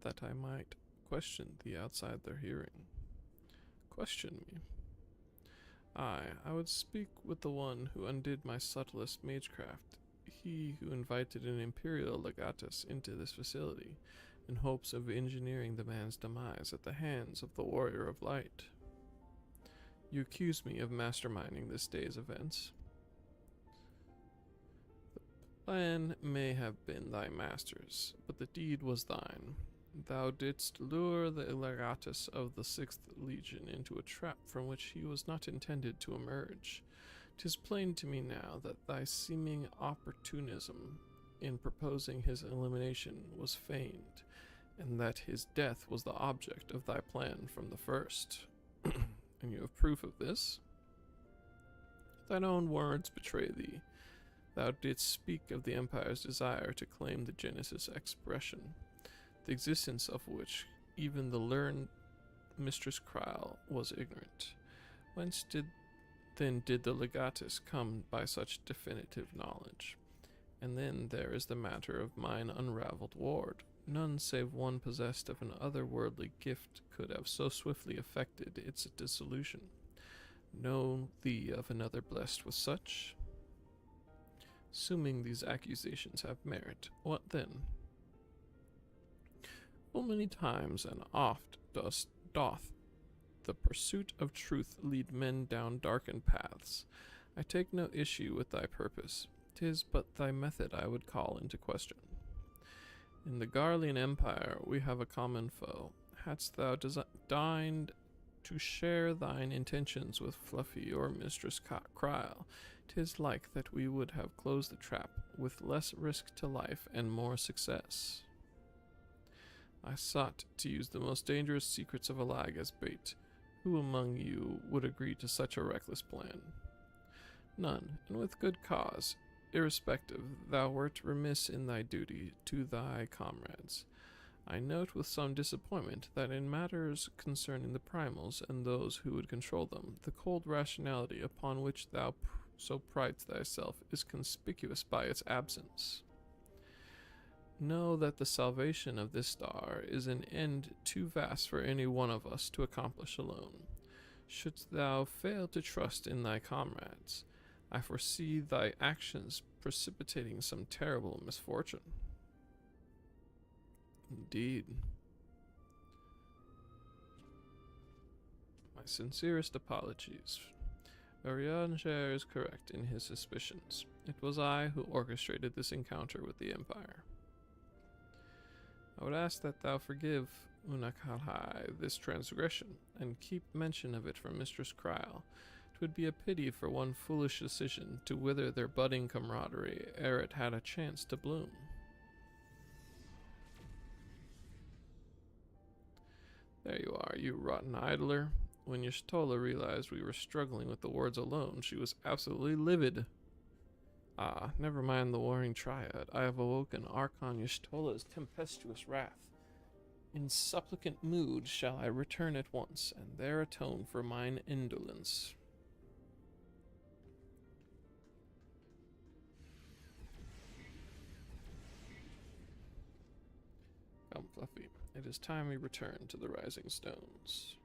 [SPEAKER 1] that I might question thee outside their hearing. Question me. Aye, I would speak with the one who undid my subtlest magecraft, he who invited an imperial legatus into this facility, in hopes of engineering the man's demise at the hands of the warrior of light. You accuse me of masterminding this day's events. The plan may have been thy master's, but the deed was thine. Thou didst lure the legatus of the 6th Legion into a trap from which he was not intended to emerge. 'Tis plain to me now that thy seeming opportunism in proposing his elimination was feigned, and that his death was the object of thy plan from the first. And you have proof of this? Thine own words betray thee. Thou didst speak of the Empire's desire to claim the Genesis expression, the existence of which even the learned Mistress Cryle was ignorant. Whence did the legatus come by such definitive knowledge? And then there is the matter of mine unraveled ward. None save one possessed of an otherworldly gift could have so swiftly effected its dissolution. Know thee of another blessed with such? Assuming these accusations have merit, what then? Full many times and oft doth the pursuit of truth lead men down darkened paths. I take no issue with thy purpose. 'Tis but thy method I would call into question. In the Garlean Empire we have a common foe. Hadst thou deigned to share thine intentions with Fluffy or Mistress Cryle, 'tis like that we would have closed the trap with less risk to life and more success. I sought to use the most dangerous secrets of Alag as bait. Who among you would agree to such a reckless plan? None, and with good cause. Irrespective, thou wert remiss in thy duty to thy comrades. I note with some disappointment that in matters concerning the primals and those who would control them, the cold rationality upon which thou so prides thyself is conspicuous by its absence. Know that the salvation of this star is an end too vast for any one of us to accomplish alone. Shouldst thou fail to trust in thy comrades, I foresee thy actions precipitating some terrible misfortune. Indeed. My sincerest apologies. Urianger is correct in his suspicions. It was I who orchestrated this encounter with the Empire. I would ask that thou forgive Unakalhai this transgression, and keep mention of it from Mistress Cryle. 'Twould be a pity for one foolish decision to wither their budding camaraderie ere it had a chance to bloom. There you are, you rotten idler. When Y'shtola realized we were struggling with the words alone, she was absolutely livid. Ah, never mind the warring triad. I have awoken Archon Y'shtola's tempestuous wrath. In supplicant mood shall I return at once, and there atone for mine indolence. Come, Fluffy. It is time we return to the Rising Stones.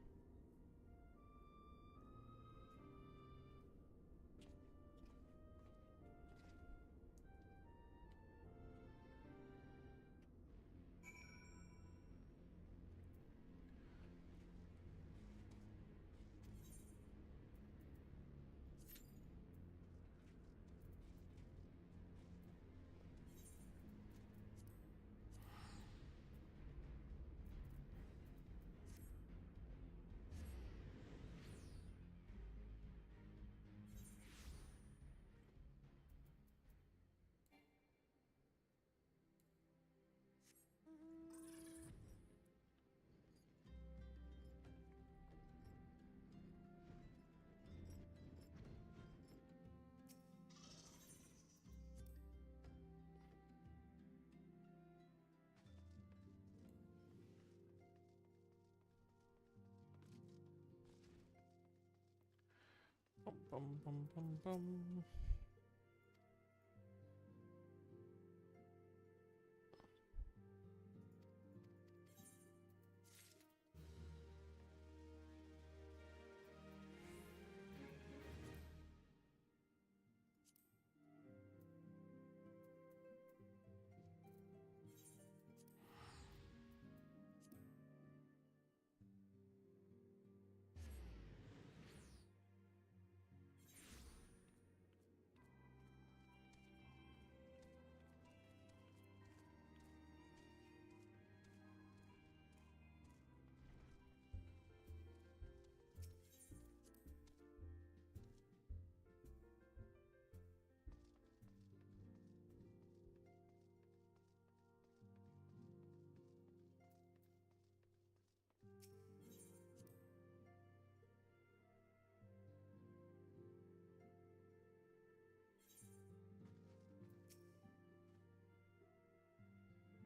[SPEAKER 1] Bum, bum, bum, bum.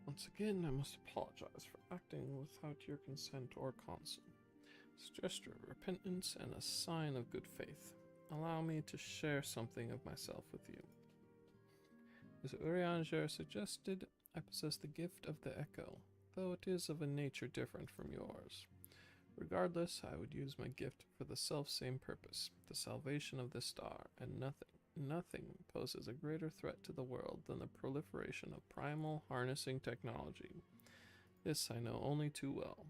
[SPEAKER 1] Once again, I must apologize for acting without your consent or counsel. It's a gesture of repentance and a sign of good faith. Allow me to share something of myself with you. As Urianger suggested, I possess the gift of the echo, though it is of a nature different from yours. Regardless, I would use my gift for the self-same purpose, the salvation of this star, and nothing poses a greater threat to the world than the proliferation of primal harnessing technology. This I know only too well.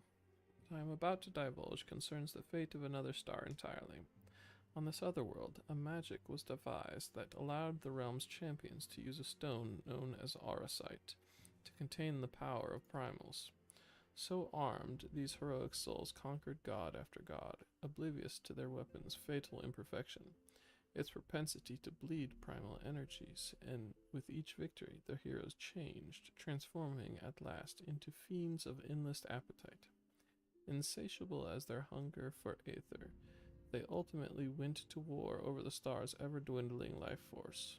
[SPEAKER 1] What I am about to divulge concerns the fate of another star entirely. On this other world, a magic was devised that allowed the realm's champions to use a stone known as auracite to contain the power of primals. So armed, these heroic souls conquered god after god, oblivious to their weapon's fatal imperfection, its propensity to bleed primal energies, and with each victory the heroes changed, transforming at last into fiends of endless appetite. Insatiable as their hunger for aether, they ultimately went to war over the star's ever-dwindling life force,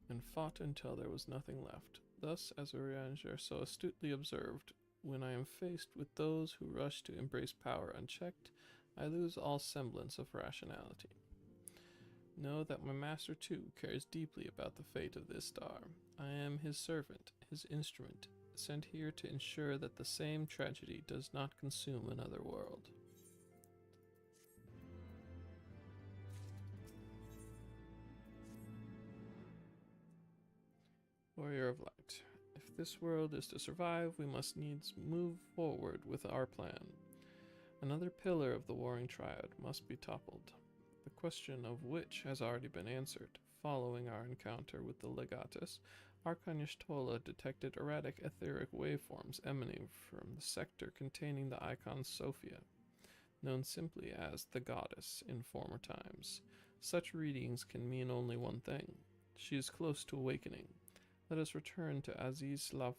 [SPEAKER 1] and fought until there was nothing left. Thus, as Urianger so astutely observed, when I am faced with those who rush to embrace power unchecked, I lose all semblance of rationality. Know that my master too cares deeply about the fate of this star. I am his servant, his instrument, sent here to ensure that the same tragedy does not consume another world. Warrior of Light. If this world is to survive, we must needs move forward with our plan. Another pillar of the warring triad must be toppled, the question of which has already been answered. Following our encounter with the Legatus, Archon Y'shtola detected erratic etheric waveforms emanating from the sector containing the icon Sophia, known simply as the Goddess in former times. Such readings can mean only one thing. She is close to awakening. Let us return to Aziz Lav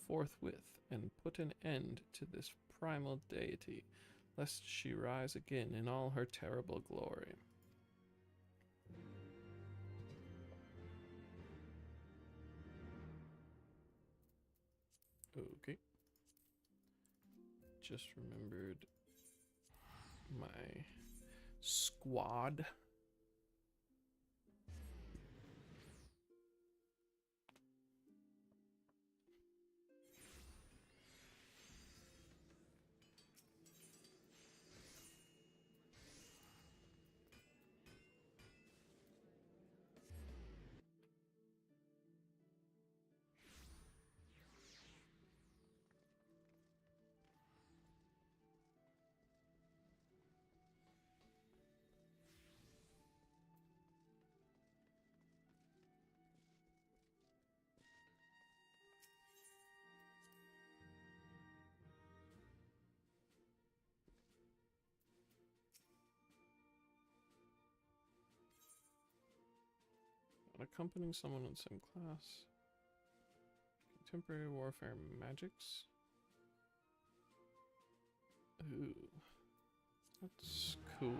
[SPEAKER 1] forthwith and put an end to this primal deity, lest she rise again in all her terrible glory. Okay. Just remembered my squad. Accompanying someone in the same class. Contemporary warfare magics. Ooh. That's cool.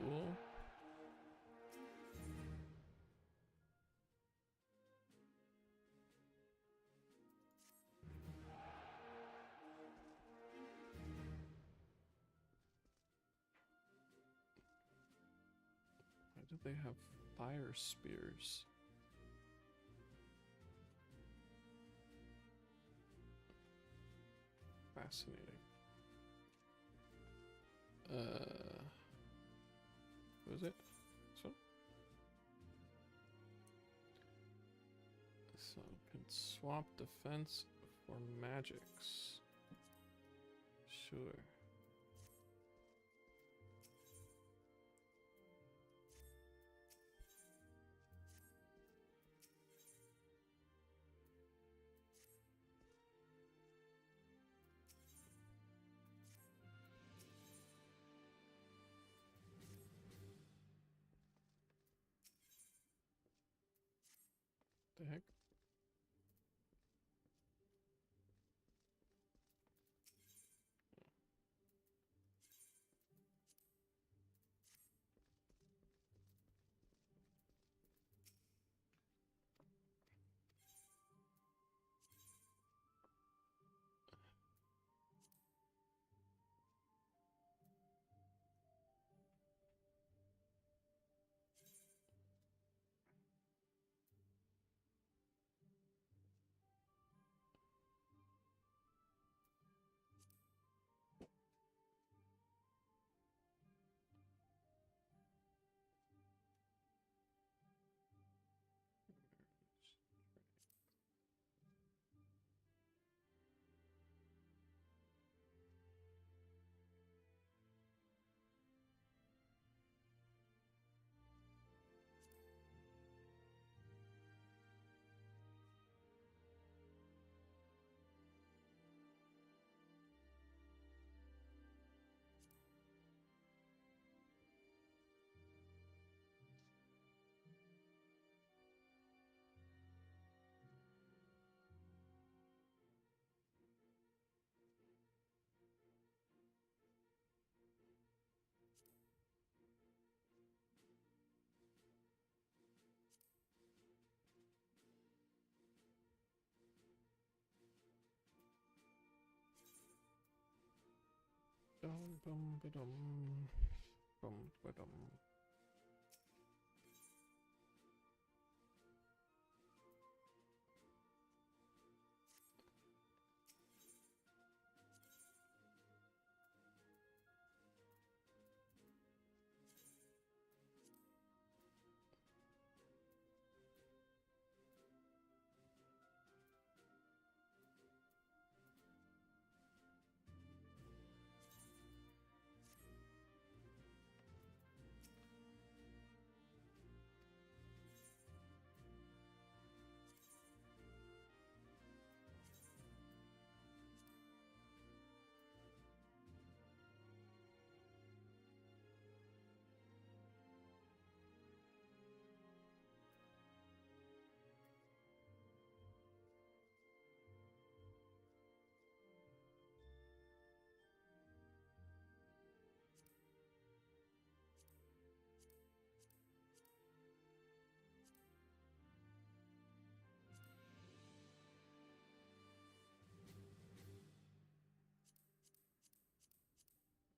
[SPEAKER 1] Why do they have fire spears? Fascinating. What is it? So can swap defense for magics. Sure. The heck? Dum bum ba-dum. Bum ba-dum.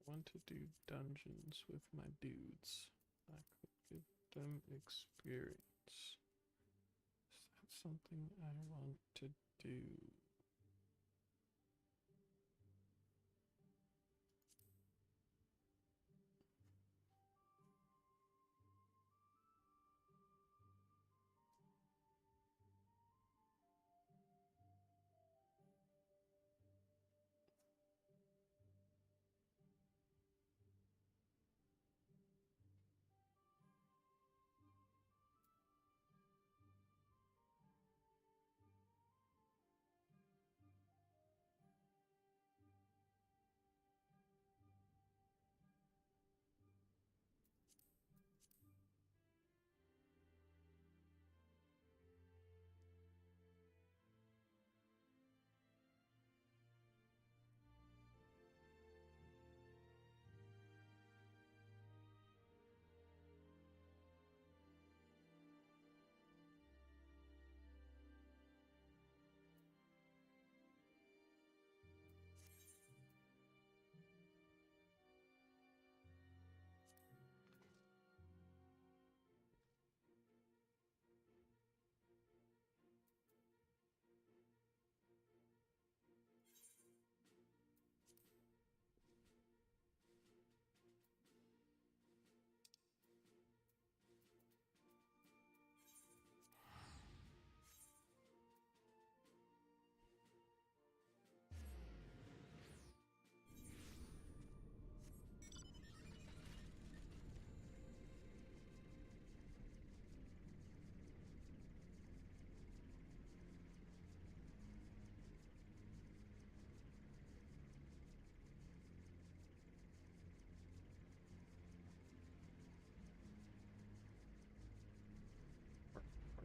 [SPEAKER 1] Want to do dungeons with my dudes. I could give them experience. Is that something I want to do?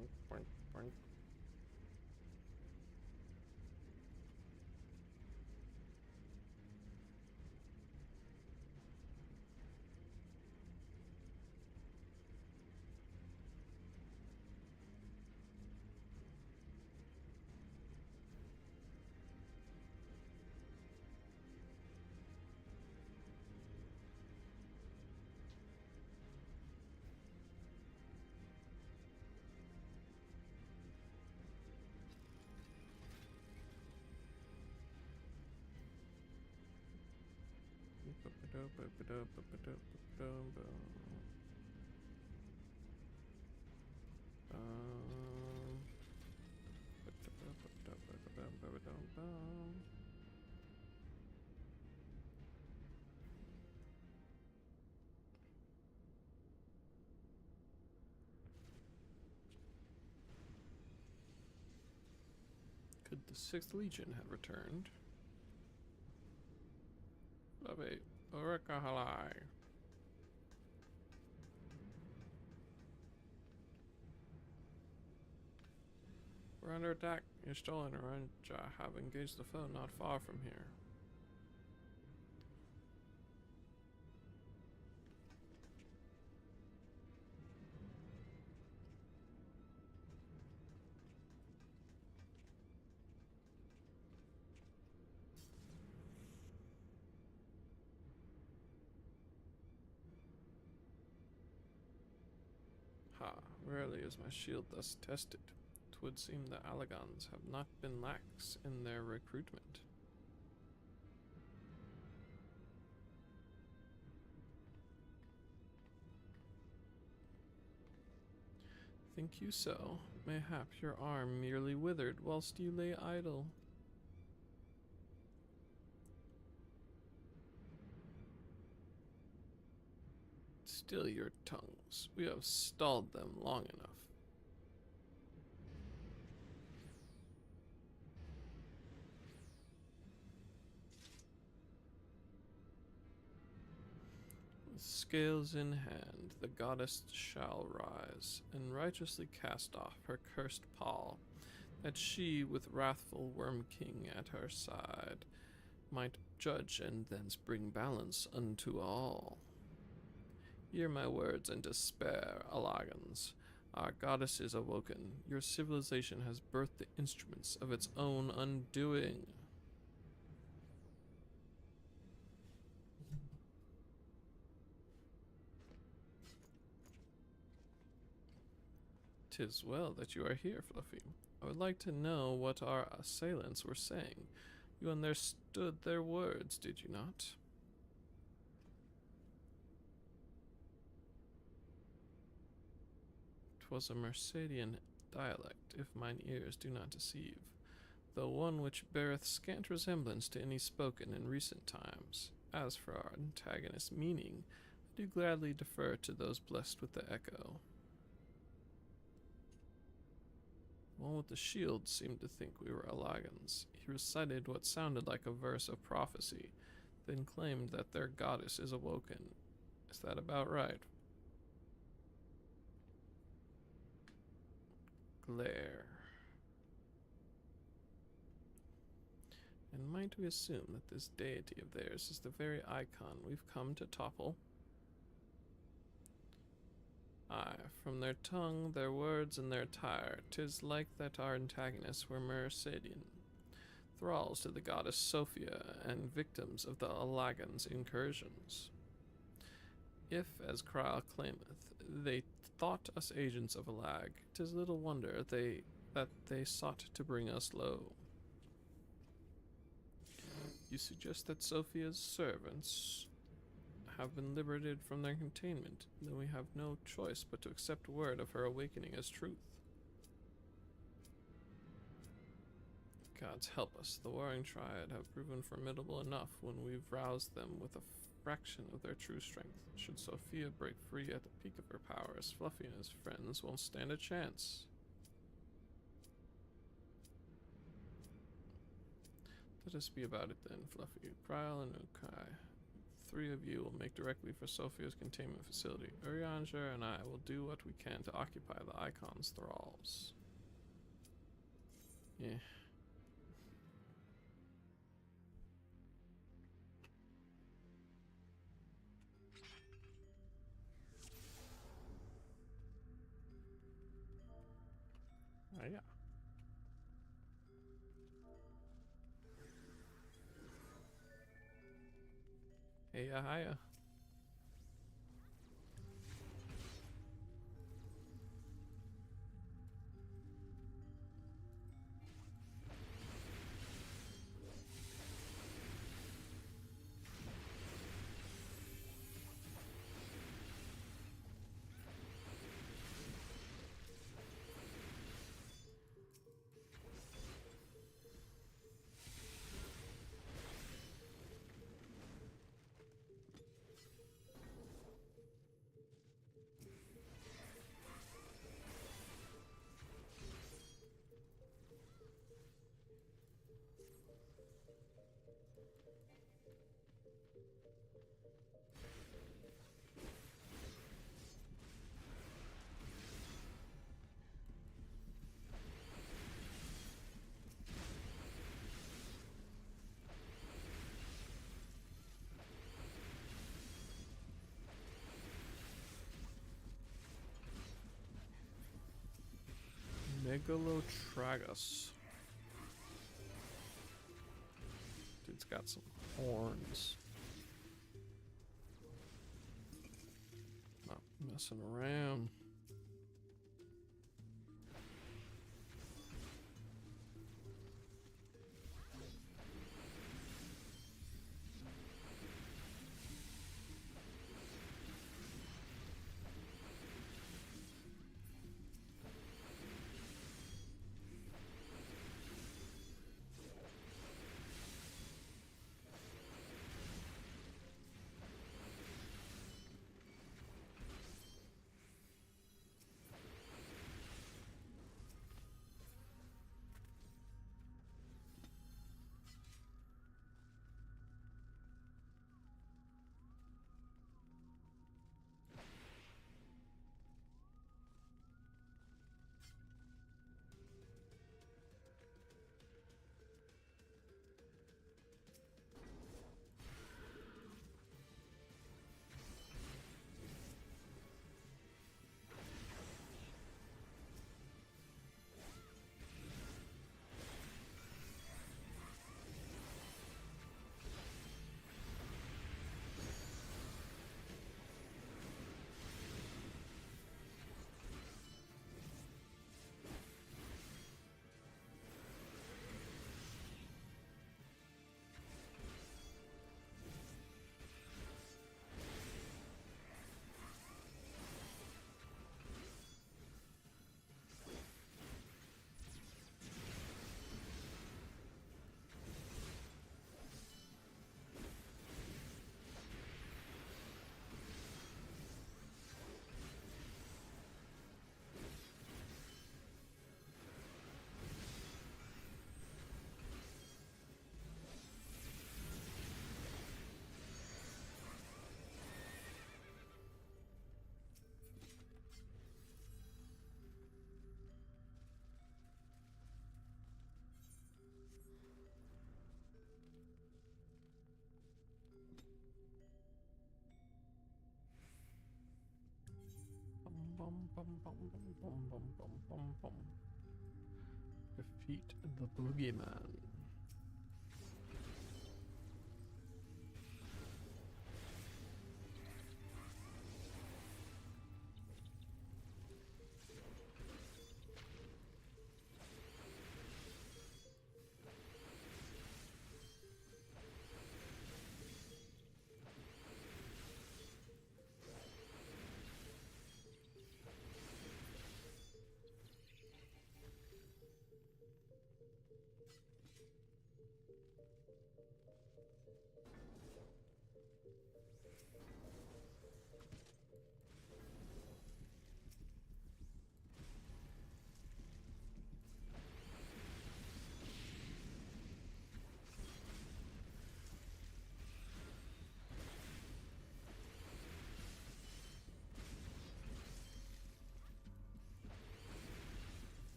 [SPEAKER 1] Boink, boink, boink. Could the 6th Legion have returned? Love it. Orca Halai. We're under attack. Your stolen range have engaged the foe not far from here. Ha, rarely is my shield thus tested. 'Twould seem the Alagons have not been lax in their recruitment. Think you so? Mayhap your arm merely withered whilst you lay idle. Still your tongues. We have stalled them long enough. With scales in hand, the goddess shall rise, and righteously cast off her cursed pall, that she, with wrathful Worm King at her side, might judge and thence bring balance unto all. Hear my words and despair, Alagans. Our goddess is awoken. Your civilization has birthed the instruments of its own undoing. "'Tis well that you are here, Fluffy. I would like to know what our assailants were saying. You understood their words, did you not?" "'Twas a Mercadian dialect, if mine ears do not deceive, though one which beareth scant resemblance to any spoken in recent times. As for our antagonist's meaning, I do gladly defer to those blessed with the echo." The one with the shield seemed to think we were Alagans. He recited what sounded like a verse of prophecy, then claimed that their goddess is awoken. Is that about right? Glare. And might we assume that this deity of theirs is the very icon we've come to topple? Aye, from their tongue, their words, and their attire, 'tis like that our antagonists were Mercadian, thralls to the goddess Sophia, and victims of the Alagans' incursions. If, as Kral claimeth, they thought us agents of Alag, 'tis little wonder that they sought to bring us low. You suggest that Sophia's servants have been liberated from their containment, then we have no choice but to accept word of her awakening as truth. Gods help us, the Warring Triad have proven formidable enough when we've roused them with a fraction of their true strength. Should Sophia break free at the peak of her powers, Fluffy and his friends won't stand a chance. Let us be about it then, Fluffy. Krile and Ukai. 3 of you will make directly for Sophia's containment facility. Urianger and I will do what we can to occupy the Icon's thralls. Yeah. Yeah. Heya, hiya. Megalotragus. Dude's got some horns. Not messing around. Defeat the boogeyman.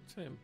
[SPEAKER 1] Same.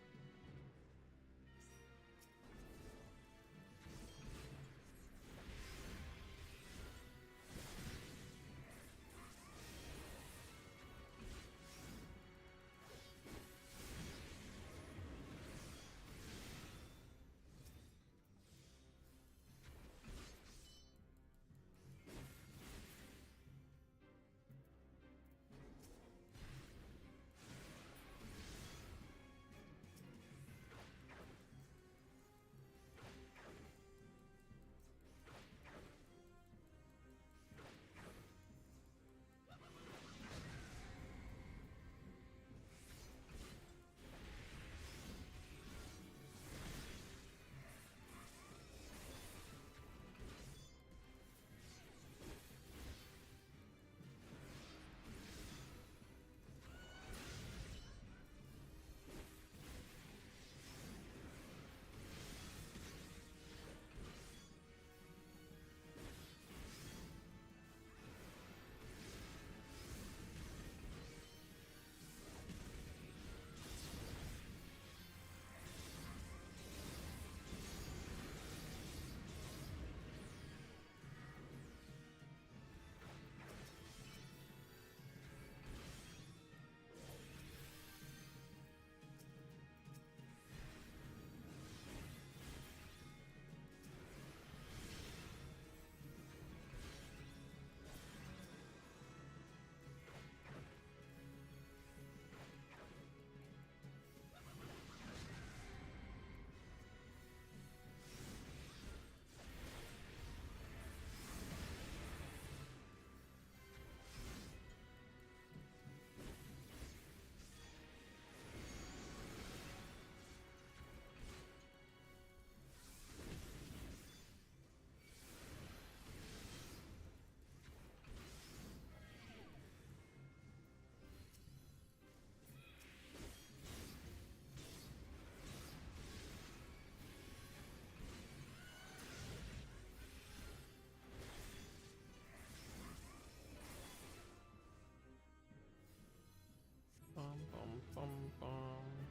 [SPEAKER 1] Bum, bum, bum, bum.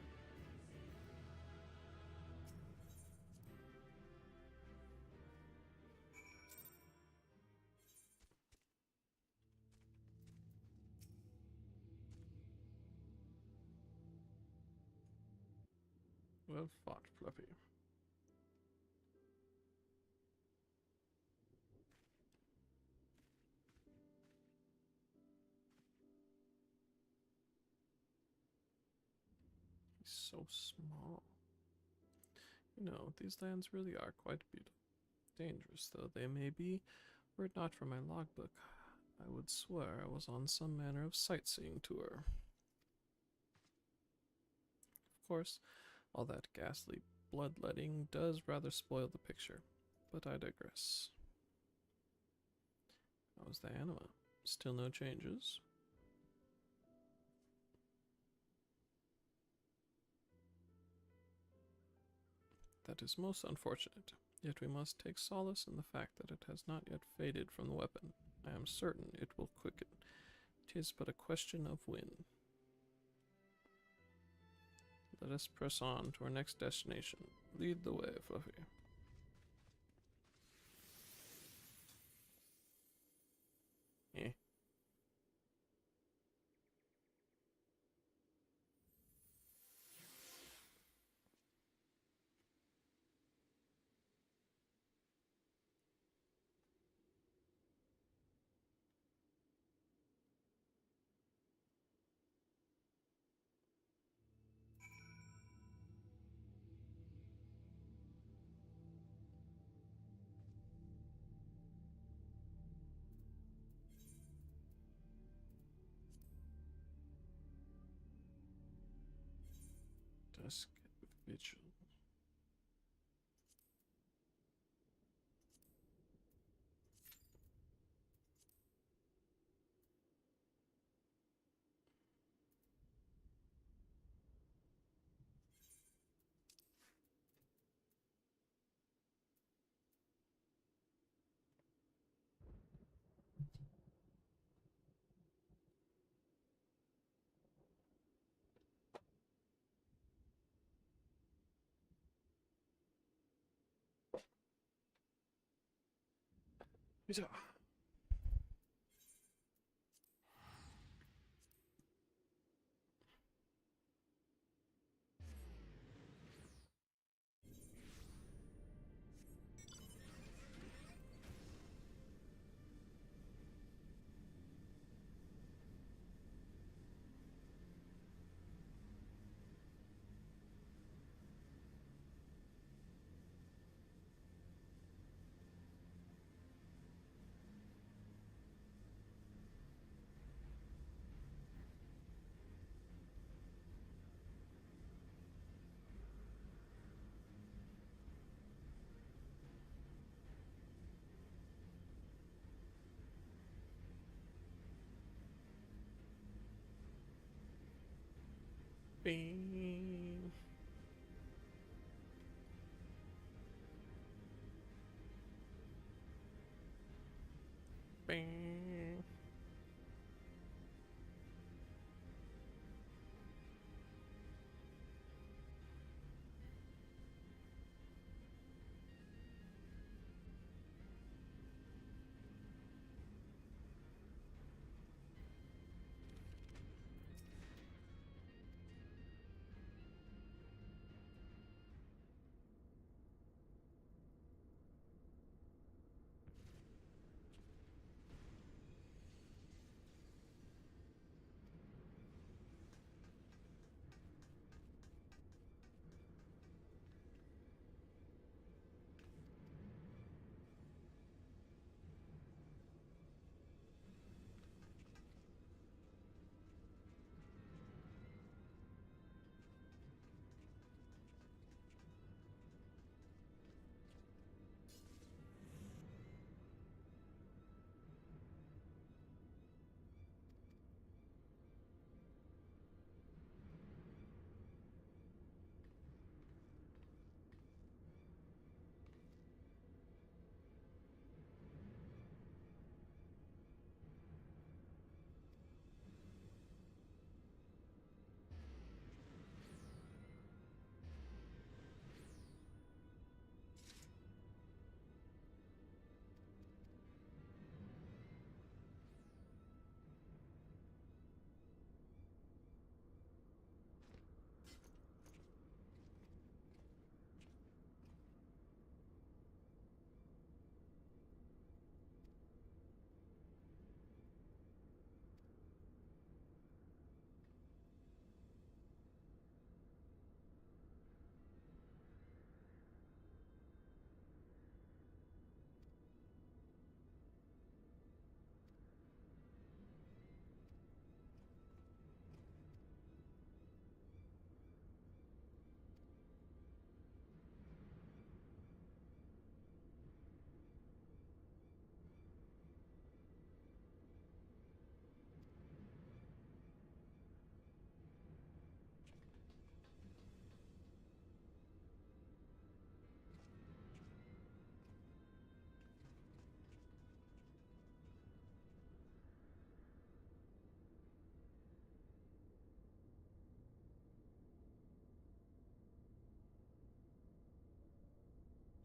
[SPEAKER 1] Well fought, Fluffy. He's so small. You know, these lands really are quite beautiful. Dangerous though they may be, were it not for my logbook, I would swear I was on some manner of sightseeing tour. Of course, all that ghastly bloodletting does rather spoil the picture, but I digress. How's the anima? Still no changes? That is most unfortunate, yet we must take solace in the fact that it has not yet faded from the weapon. I am certain it will quicken. 'Tis but a question of when. Let us press on to our next destination. Lead the way, Fluffy. Eh. Dusk Vigil. Isa. Bing. Bing.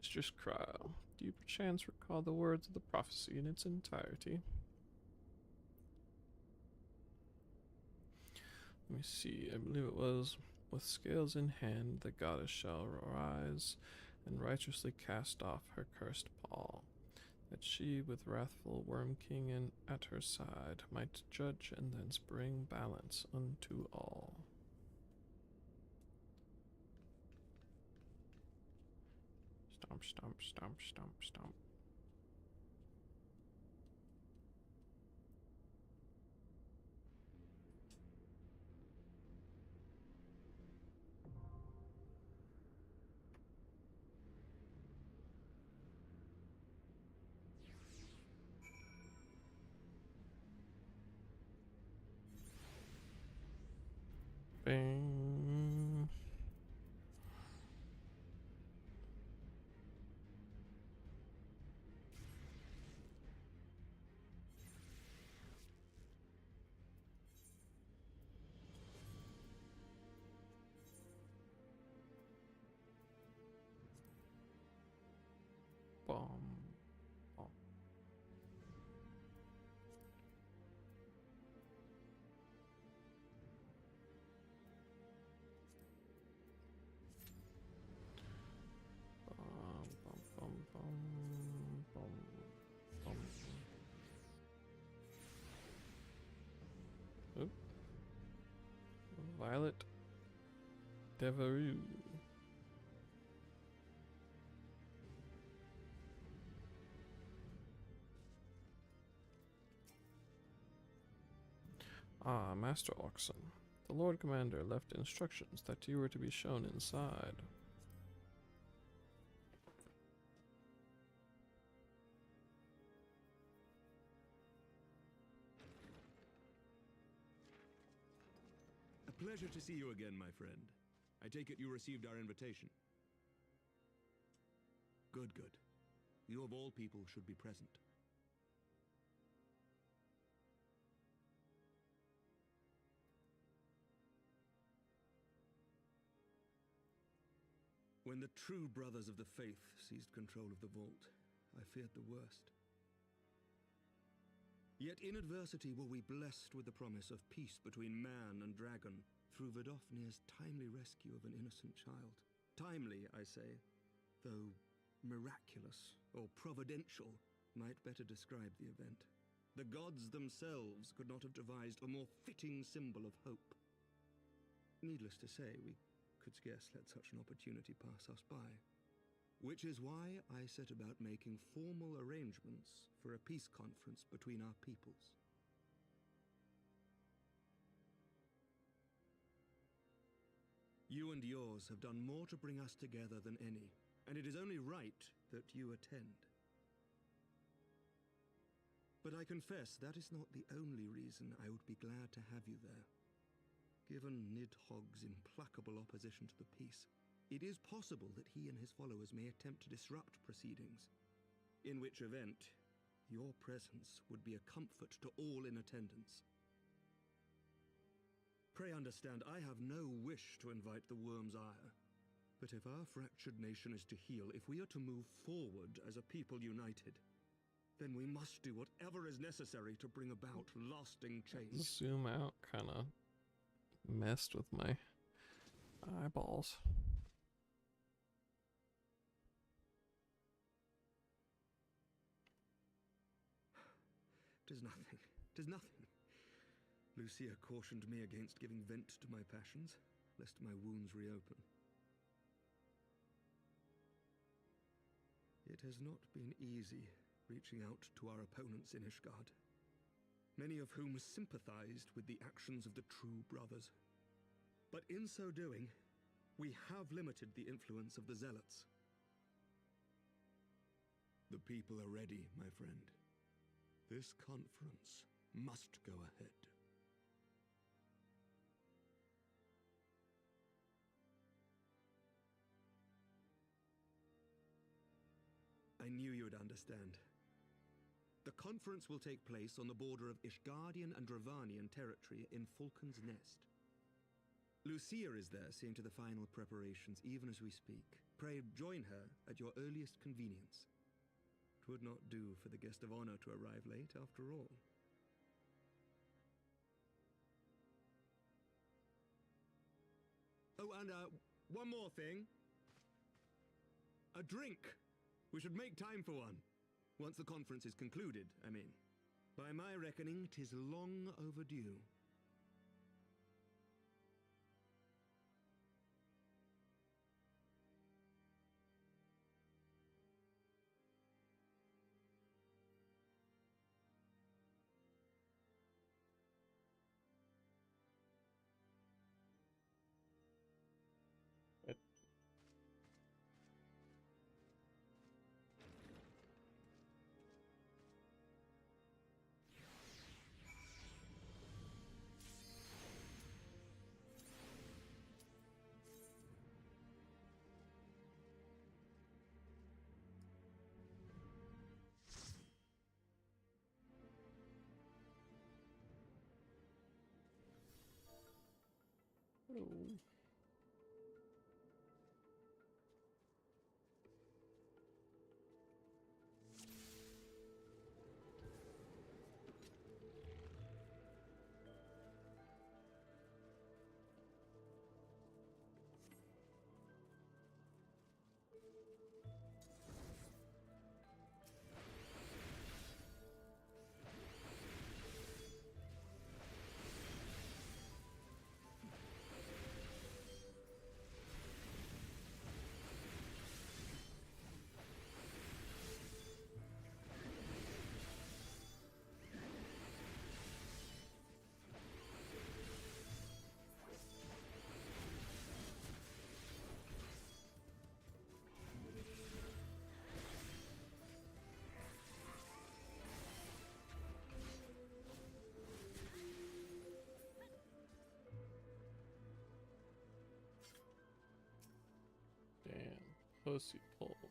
[SPEAKER 1] Mistress Cryle, do you perchance recall the words of the prophecy in its entirety? Let me see, I believe it was, with scales in hand the goddess shall rise and righteously cast off her cursed pall, that she with wrathful Worm King at her side might judge and thence bring balance unto all. Stomp, stomp, stomp, stomp, stomp. Bing. Bomb. Bomb. Violet Devereux. Ah, Master Oxen. The Lord Commander left instructions that you were to be shown inside.
[SPEAKER 6] A pleasure to see you again, my friend. I take it you received our invitation. Good, good. You of all people should be present. When the true brothers of the faith seized control of the vault, I feared the worst. Yet in adversity were we blessed with the promise of peace between man and dragon through Vidofnir's timely rescue of an innocent child. Timely, I say, though miraculous or providential might better describe the event. The gods themselves could not have devised a more fitting symbol of hope. Needless to say, we could scarce let such an opportunity pass us by. Which is why I set about making formal arrangements for a peace conference between our peoples. You and yours have done more to bring us together than any, and it is only right that you attend. But I confess that is not the only reason I would be glad to have you there. Given Nidhogg's implacable opposition to the peace, it is possible that he and his followers may attempt to disrupt proceedings, in which event your presence would be a comfort to all in attendance. Pray understand, I have no wish to invite the worm's ire, but if our fractured nation is to heal, if we are to move forward as a people united, then we must do whatever is necessary to bring about lasting change.
[SPEAKER 1] Zoom out kind of messed with my eyeballs.
[SPEAKER 6] Tis nothing. Tis nothing. Lucia cautioned me against giving vent to my passions, lest my wounds reopen. It has not been easy reaching out to our opponents in Ishgard, many of whom sympathized with the actions of the true brothers. But in so doing, we have limited the influence of the zealots. The people are ready, my friend. This conference must go ahead. I knew you would understand. The conference will take place on the border of Ishgardian and Dravanian territory in Falcon's Nest. Lucia is there seeing to the final preparations even as we speak. Pray join her at your earliest convenience. It would not do for the guest of honor to arrive late after all. Oh, and one more thing. A drink! We should make time for one. Once the conference is concluded, I mean. By my reckoning, 'tis long overdue.
[SPEAKER 1] Oh. pussy pole.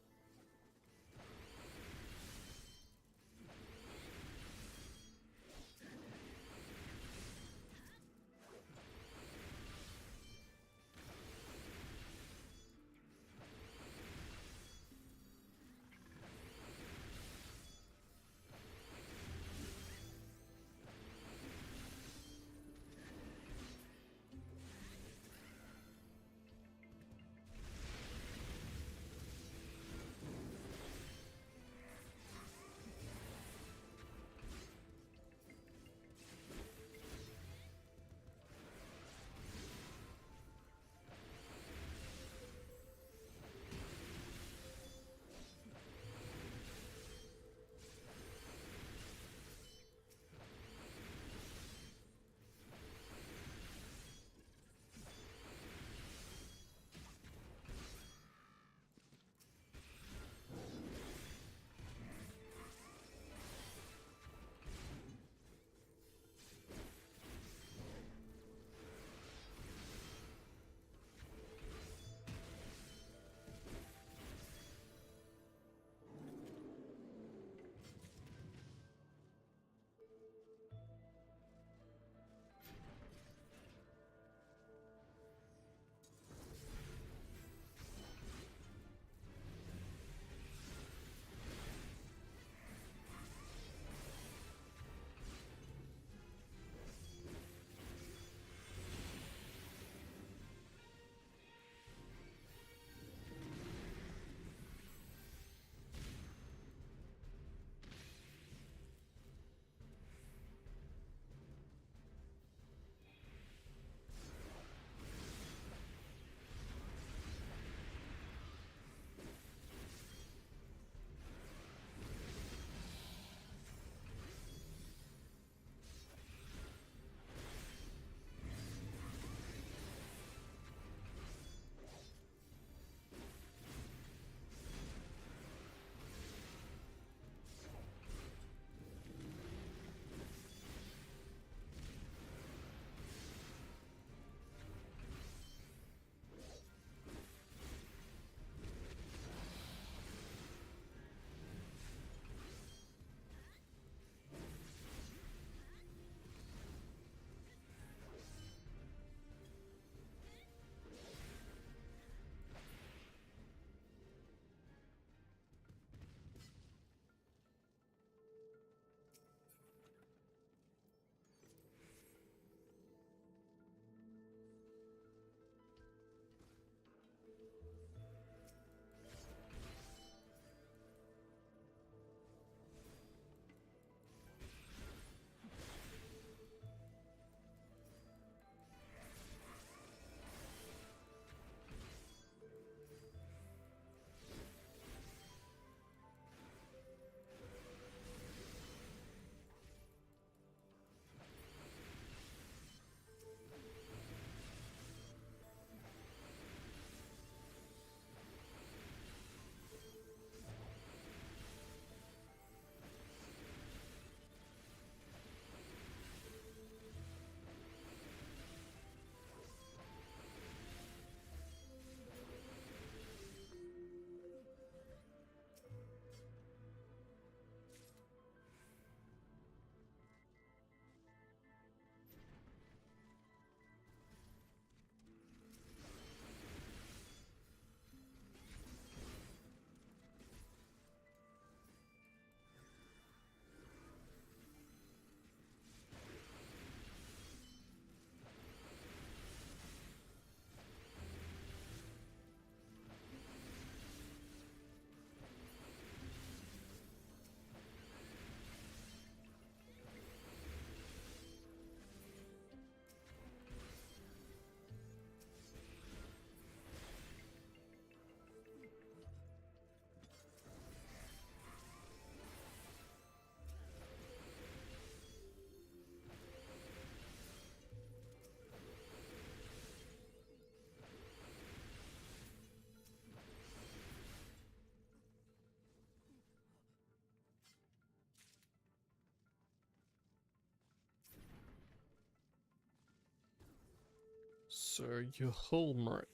[SPEAKER 1] Sir Yhulmark.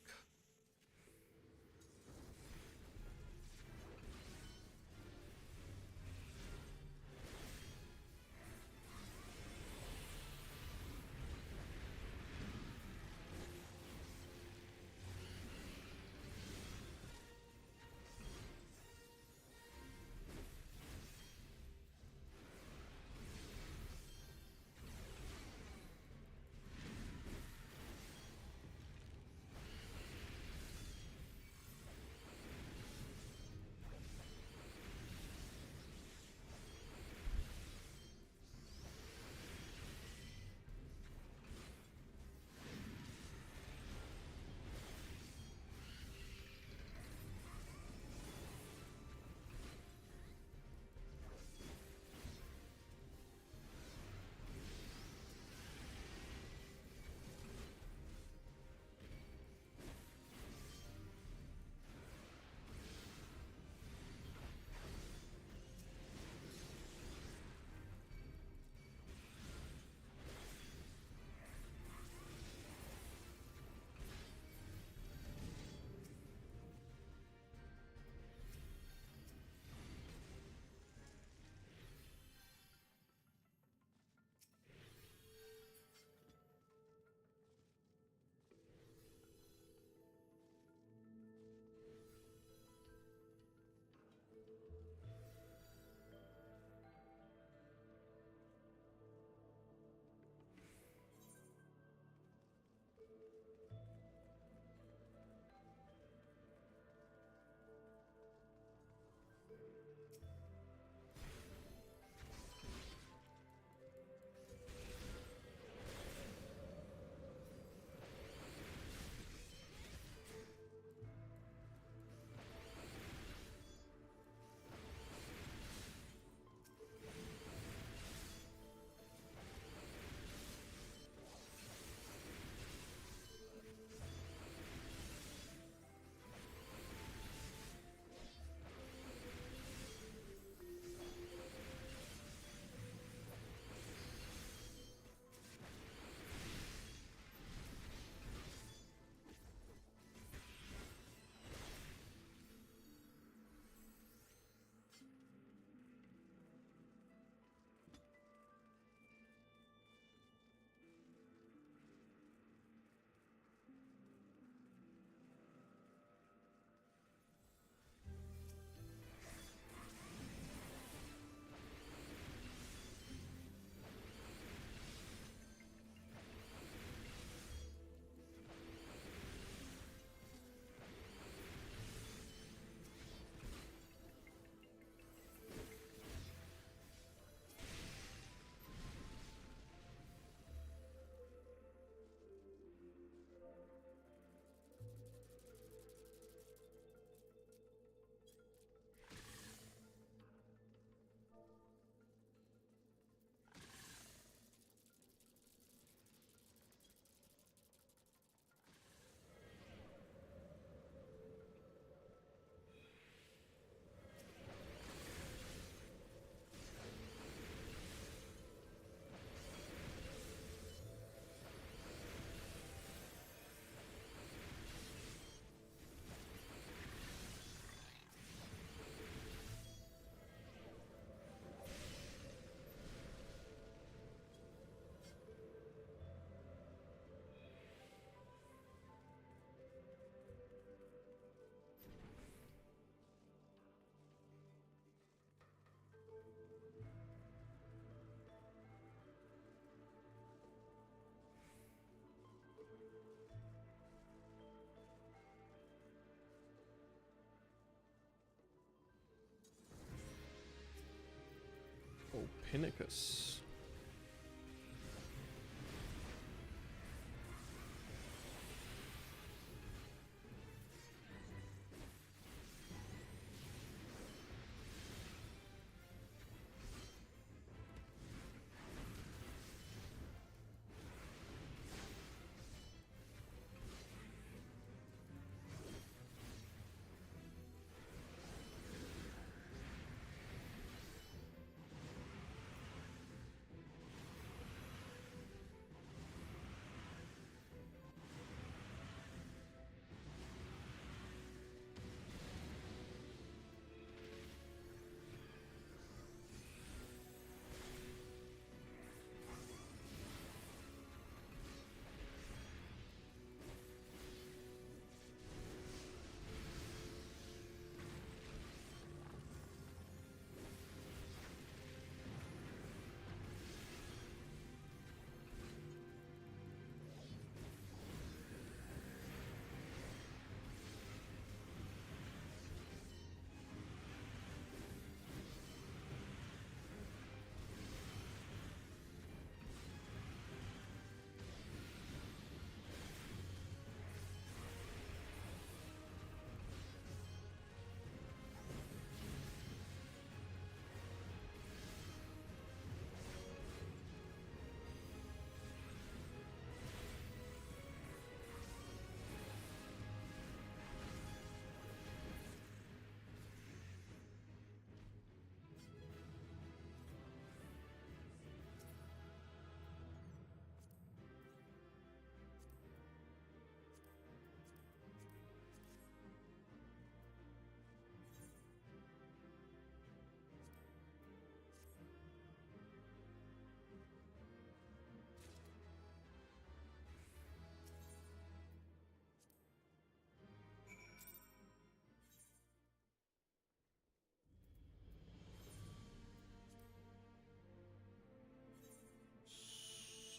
[SPEAKER 1] Pinnacus.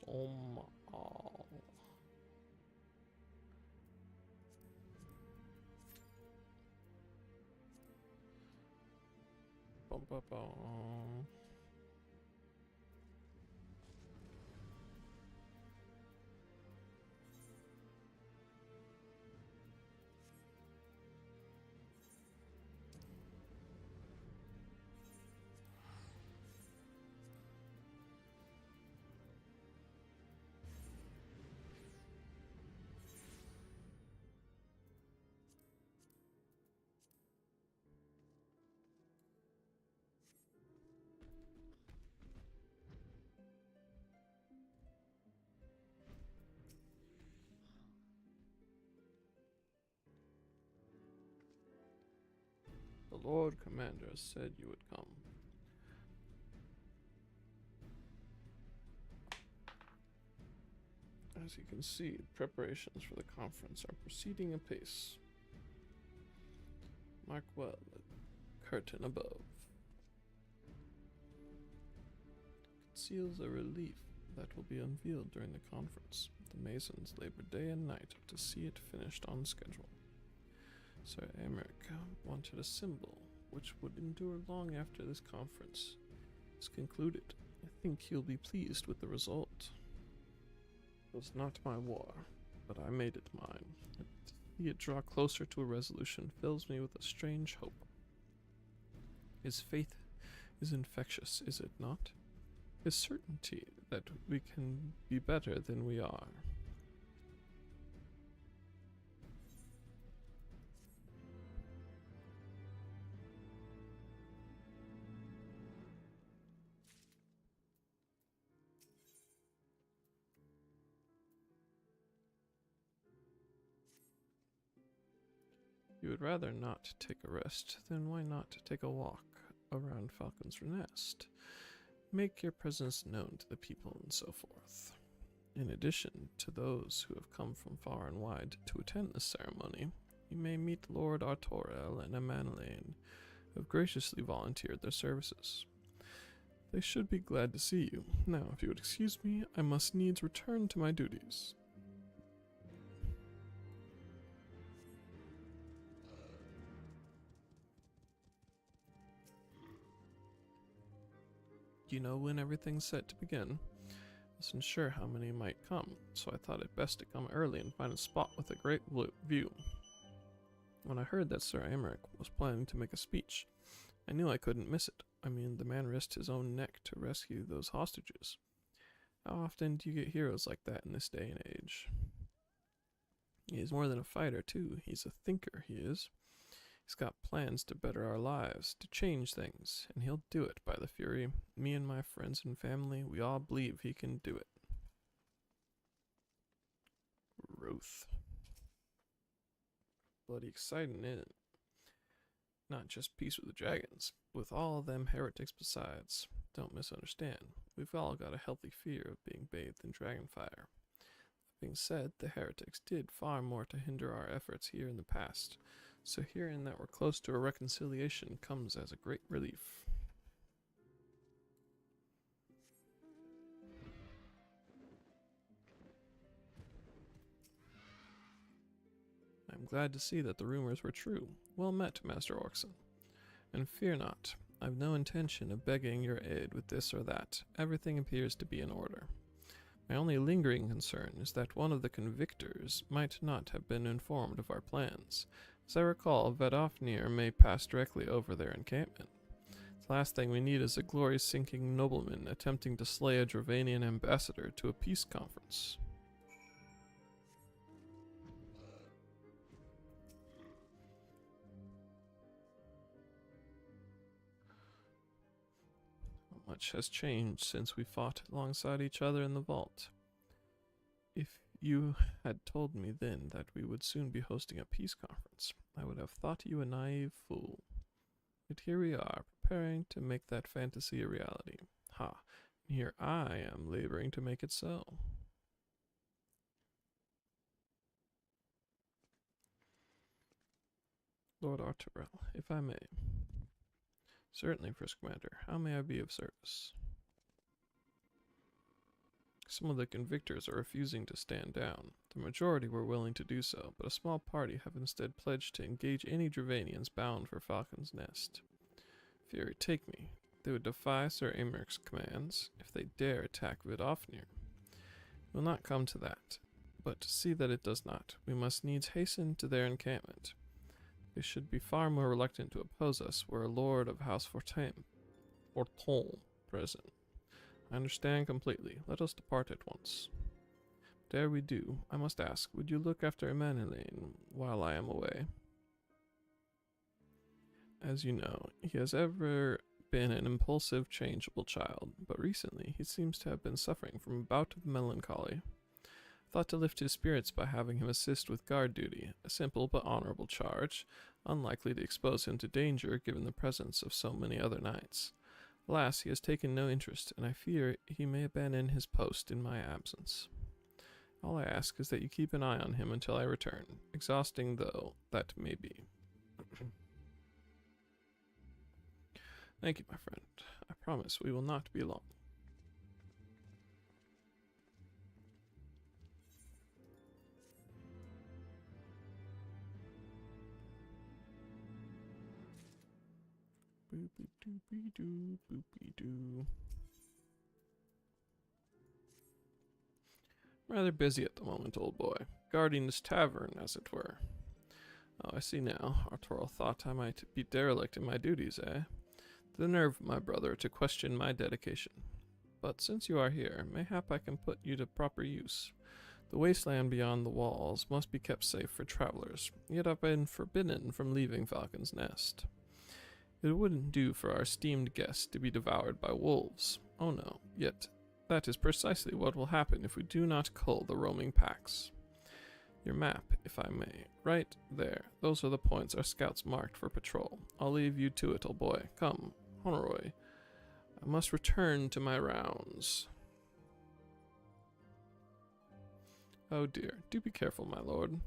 [SPEAKER 1] Somal. Bum, bum, bum. The Lord Commander said you would come. As you can see, preparations for the conference are proceeding apace. Mark well the curtain above. Conceals a relief that will be unveiled during the conference. The masons labor day and night to see it finished on schedule. Sir Emeric wanted a symbol which would endure long after this conference is concluded. I think he'll be pleased with the result. It was not my war, but I made it mine. To see it draw closer to a resolution fills me with a strange hope. His faith is infectious, is it not? His certainty that we can be better than we are. You would rather not take a rest, then why not take a walk around Falcon's Nest? Make your presence known to the people and so forth. In addition to those who have come from far and wide to attend this ceremony, you may meet Lord Artorel and Amanelaine, who have graciously volunteered their services. They should be glad to see you. Now, if you would excuse me, I must needs return to my duties. you know when everything's set to begin. I wasn't sure how many might come, so I thought it best to come early and find a spot with a great view. When I heard that Sir Aymeric was planning to make a speech, I knew I couldn't miss it. I mean, the man risked his own neck to rescue those hostages. How often do you get heroes like that in this day and age? He is more than a fighter, too. He's a thinker, he is. He's got plans to better our lives, to change things, and he'll do it, by the Fury. Me and my friends and family, we all believe he can do it. Growth. Bloody exciting, isn't it? Not just peace with the dragons, with all of them heretics besides. Don't misunderstand. We've all got a healthy fear of being bathed in dragonfire. That being said, the heretics did far more to hinder our efforts here in the past, so hearing that we're close to a reconciliation comes as a great relief. I'm glad to see that the rumors were true. Well met, Master Orkson. And fear not, I've no intention of begging your aid with this or that. Everything appears to be in order. My only lingering concern is that one of the convictors might not have been informed of our plans. As I recall, Vedofnir may pass directly over their encampment. The last thing we need is a glory-sinking nobleman attempting to slay a Dravanian ambassador to a peace conference. Much has changed since we fought alongside each other in the vault. If you had told me then that we would soon be hosting a peace conference, I would have thought you a naive fool. But here we are, preparing to make that fantasy a reality. Ha, and here I am laboring to make it so. Lord Arturel, if I may. Certainly, First Commander. How may I be of service? Some of the convictors are refusing to stand down. The majority were willing to do so, but a small party have instead pledged to engage any Dravanians bound for Falcon's Nest. Fury, take me. They would defy Sir Aymeric's commands if they dare attack Vedofnir. It will not come to that, but to see that it does not, we must needs hasten to their encampment. They should be far more reluctant to oppose us were a lord of House Forton present. I understand completely. Let us depart at once. But ere we do, I must ask, would you look after Emmanuelaine while I am away? As you know, he has ever been an impulsive, changeable child, but recently he seems to have been suffering from a bout of melancholy. Thought to lift his spirits by having him assist with guard duty, a simple but honorable charge, unlikely to expose him to danger given the presence of so many other knights. Alas, he has taken no interest, and I fear he may abandon his post in my absence. All I ask is that you keep an eye on him until I return, exhausting though that may be. Thank you, my friend. I promise we will not be long. Boopy doopy doo, boopy doo. Rather busy at the moment, old boy. Guarding this tavern, as it were. Oh, I see now. Arturel thought I might be derelict in my duties, eh? The nerve, my brother, to question my dedication. But since you are here, mayhap I can put you to proper use. The wasteland beyond the walls must be kept safe for travelers, yet I've been forbidden from leaving Falcon's Nest. It wouldn't do for our esteemed guest to be devoured by wolves. Oh no, yet that is precisely what will happen if we do not cull the roaming packs. Your map, if I may. Right there. Those are the points our scouts marked for patrol. I'll leave you to it, old boy. Come, Honoroy. I must return to my rounds. Oh dear. Do be careful, my lord.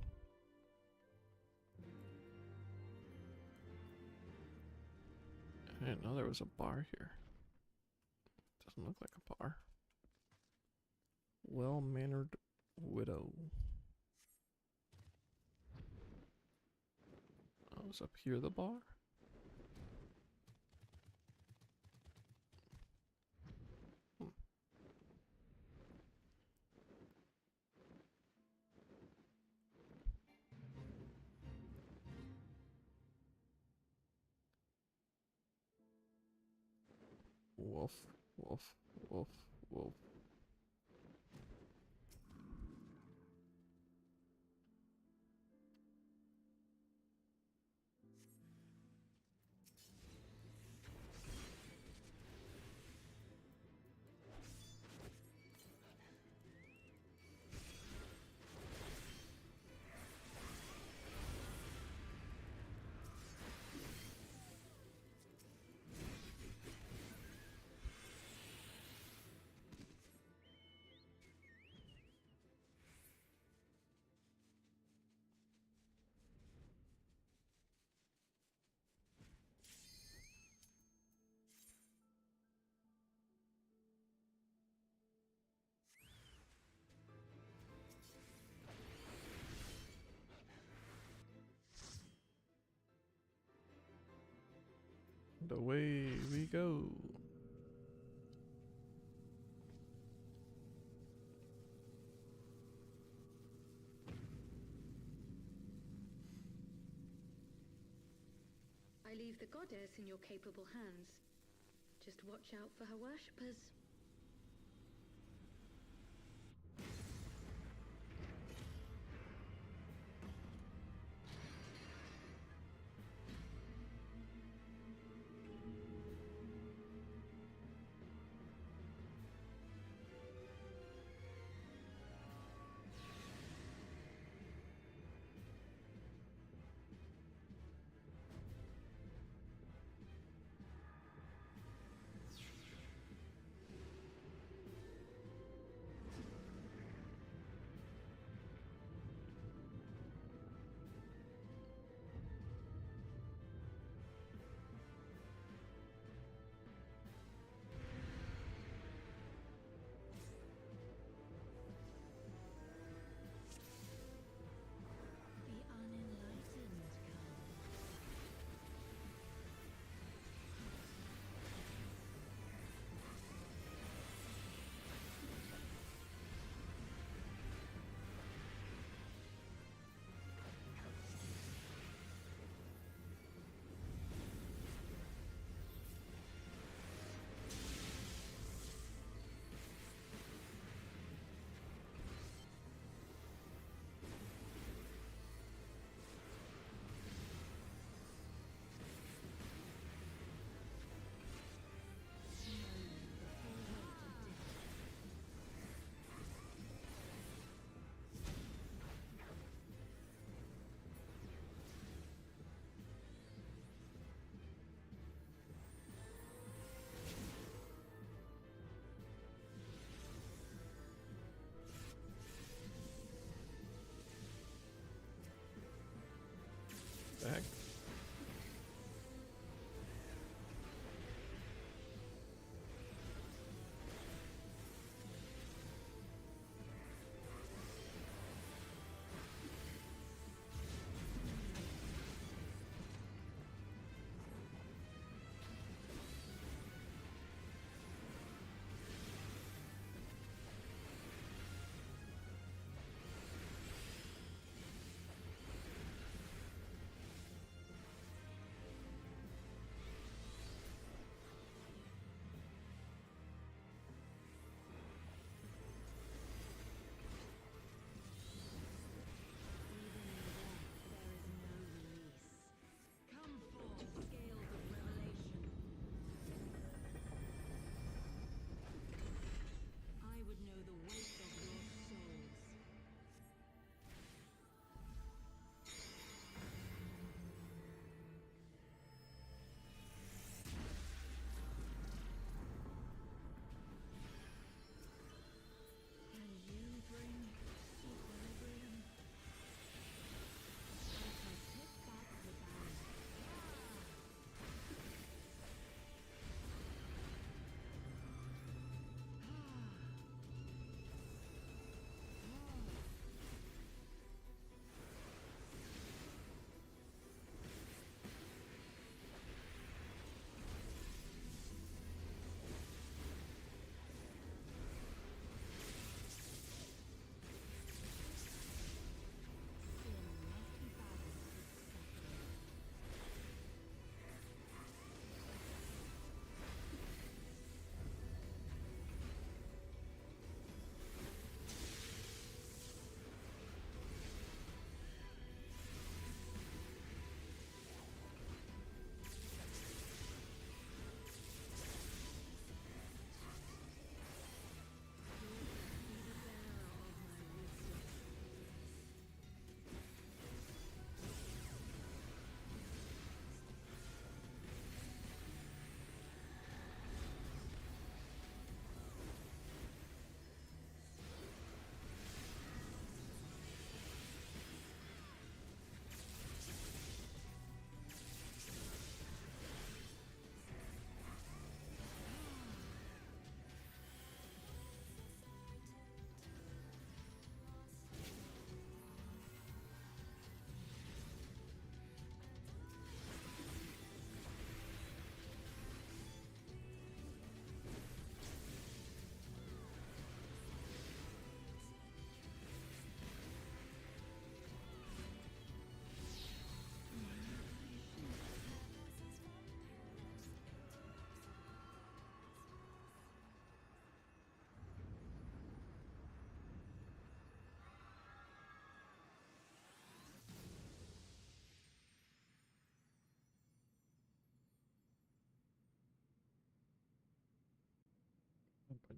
[SPEAKER 1] I didn't know there was a bar here. Doesn't look like a bar. Well-mannered widow. Oh, is up here the bar? Wolf, wolf, wolf, wolf. And away we go.
[SPEAKER 7] I leave the goddess in your capable hands. Just watch out for her worshippers.
[SPEAKER 8] The unenlightened come.
[SPEAKER 1] The heck?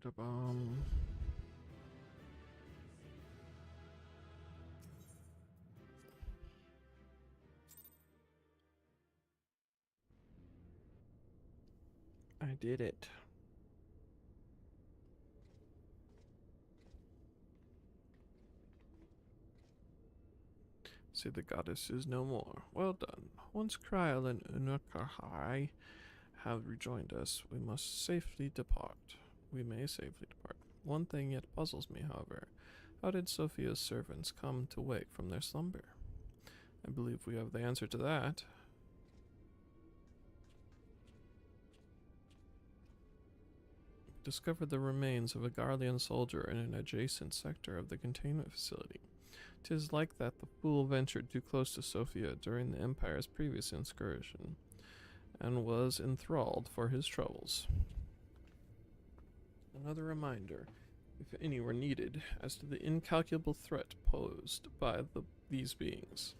[SPEAKER 1] Da-bum. I did it. See, the goddess is no more. Well done. Once Kryl and Unukahai have rejoined us, we must safely depart. We may safely depart. One thing yet puzzles me, however. How did Sophia's servants come to wake from their slumber? I believe we have the answer to that. Discovered the remains of a Garlean soldier in an adjacent sector of the containment facility. 'Tis like that the fool ventured too close to Sophia during the Empire's previous excursion, and was enthralled for his troubles. Another reminder, if any were needed, as to the incalculable threat posed by these beings.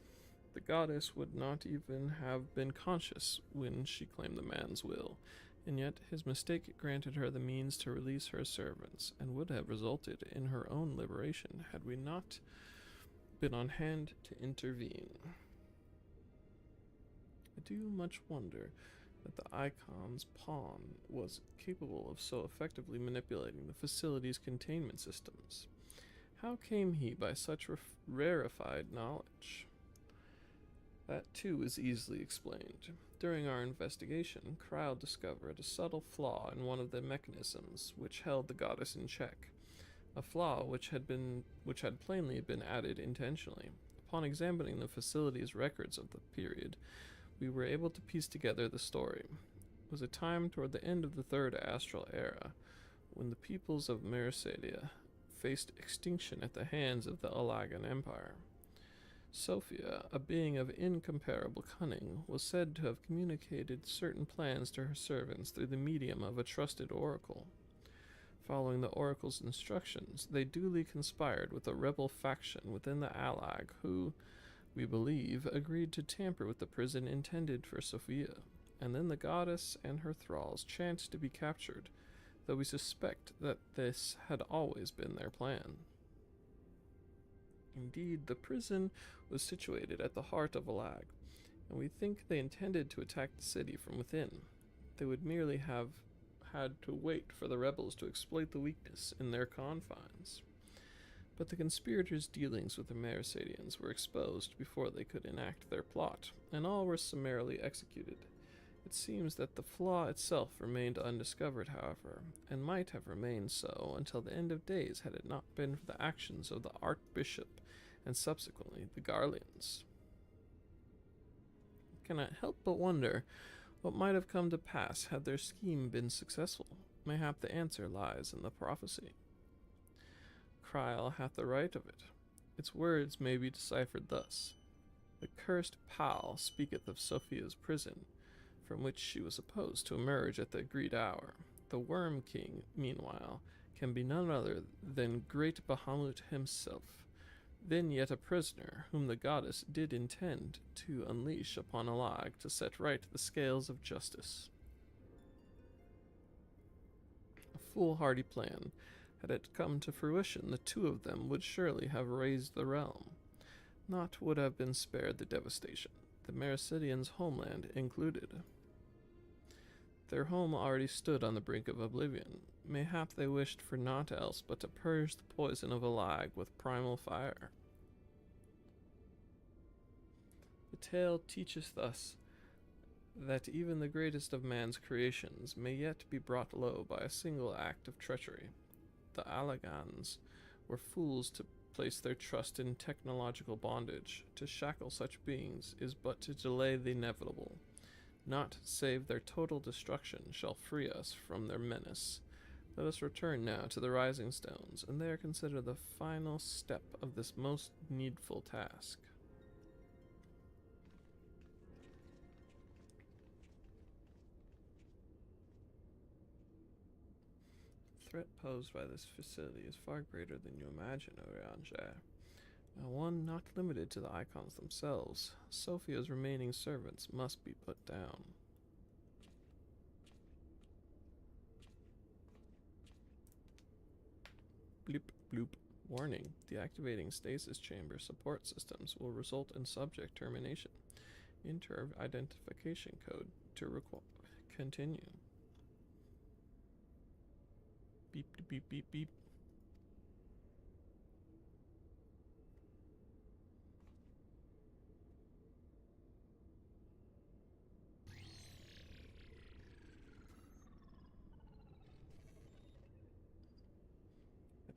[SPEAKER 1] The goddess would not even have been conscious when she claimed the man's will, and yet his mistake granted her the means to release her servants, and would have resulted in her own liberation had we not been on hand to intervene. I do much wonder that the Icon's pawn was capable of so effectively manipulating the facility's containment systems. How came he by such rarefied knowledge? That too is easily explained. During our investigation, Kryl discovered a subtle flaw in one of the mechanisms which held the goddess in check. A flaw which had plainly been added intentionally. Upon examining the facility's records of the period, we were able to piece together the story. It was a time toward the end of the Third Astral Era, when the peoples of Mercedia faced extinction at the hands of the Alagan Empire. Sophia, a being of incomparable cunning, was said to have communicated certain plans to her servants through the medium of a trusted oracle. Following the oracle's instructions, they duly conspired with a rebel faction within the Alag who, we believe, agreed to tamper with the prison intended for Sophia, and then the goddess and her thralls chanced to be captured, though we suspect that this had always been their plan. Indeed, the prison was situated at the heart of Alag, and we think they intended to attack the city from within. They would merely have had to wait for the rebels to exploit the weakness in their confines. But the conspirators' dealings with the Mercedians were exposed before they could enact their plot, and all were summarily executed. It seems that the flaw itself remained undiscovered, however, and might have remained so until the end of days had it not been for the actions of the Archbishop and subsequently the Garleans. I cannot help but wonder what might have come to pass had their scheme been successful. Mayhap the answer lies in the prophecy. Kryl hath the right of it. Its words may be deciphered thus. The cursed Pal speaketh of Sophia's prison, from which she was supposed to emerge at the agreed hour. The Worm King, meanwhile, can be none other than great Bahamut himself, then yet a prisoner, whom the goddess did intend to unleash upon Alag to set right the scales of justice. A foolhardy plan. Had it come to fruition, the two of them would surely have razed the realm. Naught would have been spared the devastation, the Mercidians' homeland included. Their home already stood on the brink of oblivion. Mayhap they wished for naught else but to purge the poison of Alag with primal fire. The tale teacheth us that even the greatest of man's creations may yet be brought low by a single act of treachery. The Alagans were fools to place their trust in technological bondage. To shackle such beings is but to delay the inevitable. Naught save their total destruction shall free us from their menace. Let us return now to the Rising Stones, and there consider the final step of this most needful task. The threat posed by this facility is far greater than you imagine, Orianjay. One not limited to the Icons themselves. Sophia's remaining servants must be put down. Bloop, bloop. Warning. Deactivating stasis chamber support systems will result in subject termination. Enter identification code to continue. Beep, beep, beep, beep.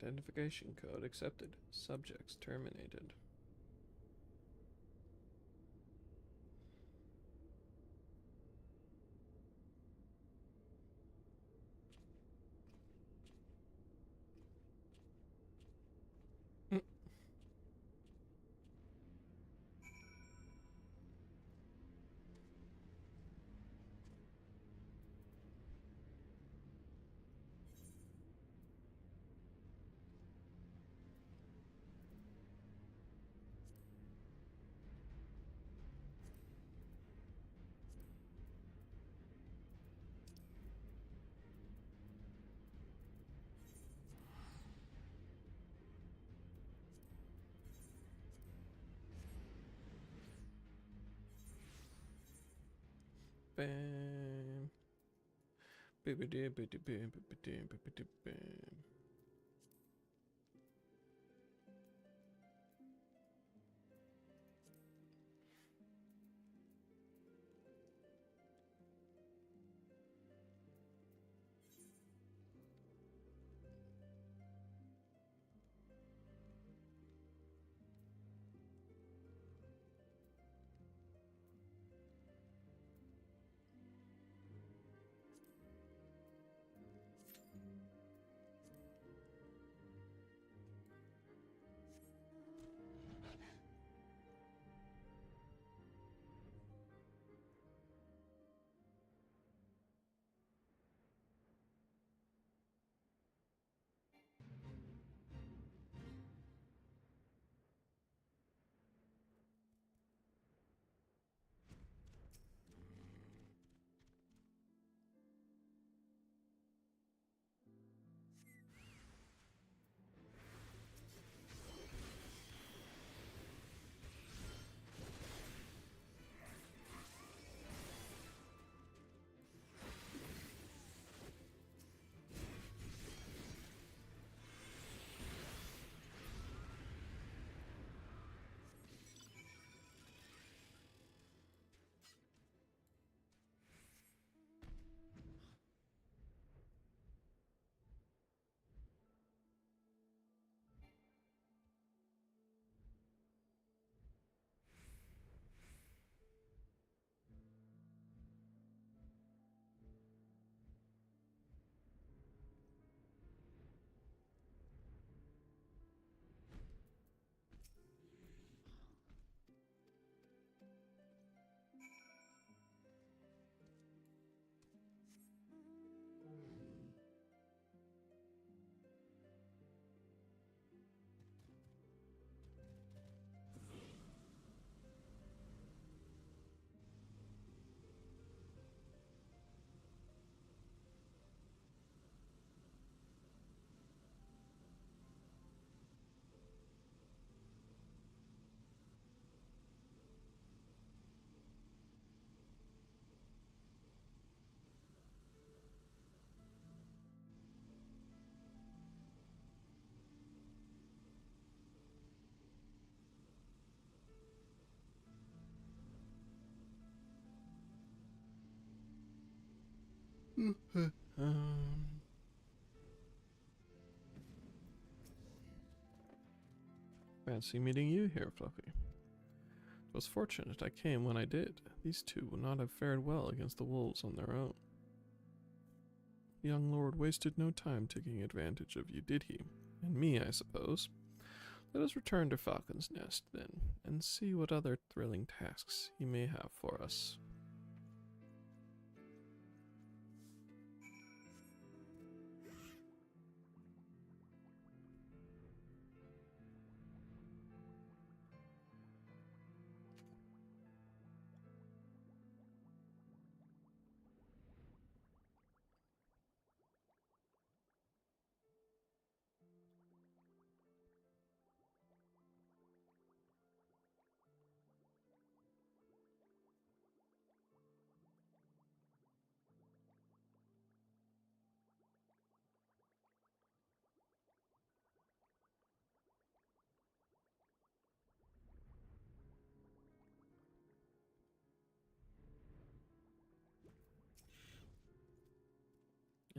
[SPEAKER 1] Identification code accepted. Subjects terminated. Bam. Bibbidi bibbidi bibbidi bibbidi bam. Fancy meeting you here, Fluffy. It was fortunate I came when I did. These two would not have fared well against the wolves on their own. The young lord wasted no time taking advantage of you, did he? And me, I suppose. Let us return to Falcon's Nest, then, and see what other thrilling tasks he may have for us.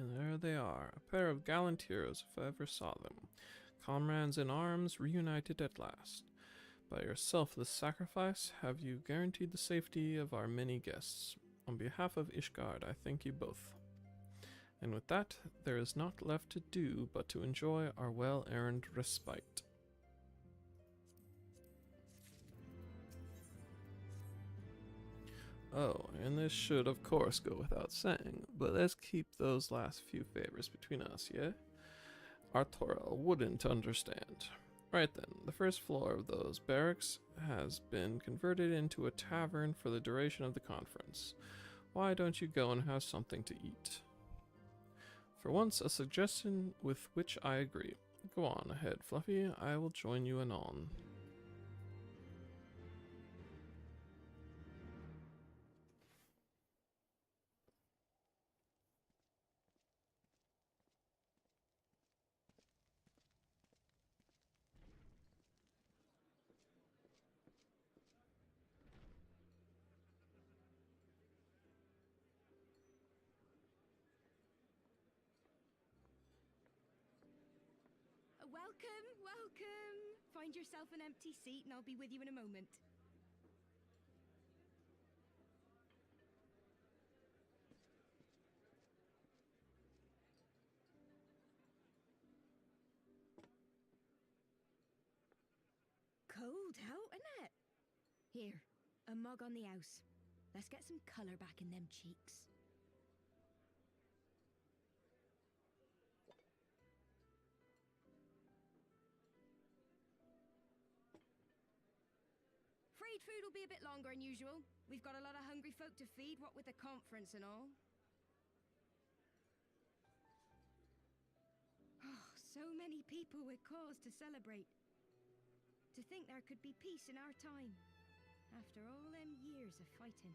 [SPEAKER 1] And there they are, a pair of gallant heroes if I ever saw them. Comrades in arms, reunited at last. By your selfless sacrifice, have you guaranteed the safety of our many guests. On behalf of isekai'd, I thank you both. And with that, there is naught left to do but to enjoy our well-earned respite. Oh, and this should of course go without saying, but let's keep those last few favors between us, yeah? Artorel wouldn't understand. Right then, the first floor of those barracks has been converted into a tavern for the duration of the conference. Why don't you go and have something to eat? For once, a suggestion with which I agree. Go on ahead, Fluffy. I will join you anon.
[SPEAKER 5] Welcome, welcome. Find yourself an empty seat and I'll be with you in a moment. Cold out, isn't it? Here, a mug on the house. Let's get some colour back in them cheeks. Freed food will be a bit longer than usual. We've got a lot of hungry folk to feed, what with the conference and all. Oh, so many people with cause to celebrate. To think there could be peace in our time, after all them years of fighting.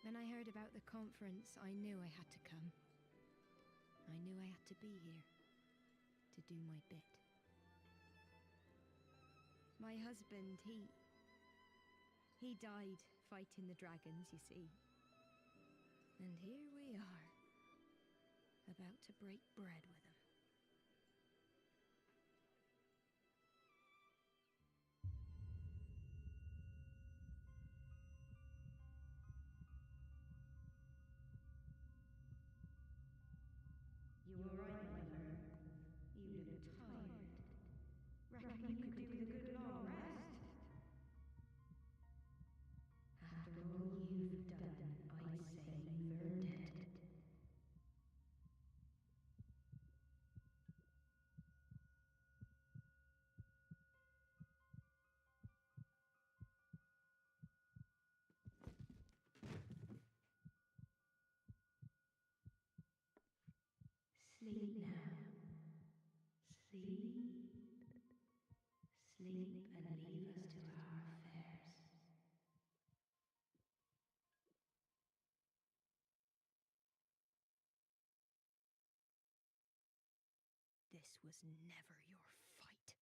[SPEAKER 5] When I heard about the conference, I knew I had to come. I knew I had to be here, to do my bit. My husband, he died fighting the dragons, you see. And here we are, about to break bread with him.
[SPEAKER 2] You're right, my friend. You look tired. Reckon you could do with a good long rest. After all you've done, I'd say you've earned it. Sleep now. Sleep. Sleep and leave us to our affairs.
[SPEAKER 5] This was never your fight.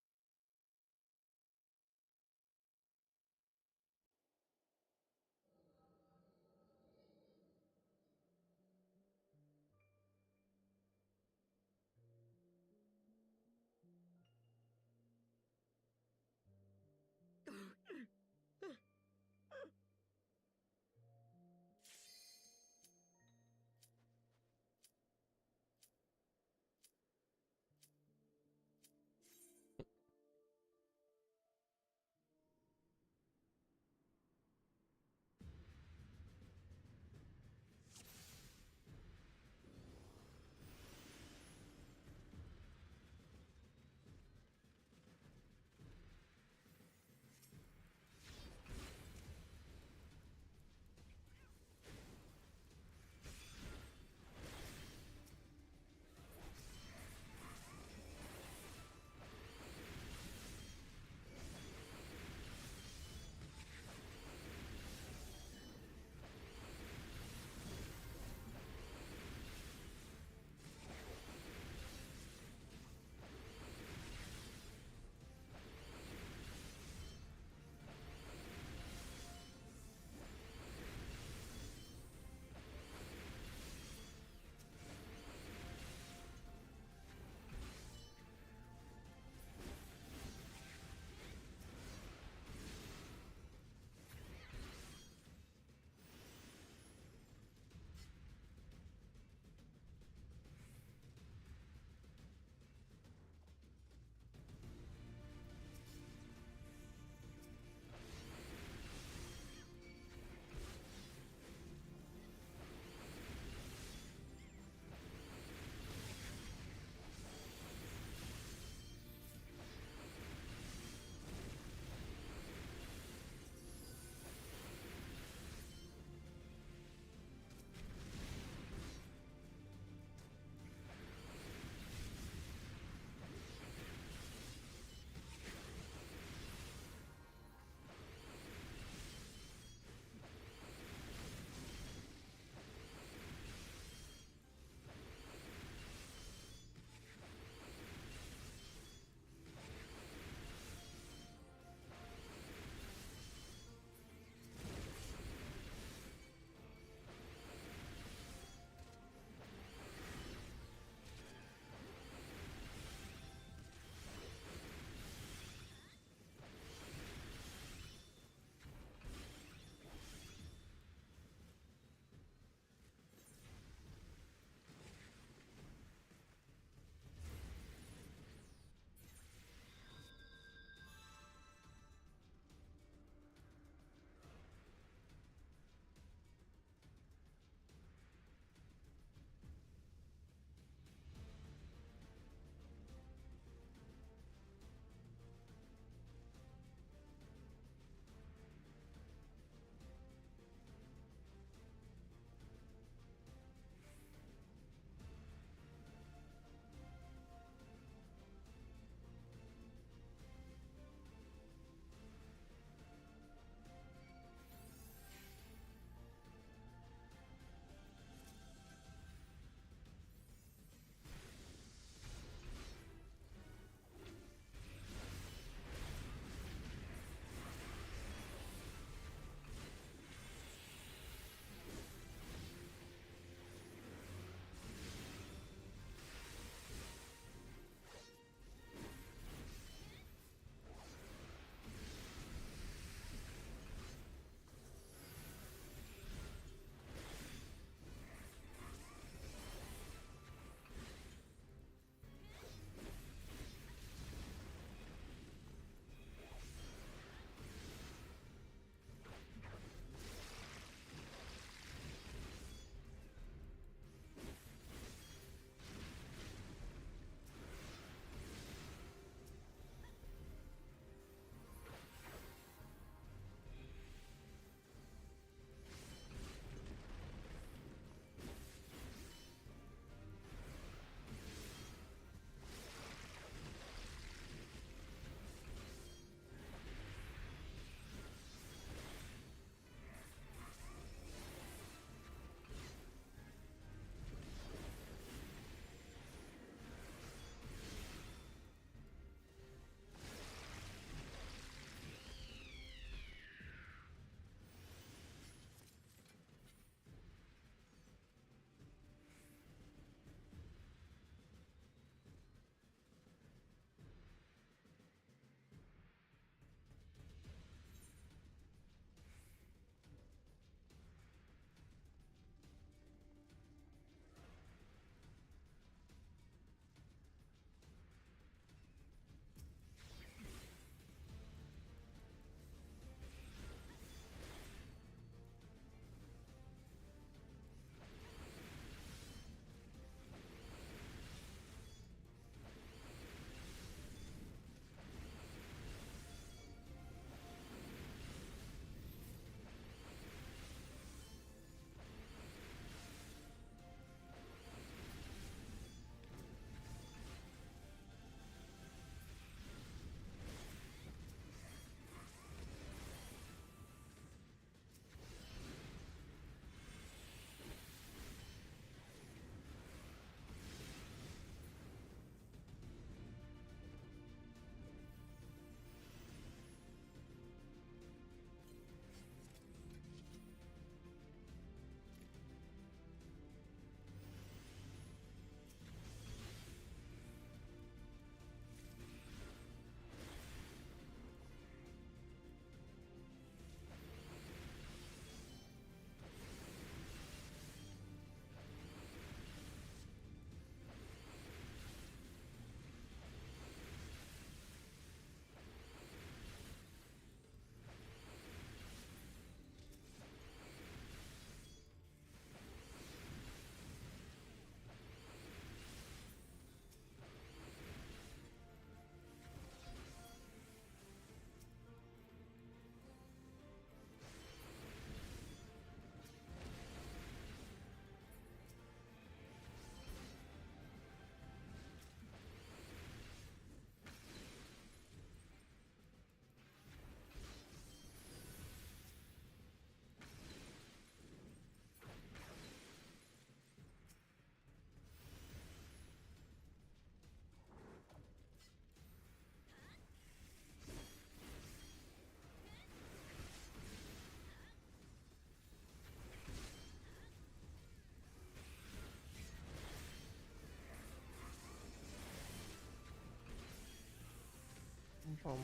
[SPEAKER 1] bum,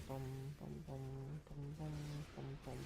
[SPEAKER 1] bum, bum, bum, bum, bum, bum, bum.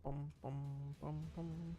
[SPEAKER 1] Bum, bum, bum, bum.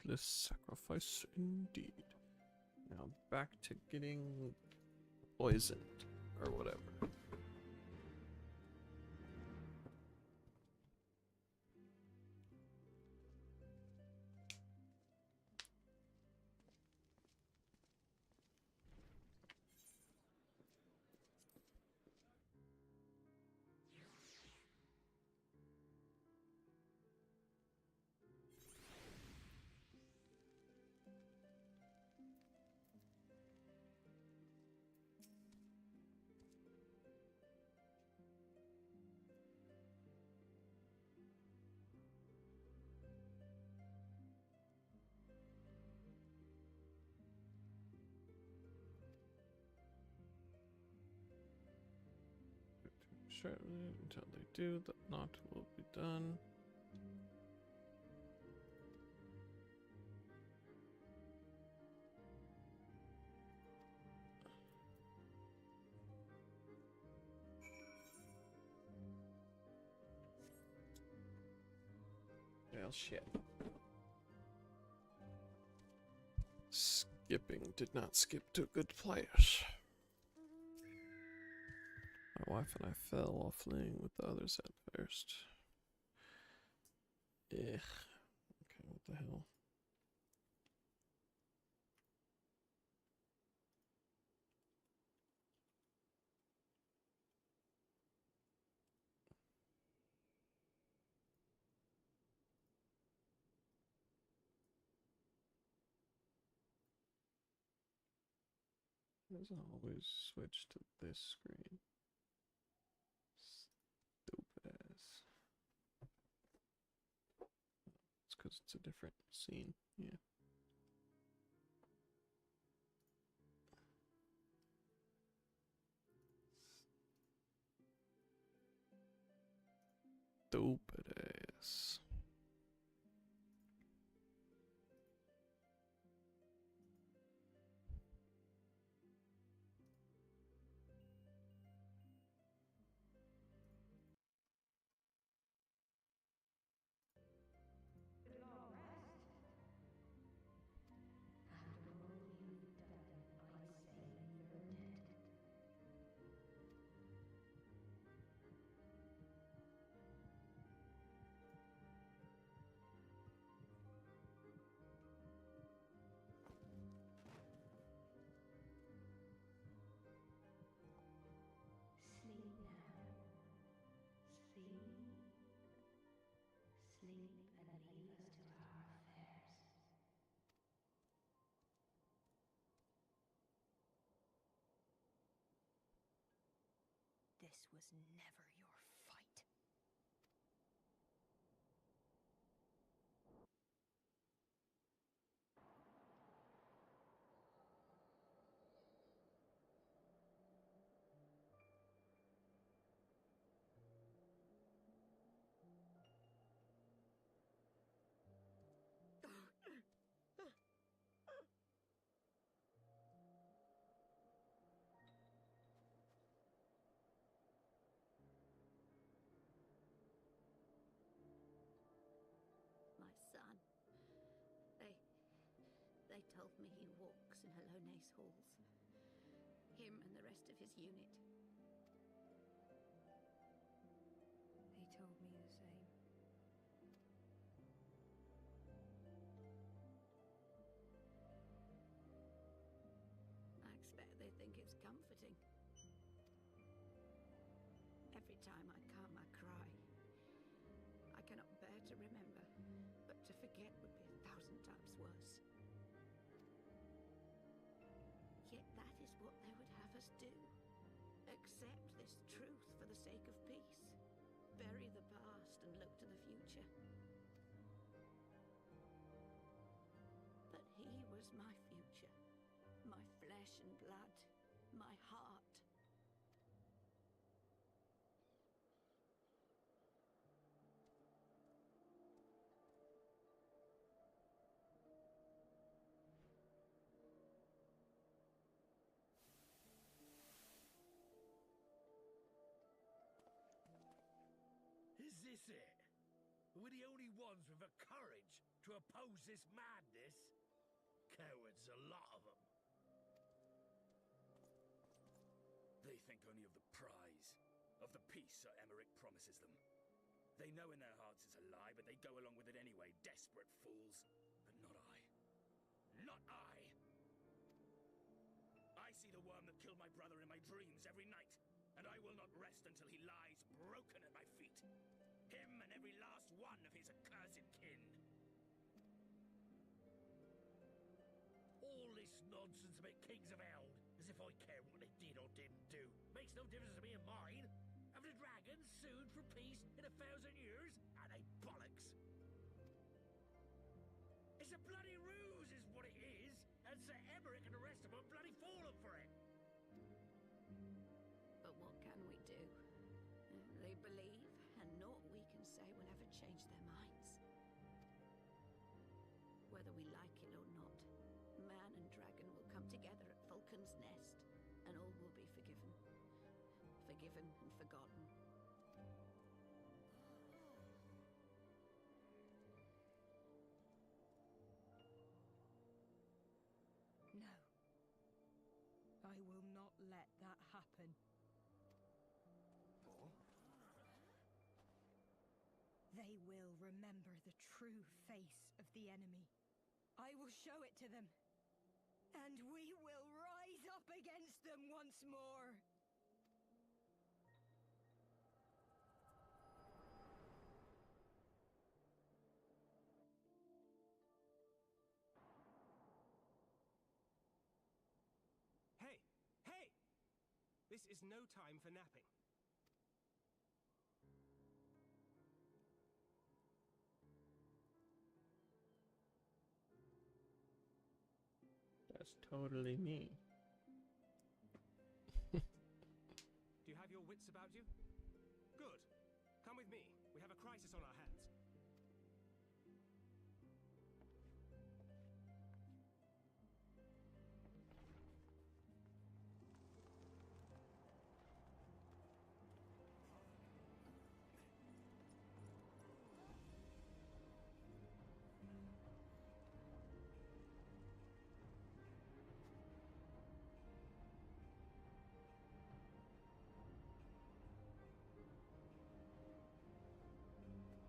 [SPEAKER 1] needless sacrifice indeed. Now back to getting poisoned or whatever. Shortly until they do, the knot will be done. Well, shit. Skipping did not skip to a good place. My wife and I fell while fleeing with the others at first. Ugh. Okay, what the hell? As always, switch to this screen. Stupid ass. It's because it's a different scene. Yeah. Stupid ass.
[SPEAKER 2] Sleep now. Sleep. Sleep and leave us to our affairs.
[SPEAKER 9] This was never your fight.
[SPEAKER 2] My son. They told me he walks in Hallone's halls. Him and the rest of his unit.
[SPEAKER 9] They told me the same.
[SPEAKER 2] I expect they think it's comforting. Every time I calm, I cry. I cannot bear to remember, but to forget would be 1,000 times worse. Yet that is what they would have us do. Accept this truth for the sake of peace. Bury the past and look to the future. But he was my future. My flesh and blood. My heart.
[SPEAKER 10] Is this it? We're the only ones with the courage to oppose this madness. Cowards, a lot of them. They think only of the prize, of the peace Sir Emmerich promises them. They know in their hearts it's a lie, but they go along with it anyway, desperate fools. But not I. Not I! I see the worm that killed my brother in my dreams every night, and I will not rest until he lies broken at my feet. Him and every last one of his accursed kin. All this nonsense about kings of Hell, as if I care what they did or didn't do. Makes no difference to me and mine. Have the dragons sued for peace in 1,000 years? Are they bollocks? It's a bloody ruse is what it is, and Sir Emmerich and the rest of them bloody fallen for it.
[SPEAKER 2] But what can we do? They believe, and naught we can say will ever change their minds. Whether we like it or not, man and dragon will come together at Vulcan's Nest, and all will be forgiven. Forgiven and forgotten.
[SPEAKER 9] No. I will not let that happen. They will remember the true face of the enemy. I will show it to them. And we will rise up against them once more.
[SPEAKER 11] Hey! Hey! This is no time for napping.
[SPEAKER 1] That's totally me.
[SPEAKER 11] Do you have your wits about you? Good. Come with me. We have a crisis on our hands.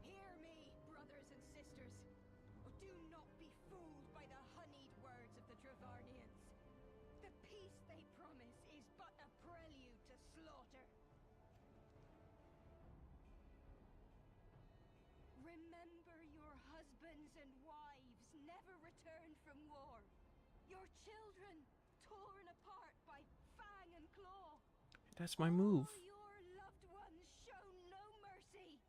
[SPEAKER 9] Hear me, brothers and sisters. Do not be fooled by the honeyed words of the Travarnians. The peace they promise is but a prelude to slaughter. Remember your husbands and wives never returned from war. Your children torn apart by fang and claw.
[SPEAKER 1] That's my move.
[SPEAKER 9] All your loved ones show no mercy.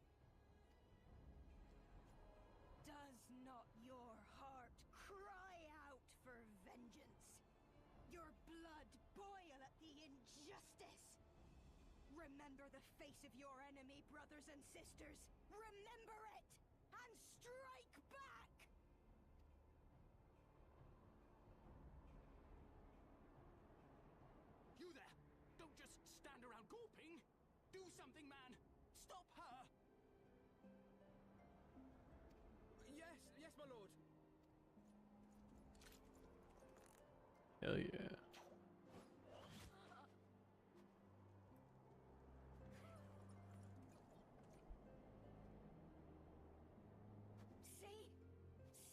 [SPEAKER 9] Does not your heart cry out for vengeance? Your blood boil at the injustice? Remember the face of your enemy, brothers and sisters. Remember it, and strike back!
[SPEAKER 11] You there! Don't just stand around gawping! Do something, man! Stop her! Yes, yes, my lord.
[SPEAKER 1] Hell yeah.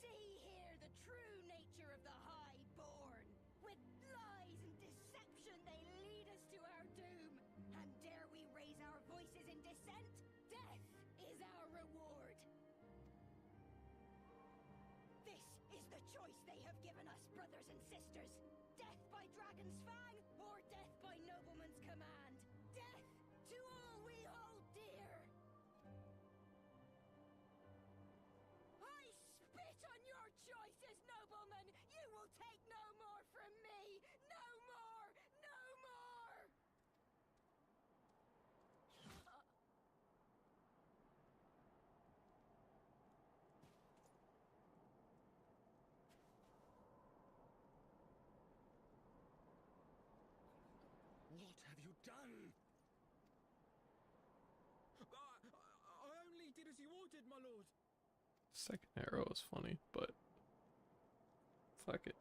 [SPEAKER 9] See here the true nature of the Highborn. With lies and deception they lead us to our doom. And dare we raise our voices in dissent? Death is our reward. This is the choice they have given us, brothers and sisters. Death by dragon's fang, or death by nobleman's command. Death to all we hold dear. I spit on your choices, noblemen. You will take no more from me. No more. No more.
[SPEAKER 3] as you ordered, my lord.
[SPEAKER 1] Second arrow is funny, but fuck it.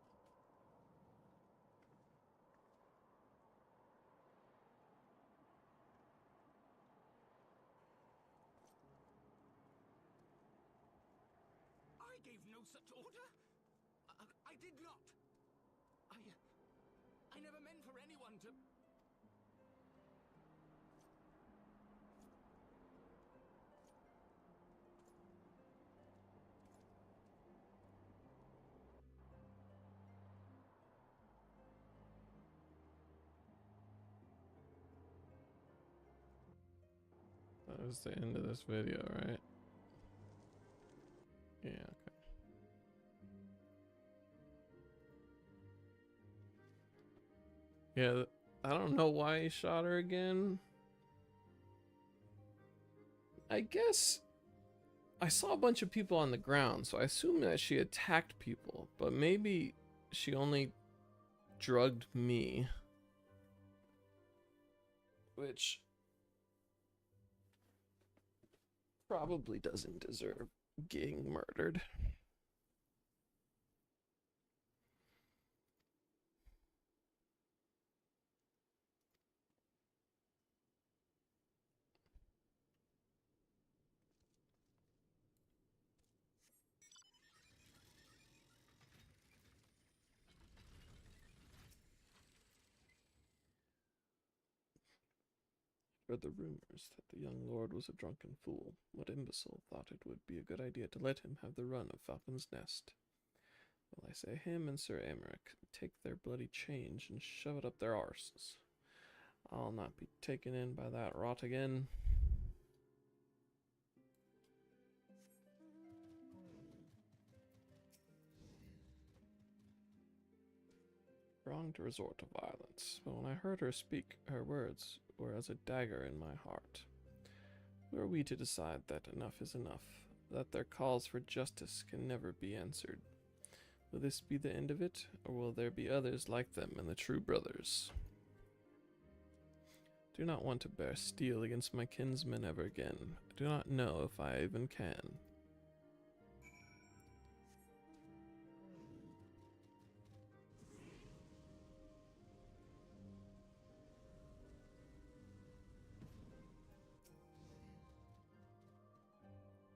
[SPEAKER 10] I gave no such order. I did not. I never meant for anyone to...
[SPEAKER 1] That was the end of this video, right? Yeah, okay. Yeah, I don't know why he shot her again. I guess I saw a bunch of people on the ground, so I assume that she attacked people, but maybe she only drugged me. Which probably doesn't deserve getting murdered. Read the rumors that the young lord was a drunken fool. What imbecile thought it would be a good idea to let him have the run of Falcon's Nest? Well, I say him and Sir Amaric take their bloody change and shove it up their arses. I'll not be taken in by that rot again. Wrong to resort to violence, but when I heard her speak, her words were as a dagger in my heart. Who are we to decide that enough is enough, that their calls for justice can never be answered? Will this be the end of it, or will there be others like them and the true brothers? I do not want to bear steel against my kinsmen ever again. I do not know if I even can.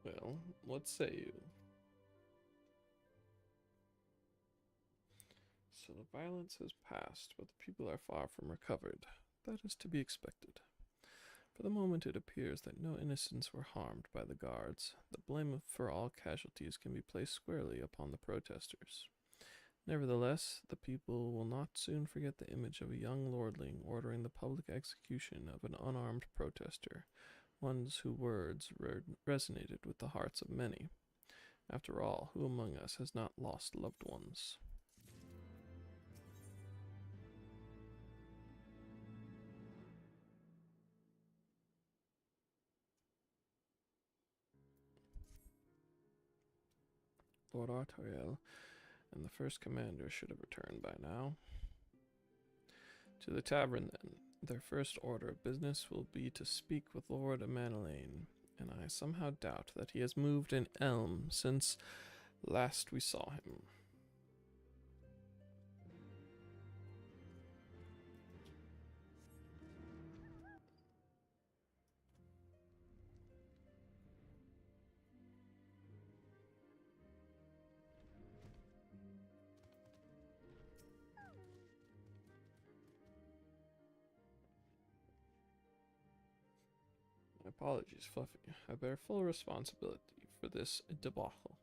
[SPEAKER 1] Well, what say you? So the violence has passed, but the people are far from recovered. That is to be expected. For the moment it appears that no innocents were harmed by the guards. The blame for all casualties can be placed squarely upon the protesters. Nevertheless, the people will not soon forget the image of a young lordling ordering the public execution of an unarmed protester, one whose words resonated with the hearts of many. After all, who among us has not lost loved ones? Lord Artoriel and the first commander should have returned by now. To the tavern, then. Their first order of business will be to speak with Lord Amanelaine, and I somehow doubt that he has moved an elm since last we saw him. My apologies, Fluffy. I bear full responsibility for this debacle.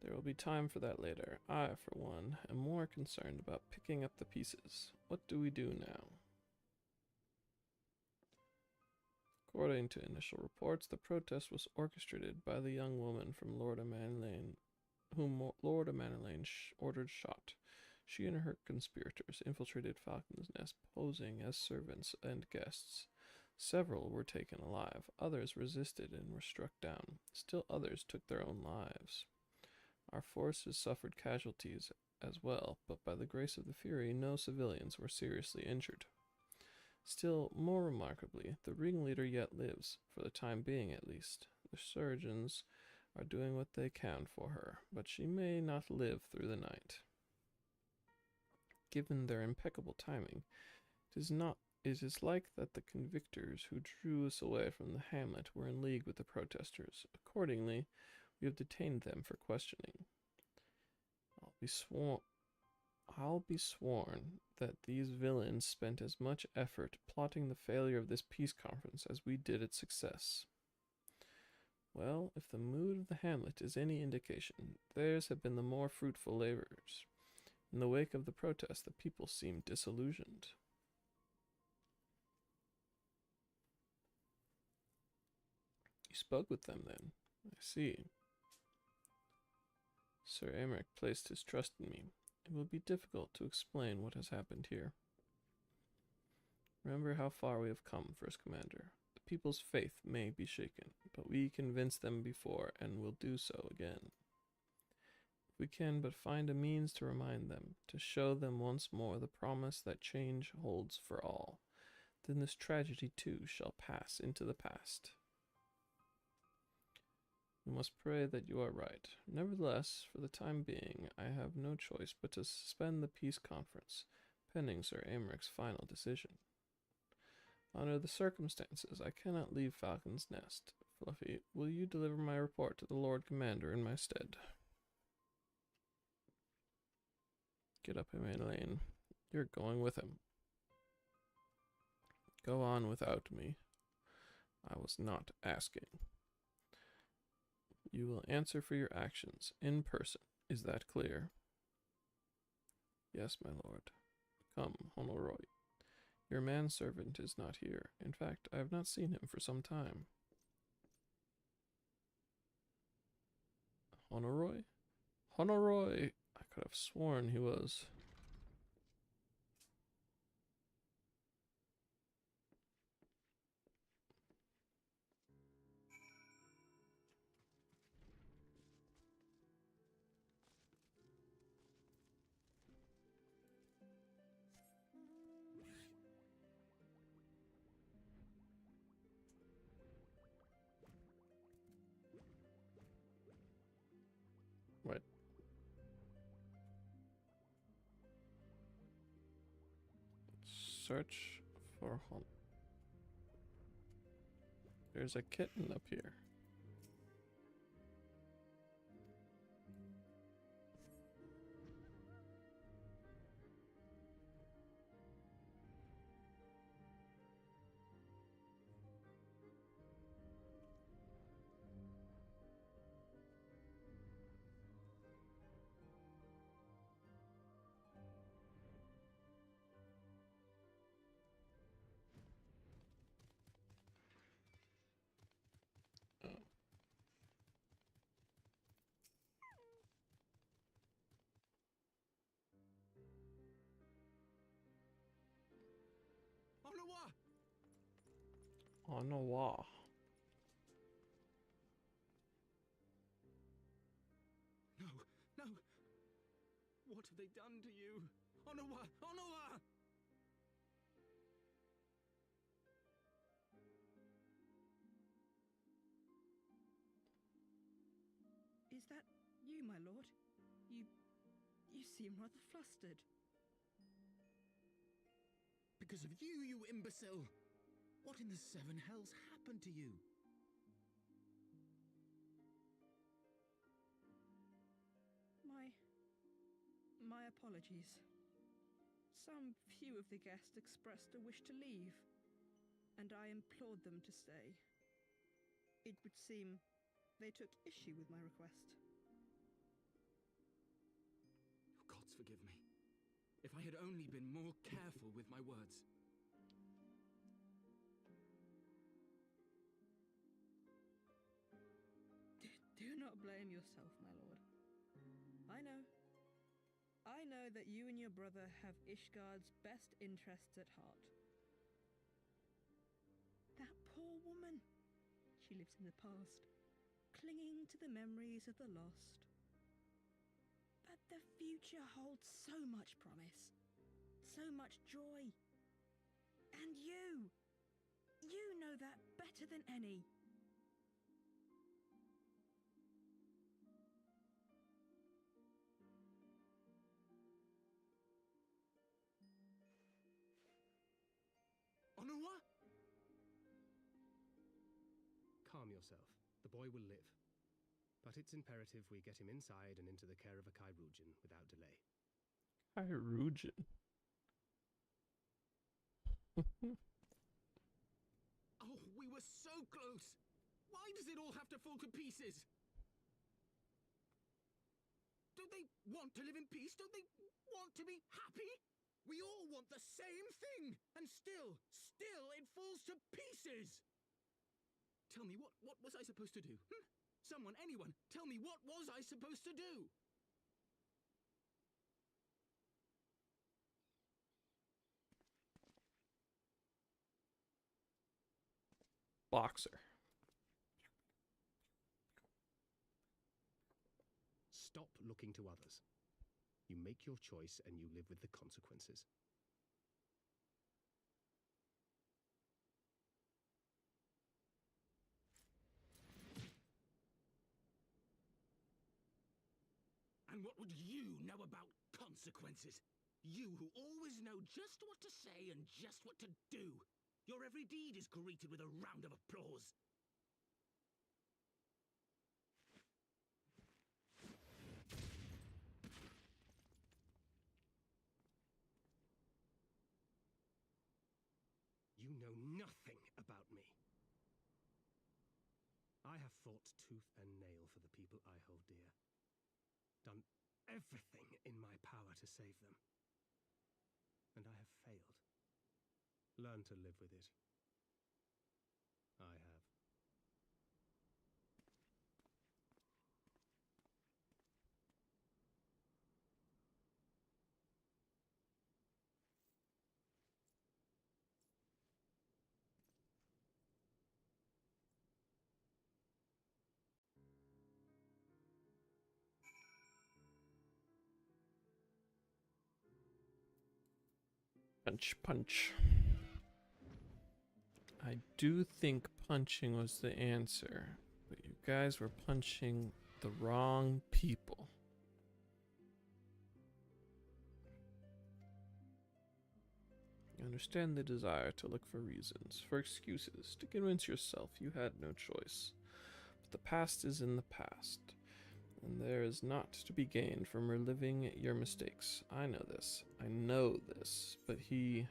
[SPEAKER 1] There will be time for that later. I, for one, am more concerned about picking up the pieces. What do we do now? According to initial reports, the protest was orchestrated by the young woman from Lord Amanelaine, whom Lord Amanelaine ordered shot. She and her conspirators infiltrated Falcon's Nest, posing as servants and guests. Several were taken alive, others resisted and were struck down. Still others took their own lives. Our forces suffered casualties as well, but by the grace of the Fury, no civilians were seriously injured. Still, more remarkably, the ringleader yet lives, for the time being at least. The surgeons are doing what they can for her, but she may not live through the night. Given their impeccable timing, it is like that the convictors who drew us away from the hamlet were in league with the protesters. Accordingly, we have detained them for questioning. I'll be sworn that these villains spent as much effort plotting the failure of this peace conference as we did its success. Well, if the mood of the hamlet is any indication, theirs have been the more fruitful labors. In the wake of the protest, the people seemed disillusioned. You spoke with them, then? I see. Sir Aymeric placed his trust in me. It will be difficult to explain what has happened here. Remember how far we have come, First Commander. The people's faith may be shaken, but we convinced them before and will do so again. If we can but find a means to remind them, to show them once more the promise that change holds for all, then this tragedy too shall pass into the past. We must pray that you are right. Nevertheless, for the time being, I have no choice but to suspend the peace conference, pending Sir Aymeric's final decision. Under the circumstances, I cannot leave Falcon's Nest. Fluffy, will you deliver my report to the Lord Commander in my stead? Get up, Elaine. You're going with him. Go on without me. I was not asking. You will answer for your actions in person. Is that clear? Yes, my lord. Come, Honoroy. Your manservant is not here. In fact, I have not seen him for some time. Honoroy? Honoroy! I could have sworn he was. Right. Search for Hon. There's a kitten up here. Onawa.
[SPEAKER 6] No, no. What have they done to you? Onawa! Onawa!
[SPEAKER 12] Is that you, my lord? You seem rather flustered.
[SPEAKER 6] Because of you, you imbecile! What in the seven hells happened to you?
[SPEAKER 12] My apologies. Some few of the guests expressed a wish to leave, and I implored them to stay. It would seem they took issue with my request.
[SPEAKER 6] Gods forgive me. If I had only been more careful with my words.
[SPEAKER 12] Do not blame yourself, my lord. I know that you and your brother have Ishgard's best interests at heart. That poor woman. She lives in the past, clinging to the memories of the lost. But the future holds so much promise, so much joy. And you know that better than any.
[SPEAKER 11] harm yourself. The boy will live. But it's imperative we get him inside and into the care of a Kairujin without delay.
[SPEAKER 1] Kairujin.
[SPEAKER 6] Oh, we were so close! Why does it all have to fall to pieces? Don't they want to live in peace? Don't they want to be happy? We all want the same thing! And still it falls to pieces! Tell me, what was I supposed to do? Someone, anyone, tell me, what was I supposed to do?
[SPEAKER 1] Boxer.
[SPEAKER 11] Stop looking to others. You make your choice and you live with the consequences.
[SPEAKER 6] And what would you know about consequences? You who always know just what to say and just what to do. Your every deed is greeted with a round of applause.
[SPEAKER 11] You know nothing about me. I have fought tooth and nail for the people I hold dear. Done everything in my power to save them. And I have failed. Learn to live with it. I have.
[SPEAKER 1] Punch, punch. I do think punching was the answer, but you guys were punching the wrong people. You understand the desire to look for reasons, for excuses, to convince yourself you had no choice. But the past is in the past, and there is naught to be gained from reliving your mistakes. I know this, but he...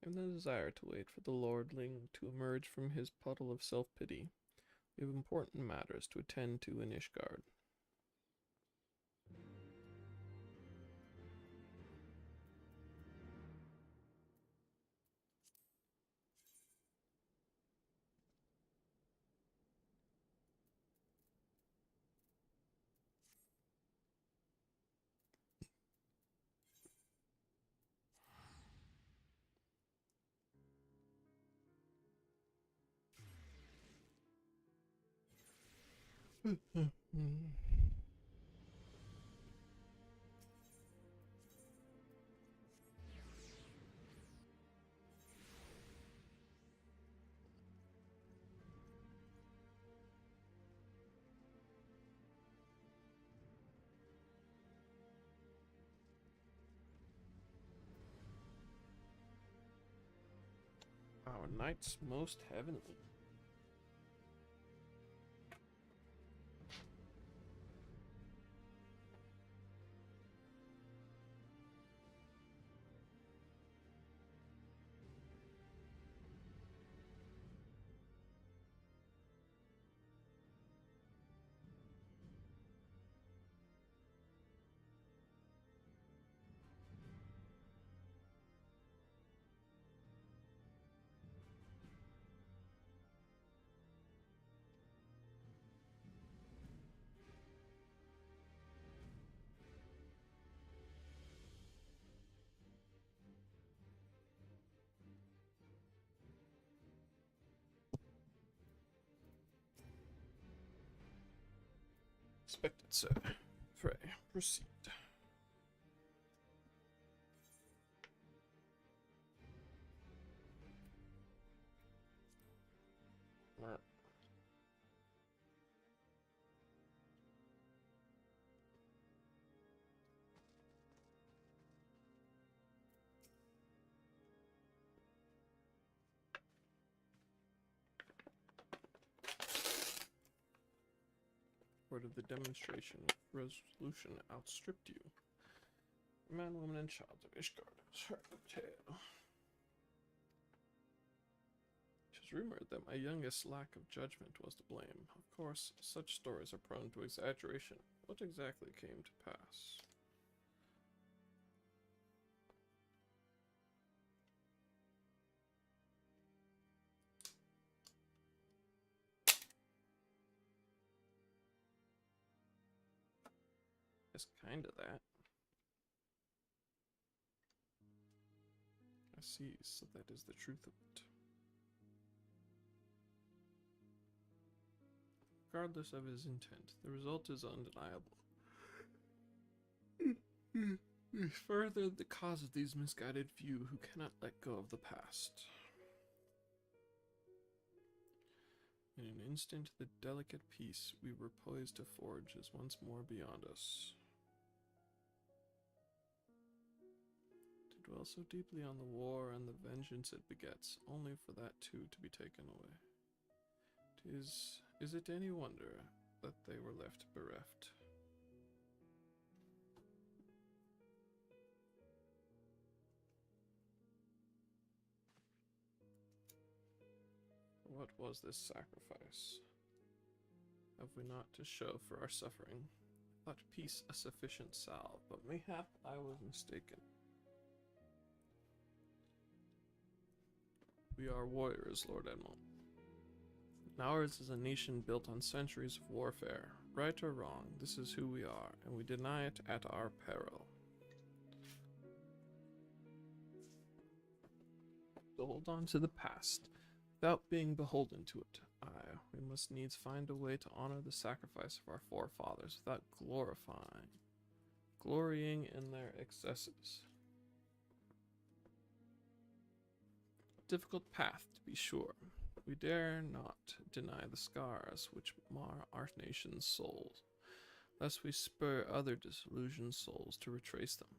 [SPEAKER 1] and the desire to wait for the lordling to emerge from his puddle of self-pity. We have important matters to attend to in Ishgard. Our knights most heavenly. expected, sir. Pray, proceed. Part of the demonstration, resolution outstripped you. Man, woman, and child of Ishgard has heard the tale. It is rumored that my youngest lack of judgment was to blame. Of course, such stories are prone to exaggeration. What exactly came to pass? It's kinda that. I see, so that is the truth of it. Regardless of his intent, the result is undeniable. Further, the cause of these misguided few who cannot let go of the past. In an instant, the delicate peace we were poised to forge is once more beyond us. To dwell so deeply on the war and the vengeance it begets, only for that too to be taken away. Is it any wonder that they were left bereft? What was this sacrifice? Have we not to show for our suffering? I thought peace a sufficient salve, but mayhap I was mistaken. We are warriors, Lord Edmund. Ours is a nation built on centuries of warfare. Right or wrong, this is who we are, and we deny it at our peril. To hold on to the past, without being beholden to it, we must needs find a way to honor the sacrifice of our forefathers without glorying in their excesses. A difficult path, to be sure. We dare not deny the scars which mar our nation's souls, lest we spur other disillusioned souls to retrace them.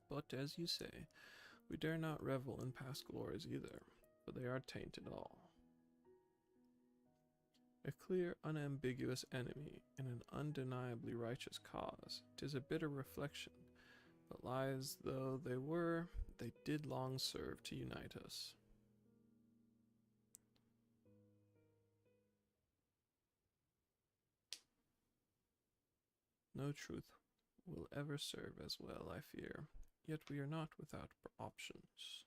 [SPEAKER 1] But, as you say, we dare not revel in past glories either, for they are tainted all. A clear, unambiguous enemy in an undeniably righteous cause, 'tis a bitter reflection, but lies though they were, they did long serve to unite us. No truth will ever serve as well, I fear, yet we are not without options.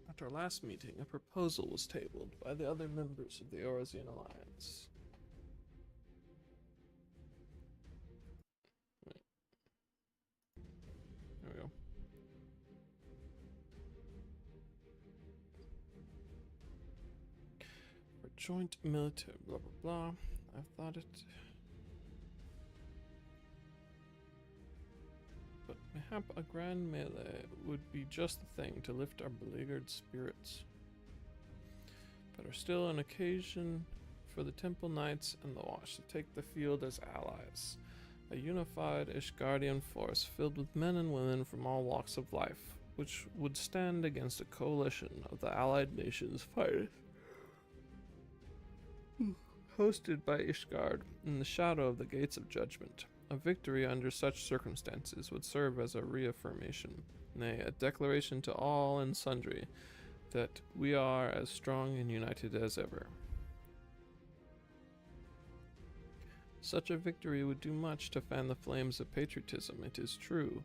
[SPEAKER 1] At our last meeting, a proposal was tabled by the other members of the Orosian Alliance. There we go. For joint military blah blah blah. I thought it. But mayhap a grand melee would be just the thing to lift our beleaguered spirits. Better still, an occasion for the Temple Knights and the Watch to take the field as allies. A unified Ishgardian force filled with men and women from all walks of life, which would stand against a coalition of the allied nations hosted by Ishgard in the shadow of the Gates of Judgment. A victory under such circumstances would serve as a reaffirmation, nay, a declaration to all and sundry, that we are as strong and united as ever. Such a victory would do much to fan the flames of patriotism, it is true,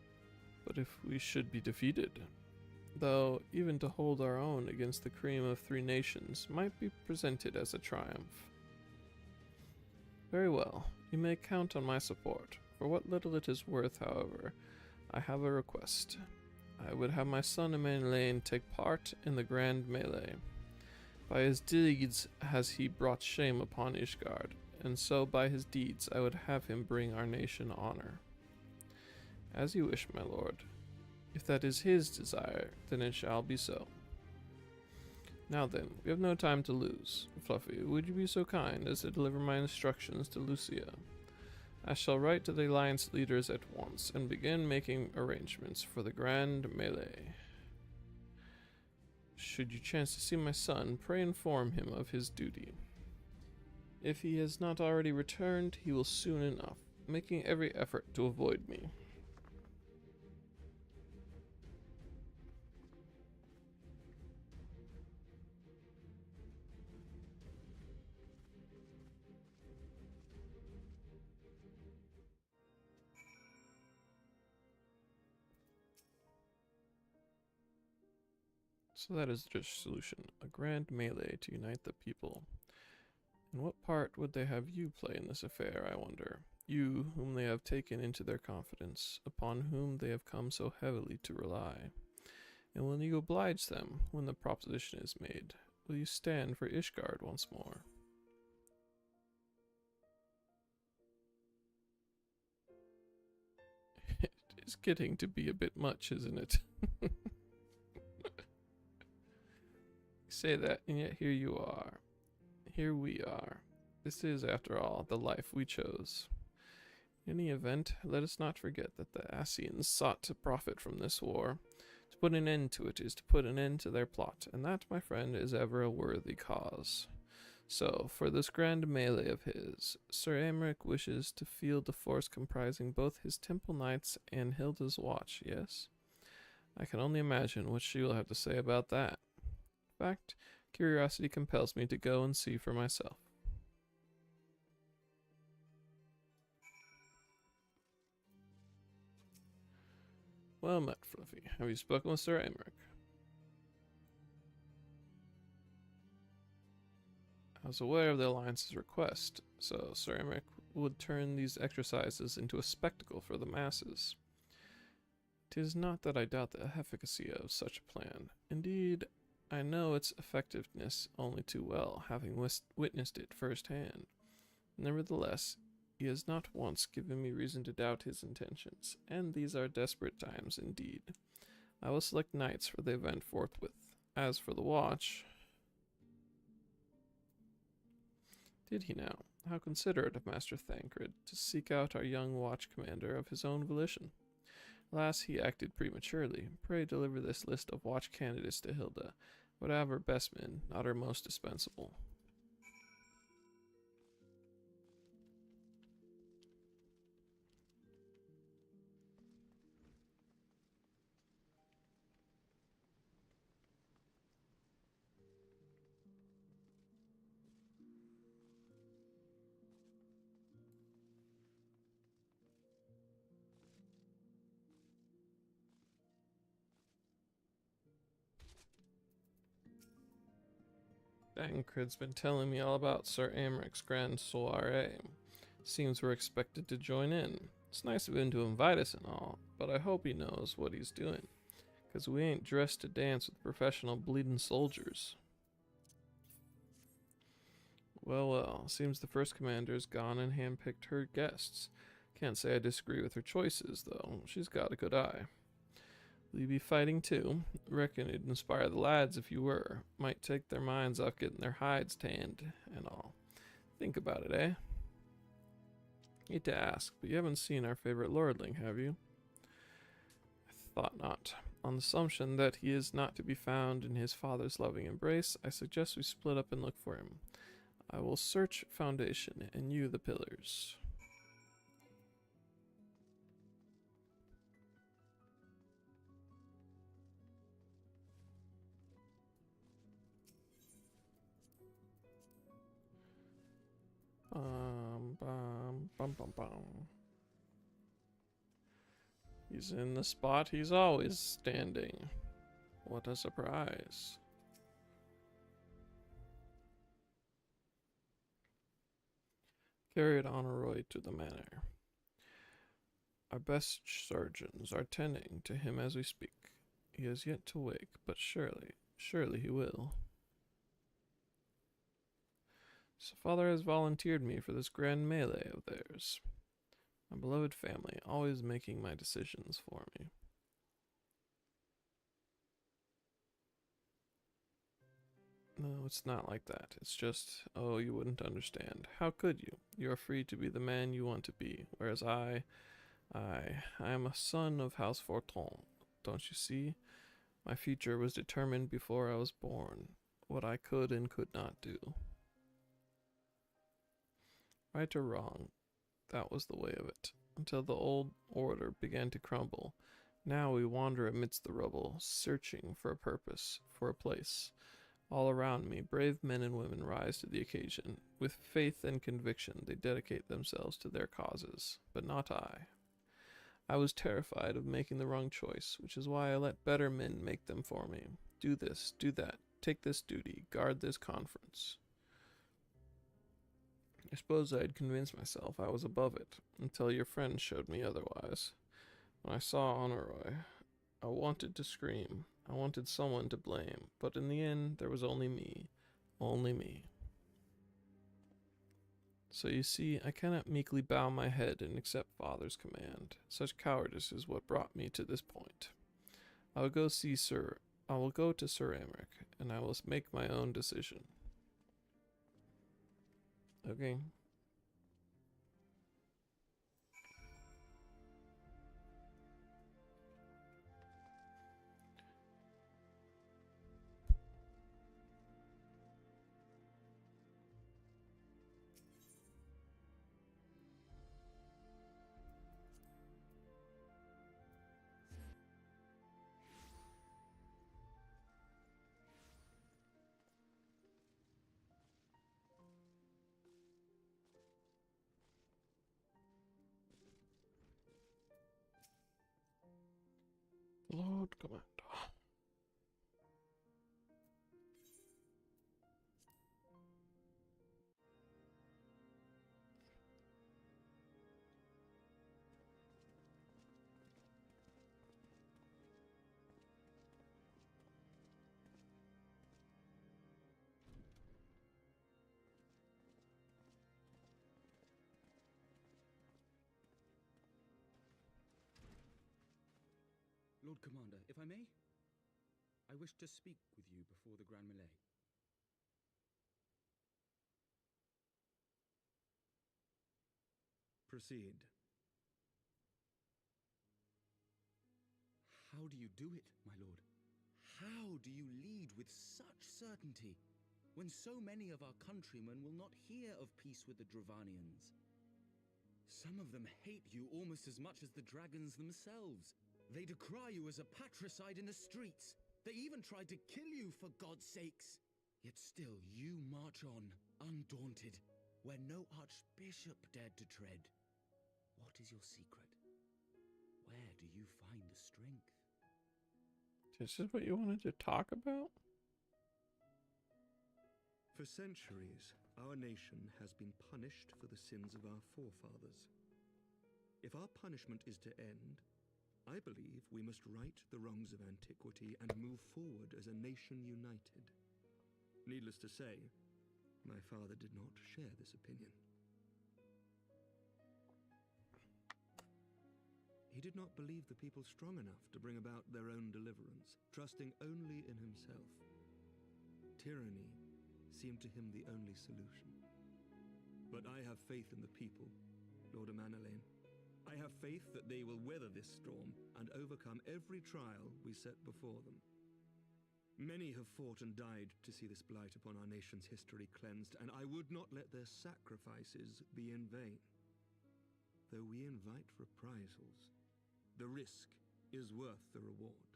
[SPEAKER 1] but if we should be defeated, though even to hold our own against the cream of three nations might be presented as a triumph. Very well, you may count on my support. For what little it is worth, however, I have a request. I would have my son Emmanuel take part in the grand melee. By his deeds has he brought shame upon Ishgard, and so by his deeds I would have him bring our nation honor. As you wish, my lord. If that is his desire, then it shall be so. Now then, we have no time to lose. Fluffy, would you be so kind as to deliver my instructions to Lucia? I shall write to the alliance leaders at once and begin making arrangements for the grand melee. Should you chance to see my son, pray inform him of his duty. If he has not already returned, he will soon enough, making every effort to avoid me. So that is the solution, a grand melee to unite the people. And what part would they have you play in this affair, I wonder? You, whom they have taken into their confidence, upon whom they have come so heavily to rely. And will you oblige them when the proposition is made? Will you stand for Ishgard once more? It is getting to be a bit much, isn't it? Say that, and yet here you are. Here we are. This is, after all, the life we chose. In any event, let us not forget that the Ascians sought to profit from this war. To put an end to it is to put an end to their plot, and that, my friend, is ever a worthy cause. So, for this grand melee of his, Sir Aymeric wishes to field a force comprising both his temple knights and Hilda's watch, yes? I can only imagine what she will have to say about that. In fact, curiosity compels me to go and see for myself. Well met, Fluffy. Have you spoken with Sir Aymeric? I was aware of the Alliance's request, so Sir Aymeric would turn these exercises into a spectacle for the masses. 'Tis not that I doubt the efficacy of such a plan. Indeed, I know its effectiveness only too well, having witnessed it firsthand. Nevertheless, he has not once given me reason to doubt his intentions, and these are desperate times indeed. I will select knights for the event forthwith. As for the watch... Did he now? How considerate of Master Thancred to seek out our young watch commander of his own volition. Alas, he acted prematurely. Pray deliver this list of watch candidates to Hilda. Would have her best men, not her most dispensable. Thancred's been telling me all about Sir Aymeric's grand soiree. Seems we're expected to join in. It's nice of him to invite us and all, but I hope he knows what he's doing, 'cause we ain't dressed to dance with professional bleeding soldiers. Well, well, seems the first commander's gone and handpicked her guests. Can't say I disagree with her choices, though. She's got a good eye. Will you be fighting too? Reckon it'd inspire the lads if you were. Might take their minds off getting their hides tanned and all. Think about it, eh? Hate to ask, but you haven't seen our favorite lordling, have you? I thought not. On the assumption that he is not to be found in his father's loving embrace, I suggest we split up and look for him. I will search foundation, and you the pillars. He's in the spot he's always standing. What a surprise. Carried Honoroi to the manor. Our best surgeons are tending to him as we speak. He has yet to wake, but surely he will. So father has volunteered me for this grand melee of theirs. My beloved family, always making my decisions for me. No, it's not like that. It's just, oh, you wouldn't understand. How could you? You are free to be the man you want to be, whereas I am a son of House Forton. Don't you see? My future was determined before I was born, what I could and could not do. Right or wrong, that was the way of it, until the old order began to crumble. Now we wander amidst the rubble, searching for a purpose, for a place. All around me, brave men and women rise to the occasion. With faith and conviction, they dedicate themselves to their causes, but not I. I was terrified of making the wrong choice, which is why I let better men make them for me. Do this, do that, take this duty, guard this conference. I suppose I had convinced myself I was above it, until your friend showed me otherwise. When I saw Honoroi, I wanted to scream. I wanted someone to blame, but in the end, there was only me. Only me. So you see, I cannot meekly bow my head and accept father's command. Such cowardice is what brought me to this point. I will go to Sir Emmerich, and I will make my own decision. Okay. Lord Commander.
[SPEAKER 3] Lord Commander, if I may, I wish to speak with you before the Grand Melee.
[SPEAKER 6] Proceed.
[SPEAKER 3] How do you do it, my lord? How do you lead with such certainty, when so many of our countrymen will not hear of peace with the Dravanians? Some of them hate you almost as much as the dragons themselves. They decry you as a patricide in the streets. They even tried to kill you, for God's sakes. Yet still you march on, undaunted, where no archbishop dared to tread. What is your secret? Where do you find the strength?
[SPEAKER 1] This is what you wanted to talk about?
[SPEAKER 6] For centuries, our nation has been punished for the sins of our forefathers. If our punishment is to end, I believe we must right the wrongs of antiquity and move forward as a nation united. Needless to say, my father did not share this opinion. He did not believe the people strong enough to bring about their own deliverance, trusting only in himself. Tyranny seemed to him the only solution. But I have faith in the people, Lord Amanalaine. I have faith that they will weather this storm and overcome every trial we set before them. Many have fought and died to see this blight upon our nation's history cleansed, and I would not let their sacrifices be in vain. Though we invite reprisals, the risk is worth the reward.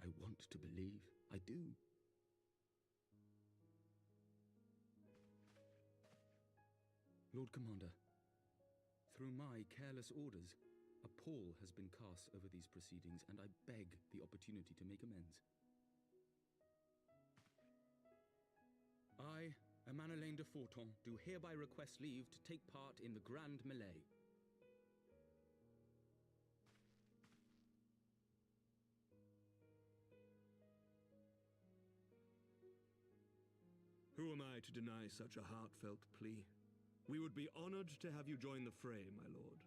[SPEAKER 3] I want to believe. I do. Lord Commander, through my careless orders, a pall has been cast over these proceedings, and I beg the opportunity to make amends. I Manolaine de Forton do hereby request leave to take part in the Grand Melee.
[SPEAKER 6] Who am I to deny such a heartfelt plea? We would be honored to have you join the fray, my lord.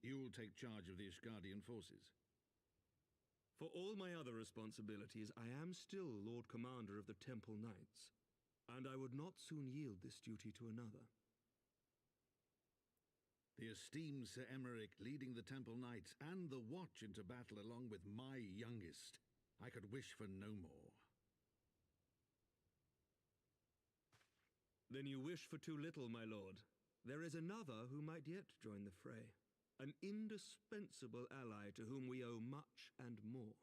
[SPEAKER 13] You'll take charge of the Ishgardian forces.
[SPEAKER 6] For all my other responsibilities, I am still Lord Commander of the Temple Knights, and I would not soon yield this duty to another.
[SPEAKER 13] The esteemed Sir Emeric leading the Temple Knights and the Watch into battle along with my youngest. I could wish for no more.
[SPEAKER 6] Then you wish for too little, my lord. There is another who might yet join the fray. An indispensable ally to whom we owe much and more.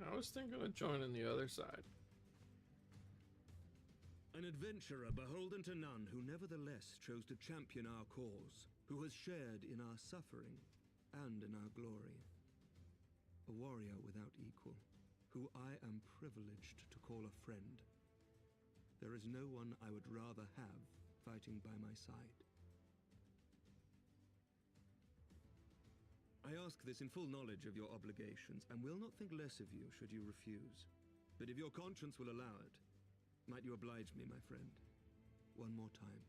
[SPEAKER 1] I was thinking of joining the other side.
[SPEAKER 6] An adventurer beholden to none who nevertheless chose to champion our cause, who has shared in our suffering and in our glory. A warrior without equal, who I am privileged to call a friend. There is no one I would rather have fighting by my side. I ask this in full knowledge of your obligations, and will not think less of you should you refuse. But if your conscience will allow it, might you oblige me, my friend, one more time?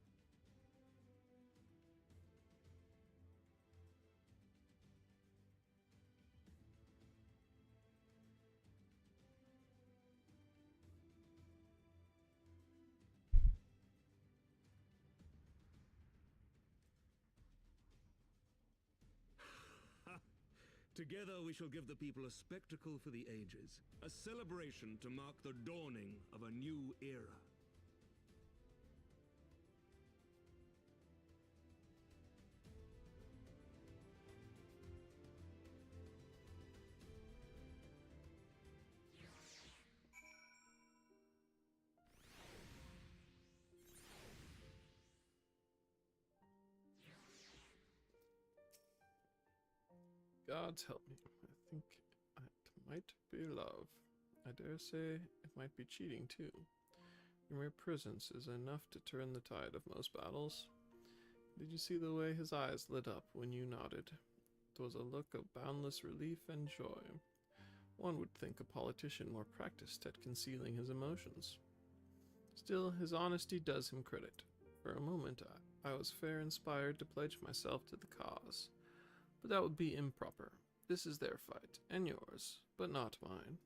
[SPEAKER 6] Together we shall give the people a spectacle for the ages, a celebration to mark the dawning of a new era.
[SPEAKER 1] Gods help me. I think it might be love. I dare say it might be cheating too. Your mere presence is enough to turn the tide of most battles. Did you see the way his eyes lit up when you nodded? It was a look of boundless relief and joy. One would think a politician more practiced at concealing his emotions. Still, his honesty does him credit. For a moment, I was fair inspired to pledge myself to the cause. But that would be improper. This is their fight, and yours, but not mine.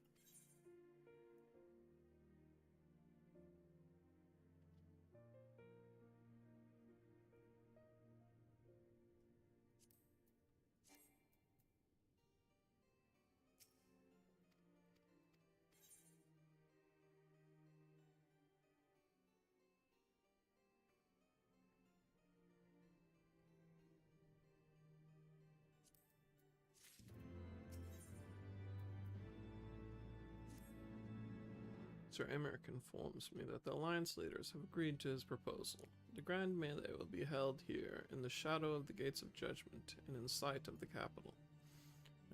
[SPEAKER 1] Sir Emeric informs me that the Alliance leaders have agreed to his proposal. The Grand Melee will be held here, in the shadow of the Gates of Judgment, and in sight of the capital.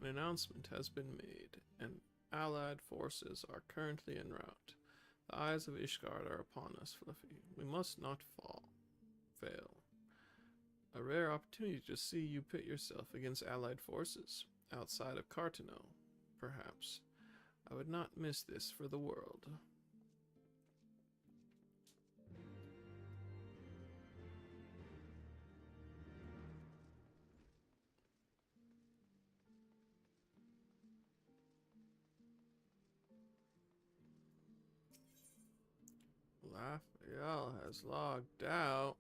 [SPEAKER 1] An announcement has been made, and allied forces are currently en route. The eyes of Ishgard are upon us, Fluffy. We must not fail. A rare opportunity to see you pit yourself against allied forces, outside of Cartano, perhaps. I would not miss this for the world. Raphael has logged out.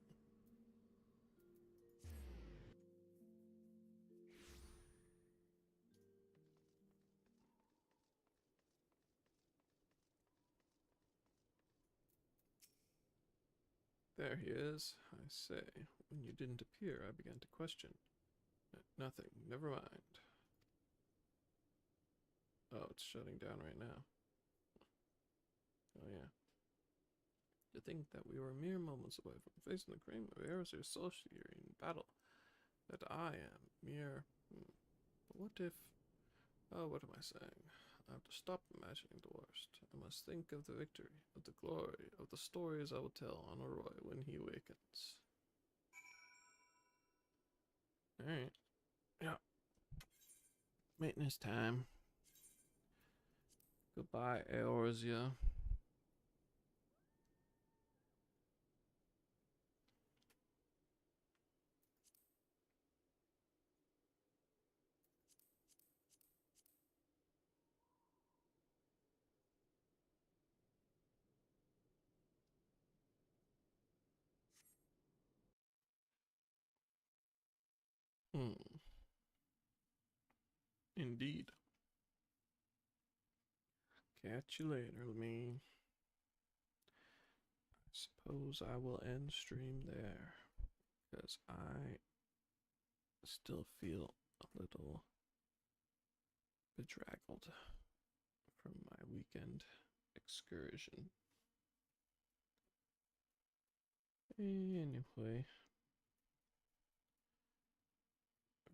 [SPEAKER 1] There he is. I say, when you didn't appear, I began to question. Nothing. Never mind. Oh, it's shutting down right now. Oh, yeah. To think that we were mere moments away from facing the cream of Eris's sorcery in battle. That I am mere What if... Oh, what am I saying? I have to stop imagining the worst. I must think of the victory, of the glory, of the stories I will tell on Roy when he awakens. Alright. Yeah. Maintenance time. Goodbye, Eorzea. Indeed. Catch you later, me. I suppose I will end stream there, because I still feel a little bedraggled from my weekend excursion. Anyway.